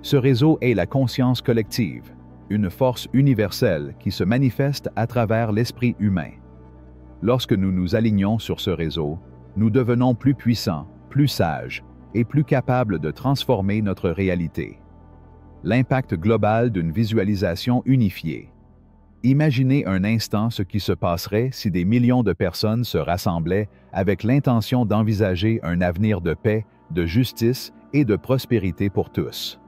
Ce réseau est la conscience collective, une force universelle qui se manifeste à travers l'esprit humain. Lorsque nous nous alignons sur ce réseau, nous devenons plus puissants, plus sages et plus capables de transformer notre réalité. L'impact global d'une visualisation unifiée. Imaginez un instant ce qui se passerait si des millions de personnes se rassemblaient avec l'intention d'envisager un avenir de paix, de justice et de prospérité pour tous.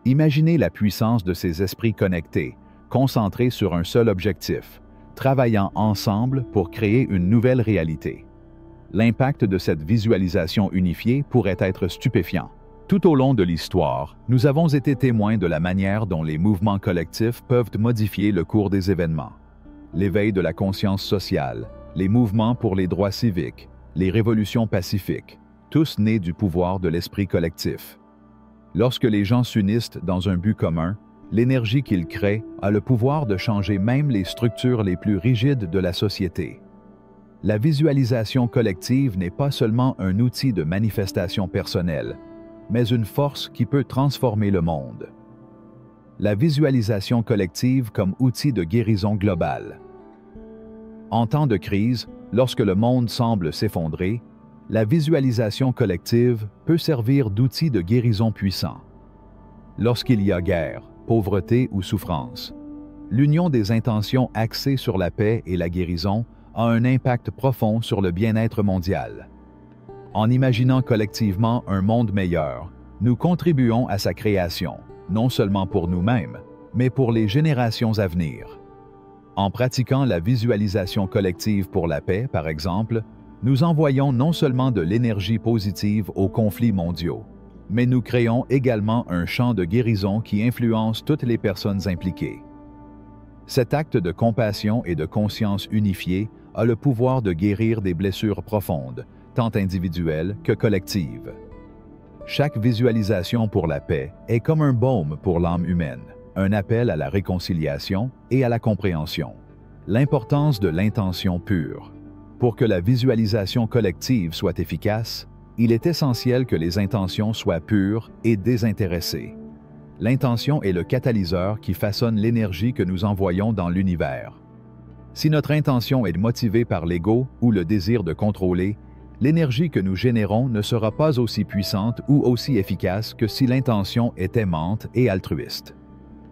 Imaginez la puissance de ces esprits connectés, concentrés sur un seul objectif, travaillant ensemble pour créer une nouvelle réalité. L'impact de cette visualisation unifiée pourrait être stupéfiant. Tout au long de l'histoire, nous avons été témoins de la manière dont les mouvements collectifs peuvent modifier le cours des événements. L'éveil de la conscience sociale, les mouvements pour les droits civiques, les révolutions pacifiques, tous nés du pouvoir de l'esprit collectif. Lorsque les gens s'unissent dans un but commun, l'énergie qu'ils créent a le pouvoir de changer même les structures les plus rigides de la société. La visualisation collective n'est pas seulement un outil de manifestation personnelle, mais une force qui peut transformer le monde. La visualisation collective comme outil de guérison globale. En temps de crise, lorsque le monde semble s'effondrer, la visualisation collective peut servir d'outil de guérison puissant. Lorsqu'il y a guerre, pauvreté ou souffrance, l'union des intentions axées sur la paix et la guérison a un impact profond sur le bien-être mondial. En imaginant collectivement un monde meilleur, nous contribuons à sa création, non seulement pour nous-mêmes, mais pour les générations à venir. En pratiquant la visualisation collective pour la paix, par exemple, nous envoyons non seulement de l'énergie positive aux conflits mondiaux, mais nous créons également un champ de guérison qui influence toutes les personnes impliquées. Cet acte de compassion et de conscience unifiée a le pouvoir de guérir des blessures profondes, tant individuelles que collectives. Chaque visualisation pour la paix est comme un baume pour l'âme humaine, un appel à la réconciliation et à la compréhension. L'importance de l'intention pure. Pour que la visualisation collective soit efficace, il est essentiel que les intentions soient pures et désintéressées. L'intention est le catalyseur qui façonne l'énergie que nous envoyons dans l'univers. Si notre intention est motivée par l'ego ou le désir de contrôler, l'énergie que nous générons ne sera pas aussi puissante ou aussi efficace que si l'intention est aimante et altruiste.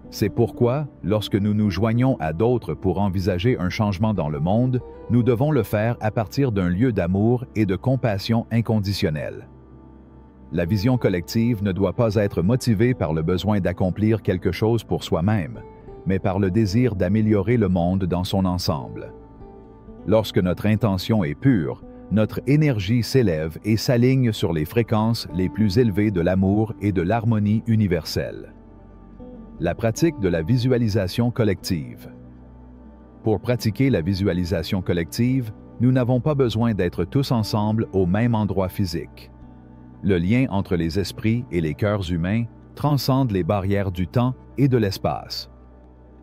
C'est pourquoi, lorsque nous nous joignons à d'autres pour envisager un changement dans le monde, nous devons le faire à partir d'un lieu d'amour et de compassion inconditionnelle. La vision collective ne doit pas être motivée par le besoin d'accomplir quelque chose pour soi-même, mais par le désir d'améliorer le monde dans son ensemble. Lorsque notre intention est pure, notre énergie s'élève et s'aligne sur les fréquences les plus élevées de l'amour et de l'harmonie universelle. La pratique de la visualisation collective. Pour pratiquer la visualisation collective, nous n'avons pas besoin d'être tous ensemble au même endroit physique. Le lien entre les esprits et les cœurs humains transcende les barrières du temps et de l'espace.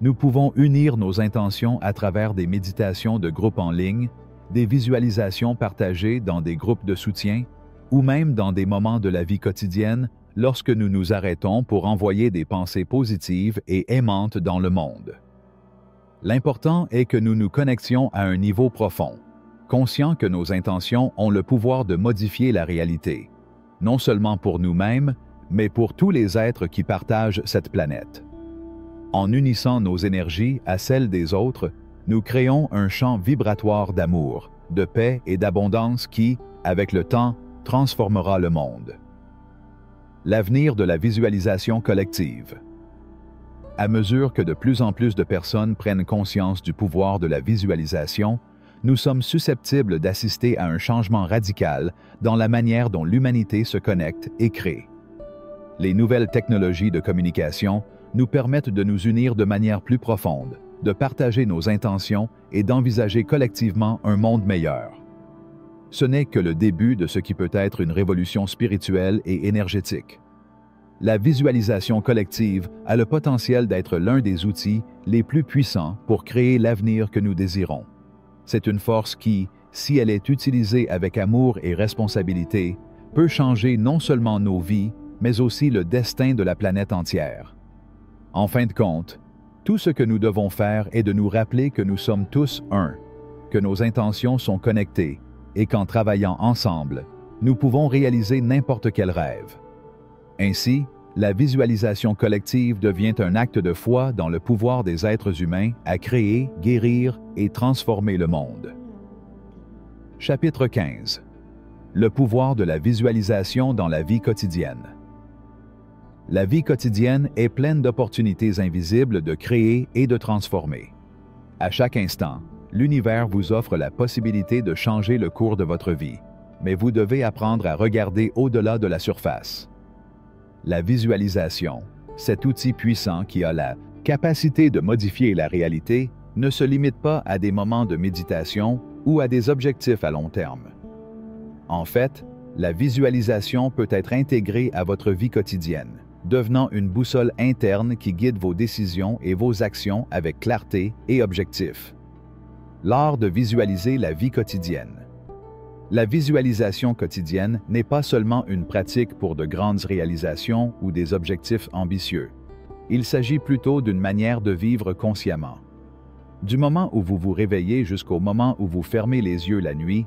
Nous pouvons unir nos intentions à travers des méditations de groupe en ligne, des visualisations partagées dans des groupes de soutien ou même dans des moments de la vie quotidienne lorsque nous nous arrêtons pour envoyer des pensées positives et aimantes dans le monde. L'important est que nous nous connections à un niveau profond, conscients que nos intentions ont le pouvoir de modifier la réalité, non seulement pour nous-mêmes, mais pour tous les êtres qui partagent cette planète. En unissant nos énergies à celles des autres, nous créons un champ vibratoire d'amour, de paix et d'abondance qui, avec le temps, transformera le monde. L'avenir de la visualisation collective. À mesure que de plus en plus de personnes prennent conscience du pouvoir de la visualisation, nous sommes susceptibles d'assister à un changement radical dans la manière dont l'humanité se connecte et crée. Les nouvelles technologies de communication nous permettent de nous unir de manière plus profonde, de partager nos intentions et d'envisager collectivement un monde meilleur. Ce n'est que le début de ce qui peut être une révolution spirituelle et énergétique. La visualisation collective a le potentiel d'être l'un des outils les plus puissants pour créer l'avenir que nous désirons. C'est une force qui, si elle est utilisée avec amour et responsabilité, peut changer non seulement nos vies, mais aussi le destin de la planète entière. En fin de compte, tout ce que nous devons faire est de nous rappeler que nous sommes tous un, que nos intentions sont connectées et qu'en travaillant ensemble, nous pouvons réaliser n'importe quel rêve. Ainsi, la visualisation collective devient un acte de foi dans le pouvoir des êtres humains à créer, guérir et transformer le monde. Chapitre 15. Le pouvoir de la visualisation dans la vie quotidienne. La vie quotidienne est pleine d'opportunités invisibles de créer et de transformer. À chaque instant, l'univers vous offre la possibilité de changer le cours de votre vie, mais vous devez apprendre à regarder au-delà de la surface. La visualisation, cet outil puissant qui a la capacité de modifier la réalité, ne se limite pas à des moments de méditation ou à des objectifs à long terme. En fait, la visualisation peut être intégrée à votre vie quotidienne, devenant une boussole interne qui guide vos décisions et vos actions avec clarté et objectif. L'art de visualiser la vie quotidienne. La visualisation quotidienne n'est pas seulement une pratique pour de grandes réalisations ou des objectifs ambitieux. Il s'agit plutôt d'une manière de vivre consciemment. Du moment où vous vous réveillez jusqu'au moment où vous fermez les yeux la nuit,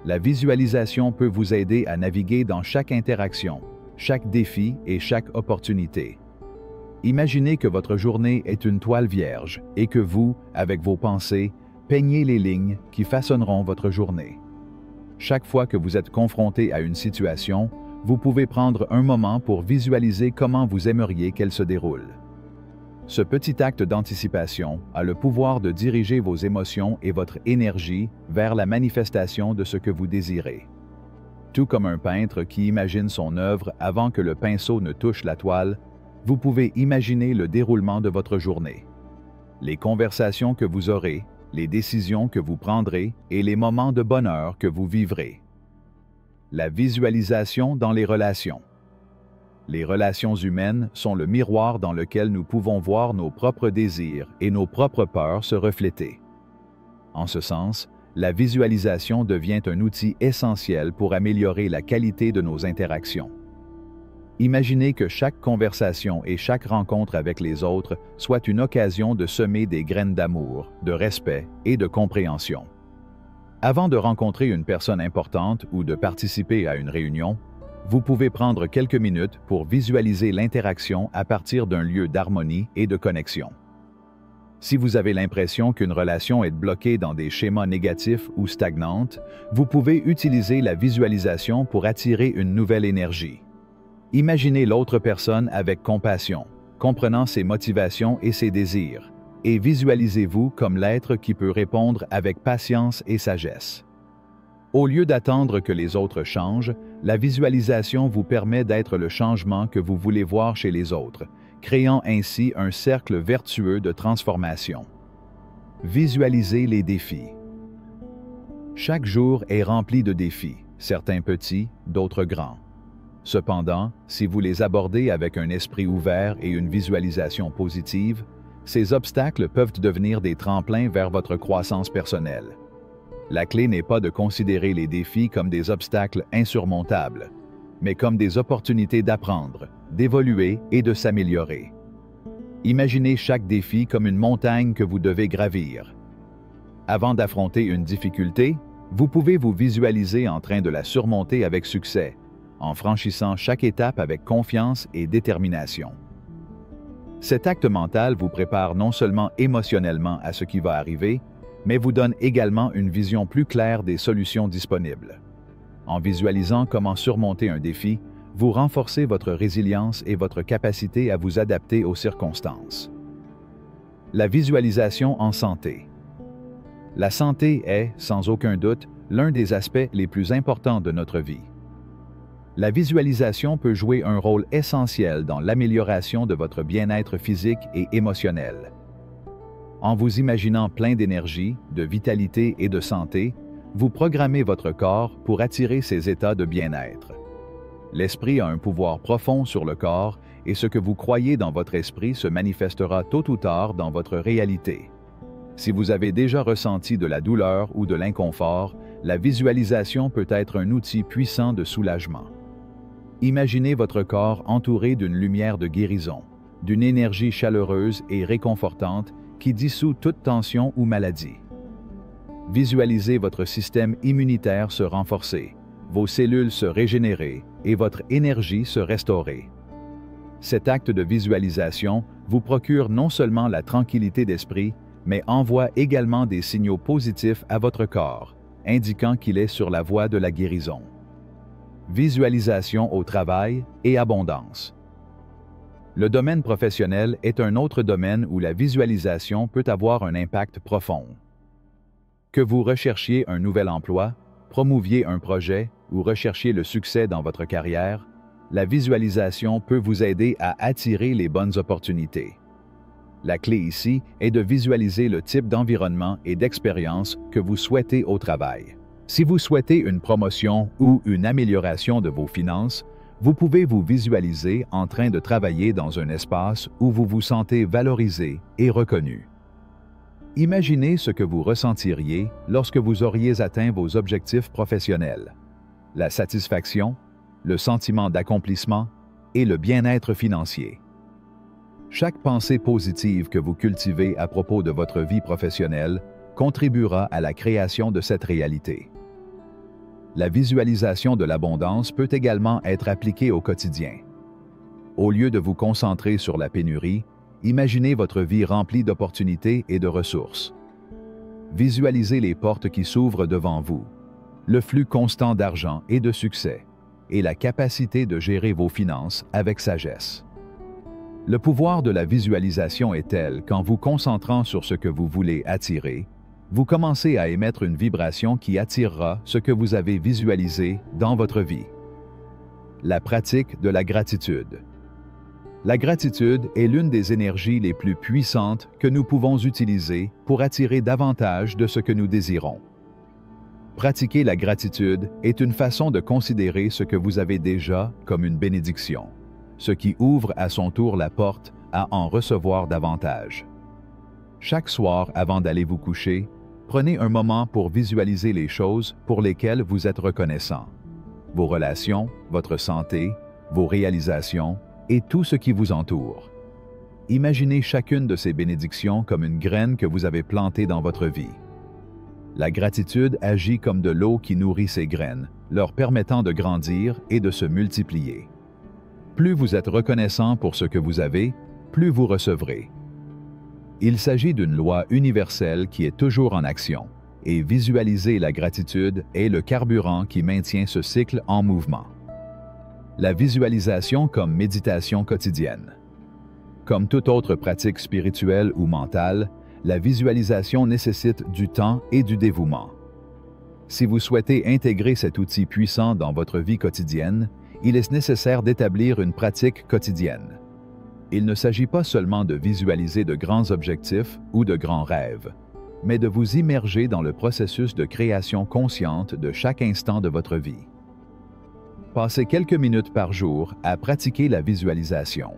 la visualisation peut vous aider à naviguer dans chaque interaction, chaque défi et chaque opportunité. Imaginez que votre journée est une toile vierge et que vous, avec vos pensées, peignez les lignes qui façonneront votre journée. Chaque fois que vous êtes confronté à une situation, vous pouvez prendre un moment pour visualiser comment vous aimeriez qu'elle se déroule. Ce petit acte d'anticipation a le pouvoir de diriger vos émotions et votre énergie vers la manifestation de ce que vous désirez. Tout comme un peintre qui imagine son œuvre avant que le pinceau ne touche la toile, vous pouvez imaginer le déroulement de votre journée. Les conversations que vous aurez, les décisions que vous prendrez et les moments de bonheur que vous vivrez. La visualisation dans les relations. Les relations humaines sont le miroir dans lequel nous pouvons voir nos propres désirs et nos propres peurs se refléter. En ce sens, la visualisation devient un outil essentiel pour améliorer la qualité de nos interactions. Imaginez que chaque conversation et chaque rencontre avec les autres soit une occasion de semer des graines d'amour, de respect et de compréhension. Avant de rencontrer une personne importante ou de participer à une réunion, vous pouvez prendre quelques minutes pour visualiser l'interaction à partir d'un lieu d'harmonie et de connexion. Si vous avez l'impression qu'une relation est bloquée dans des schémas négatifs ou stagnante, vous pouvez utiliser la visualisation pour attirer une nouvelle énergie. Imaginez l'autre personne avec compassion, comprenant ses motivations et ses désirs, et visualisez-vous comme l'être qui peut répondre avec patience et sagesse. Au lieu d'attendre que les autres changent, la visualisation vous permet d'être le changement que vous voulez voir chez les autres, créant ainsi un cercle vertueux de transformation. Visualisez les défis. Chaque jour est rempli de défis, certains petits, d'autres grands. Cependant, si vous les abordez avec un esprit ouvert et une visualisation positive, ces obstacles peuvent devenir des tremplins vers votre croissance personnelle. La clé n'est pas de considérer les défis comme des obstacles insurmontables, mais comme des opportunités d'apprendre, d'évoluer et de s'améliorer. Imaginez chaque défi comme une montagne que vous devez gravir. Avant d'affronter une difficulté, vous pouvez vous visualiser en train de la surmonter avec succès, en franchissant chaque étape avec confiance et détermination. Cet acte mental vous prépare non seulement émotionnellement à ce qui va arriver, mais vous donne également une vision plus claire des solutions disponibles. En visualisant comment surmonter un défi, vous renforcez votre résilience et votre capacité à vous adapter aux circonstances. La visualisation en santé. La santé est, sans aucun doute, l'un des aspects les plus importants de notre vie. La visualisation peut jouer un rôle essentiel dans l'amélioration de votre bien-être physique et émotionnel. En vous imaginant plein d'énergie, de vitalité et de santé, vous programmez votre corps pour attirer ces états de bien-être. L'esprit a un pouvoir profond sur le corps et ce que vous croyez dans votre esprit se manifestera tôt ou tard dans votre réalité. Si vous avez déjà ressenti de la douleur ou de l'inconfort, la visualisation peut être un outil puissant de soulagement. Imaginez votre corps entouré d'une lumière de guérison, d'une énergie chaleureuse et réconfortante qui dissout toute tension ou maladie. Visualisez votre système immunitaire se renforcer, vos cellules se régénérer et votre énergie se restaurer. Cet acte de visualisation vous procure non seulement la tranquillité d'esprit, mais envoie également des signaux positifs à votre corps, indiquant qu'il est sur la voie de la guérison. Visualisation au travail et abondance. Le domaine professionnel est un autre domaine où la visualisation peut avoir un impact profond. Que vous recherchiez un nouvel emploi, promouviez un projet ou recherchiez le succès dans votre carrière, la visualisation peut vous aider à attirer les bonnes opportunités. La clé ici est de visualiser le type d'environnement et d'expérience que vous souhaitez au travail. Si vous souhaitez une promotion ou une amélioration de vos finances, vous pouvez vous visualiser en train de travailler dans un espace où vous vous sentez valorisé et reconnu. Imaginez ce que vous ressentiriez lorsque vous auriez atteint vos objectifs professionnels. La satisfaction, le sentiment d'accomplissement et le bien-être financier. Chaque pensée positive que vous cultivez à propos de votre vie professionnelle contribuera à la création de cette réalité. La visualisation de l'abondance peut également être appliquée au quotidien. Au lieu de vous concentrer sur la pénurie, imaginez votre vie remplie d'opportunités et de ressources. Visualisez les portes qui s'ouvrent devant vous, le flux constant d'argent et de succès, et la capacité de gérer vos finances avec sagesse. Le pouvoir de la visualisation est tel qu'en vous concentrant sur ce que vous voulez attirer, vous commencez à émettre une vibration qui attirera ce que vous avez visualisé dans votre vie. La pratique de la gratitude. La gratitude est l'une des énergies les plus puissantes que nous pouvons utiliser pour attirer davantage de ce que nous désirons. Pratiquer la gratitude est une façon de considérer ce que vous avez déjà comme une bénédiction, ce qui ouvre à son tour la porte à en recevoir davantage. Chaque soir, avant d'aller vous coucher, prenez un moment pour visualiser les choses pour lesquelles vous êtes reconnaissant. Vos relations, votre santé, vos réalisations et tout ce qui vous entoure. Imaginez chacune de ces bénédictions comme une graine que vous avez plantée dans votre vie. La gratitude agit comme de l'eau qui nourrit ces graines, leur permettant de grandir et de se multiplier. Plus vous êtes reconnaissant pour ce que vous avez, plus vous recevrez. Il s'agit d'une loi universelle qui est toujours en action, et visualiser la gratitude est le carburant qui maintient ce cycle en mouvement. La visualisation comme méditation quotidienne. Comme toute autre pratique spirituelle ou mentale, la visualisation nécessite du temps et du dévouement. Si vous souhaitez intégrer cet outil puissant dans votre vie quotidienne, il est nécessaire d'établir une pratique quotidienne. Il ne s'agit pas seulement de visualiser de grands objectifs ou de grands rêves, mais de vous immerger dans le processus de création consciente de chaque instant de votre vie. Passez quelques minutes par jour à pratiquer la visualisation.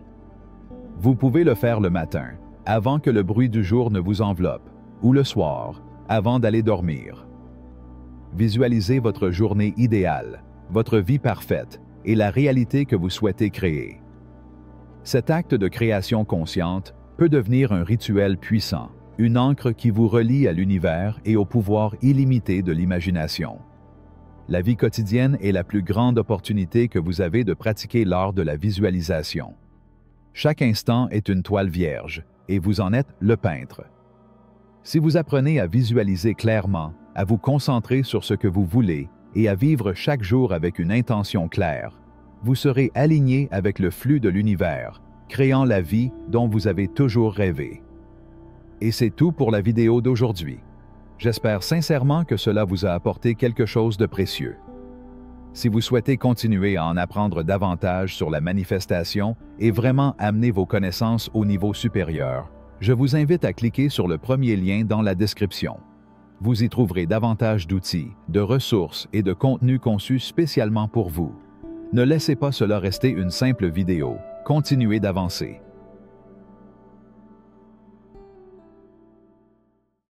Vous pouvez le faire le matin, avant que le bruit du jour ne vous enveloppe, ou le soir, avant d'aller dormir. Visualisez votre journée idéale, votre vie parfaite et la réalité que vous souhaitez créer. Cet acte de création consciente peut devenir un rituel puissant, une ancre qui vous relie à l'univers et au pouvoir illimité de l'imagination. La vie quotidienne est la plus grande opportunité que vous avez de pratiquer l'art de la visualisation. Chaque instant est une toile vierge, et vous en êtes le peintre. Si vous apprenez à visualiser clairement, à vous concentrer sur ce que vous voulez et à vivre chaque jour avec une intention claire, vous serez aligné avec le flux de l'univers, créant la vie dont vous avez toujours rêvé. Et c'est tout pour la vidéo d'aujourd'hui. J'espère sincèrement que cela vous a apporté quelque chose de précieux. Si vous souhaitez continuer à en apprendre davantage sur la manifestation et vraiment amener vos connaissances au niveau supérieur, je vous invite à cliquer sur le premier lien dans la description. Vous y trouverez davantage d'outils, de ressources et de contenus conçus spécialement pour vous. Ne laissez pas cela rester une simple vidéo. Continuez d'avancer.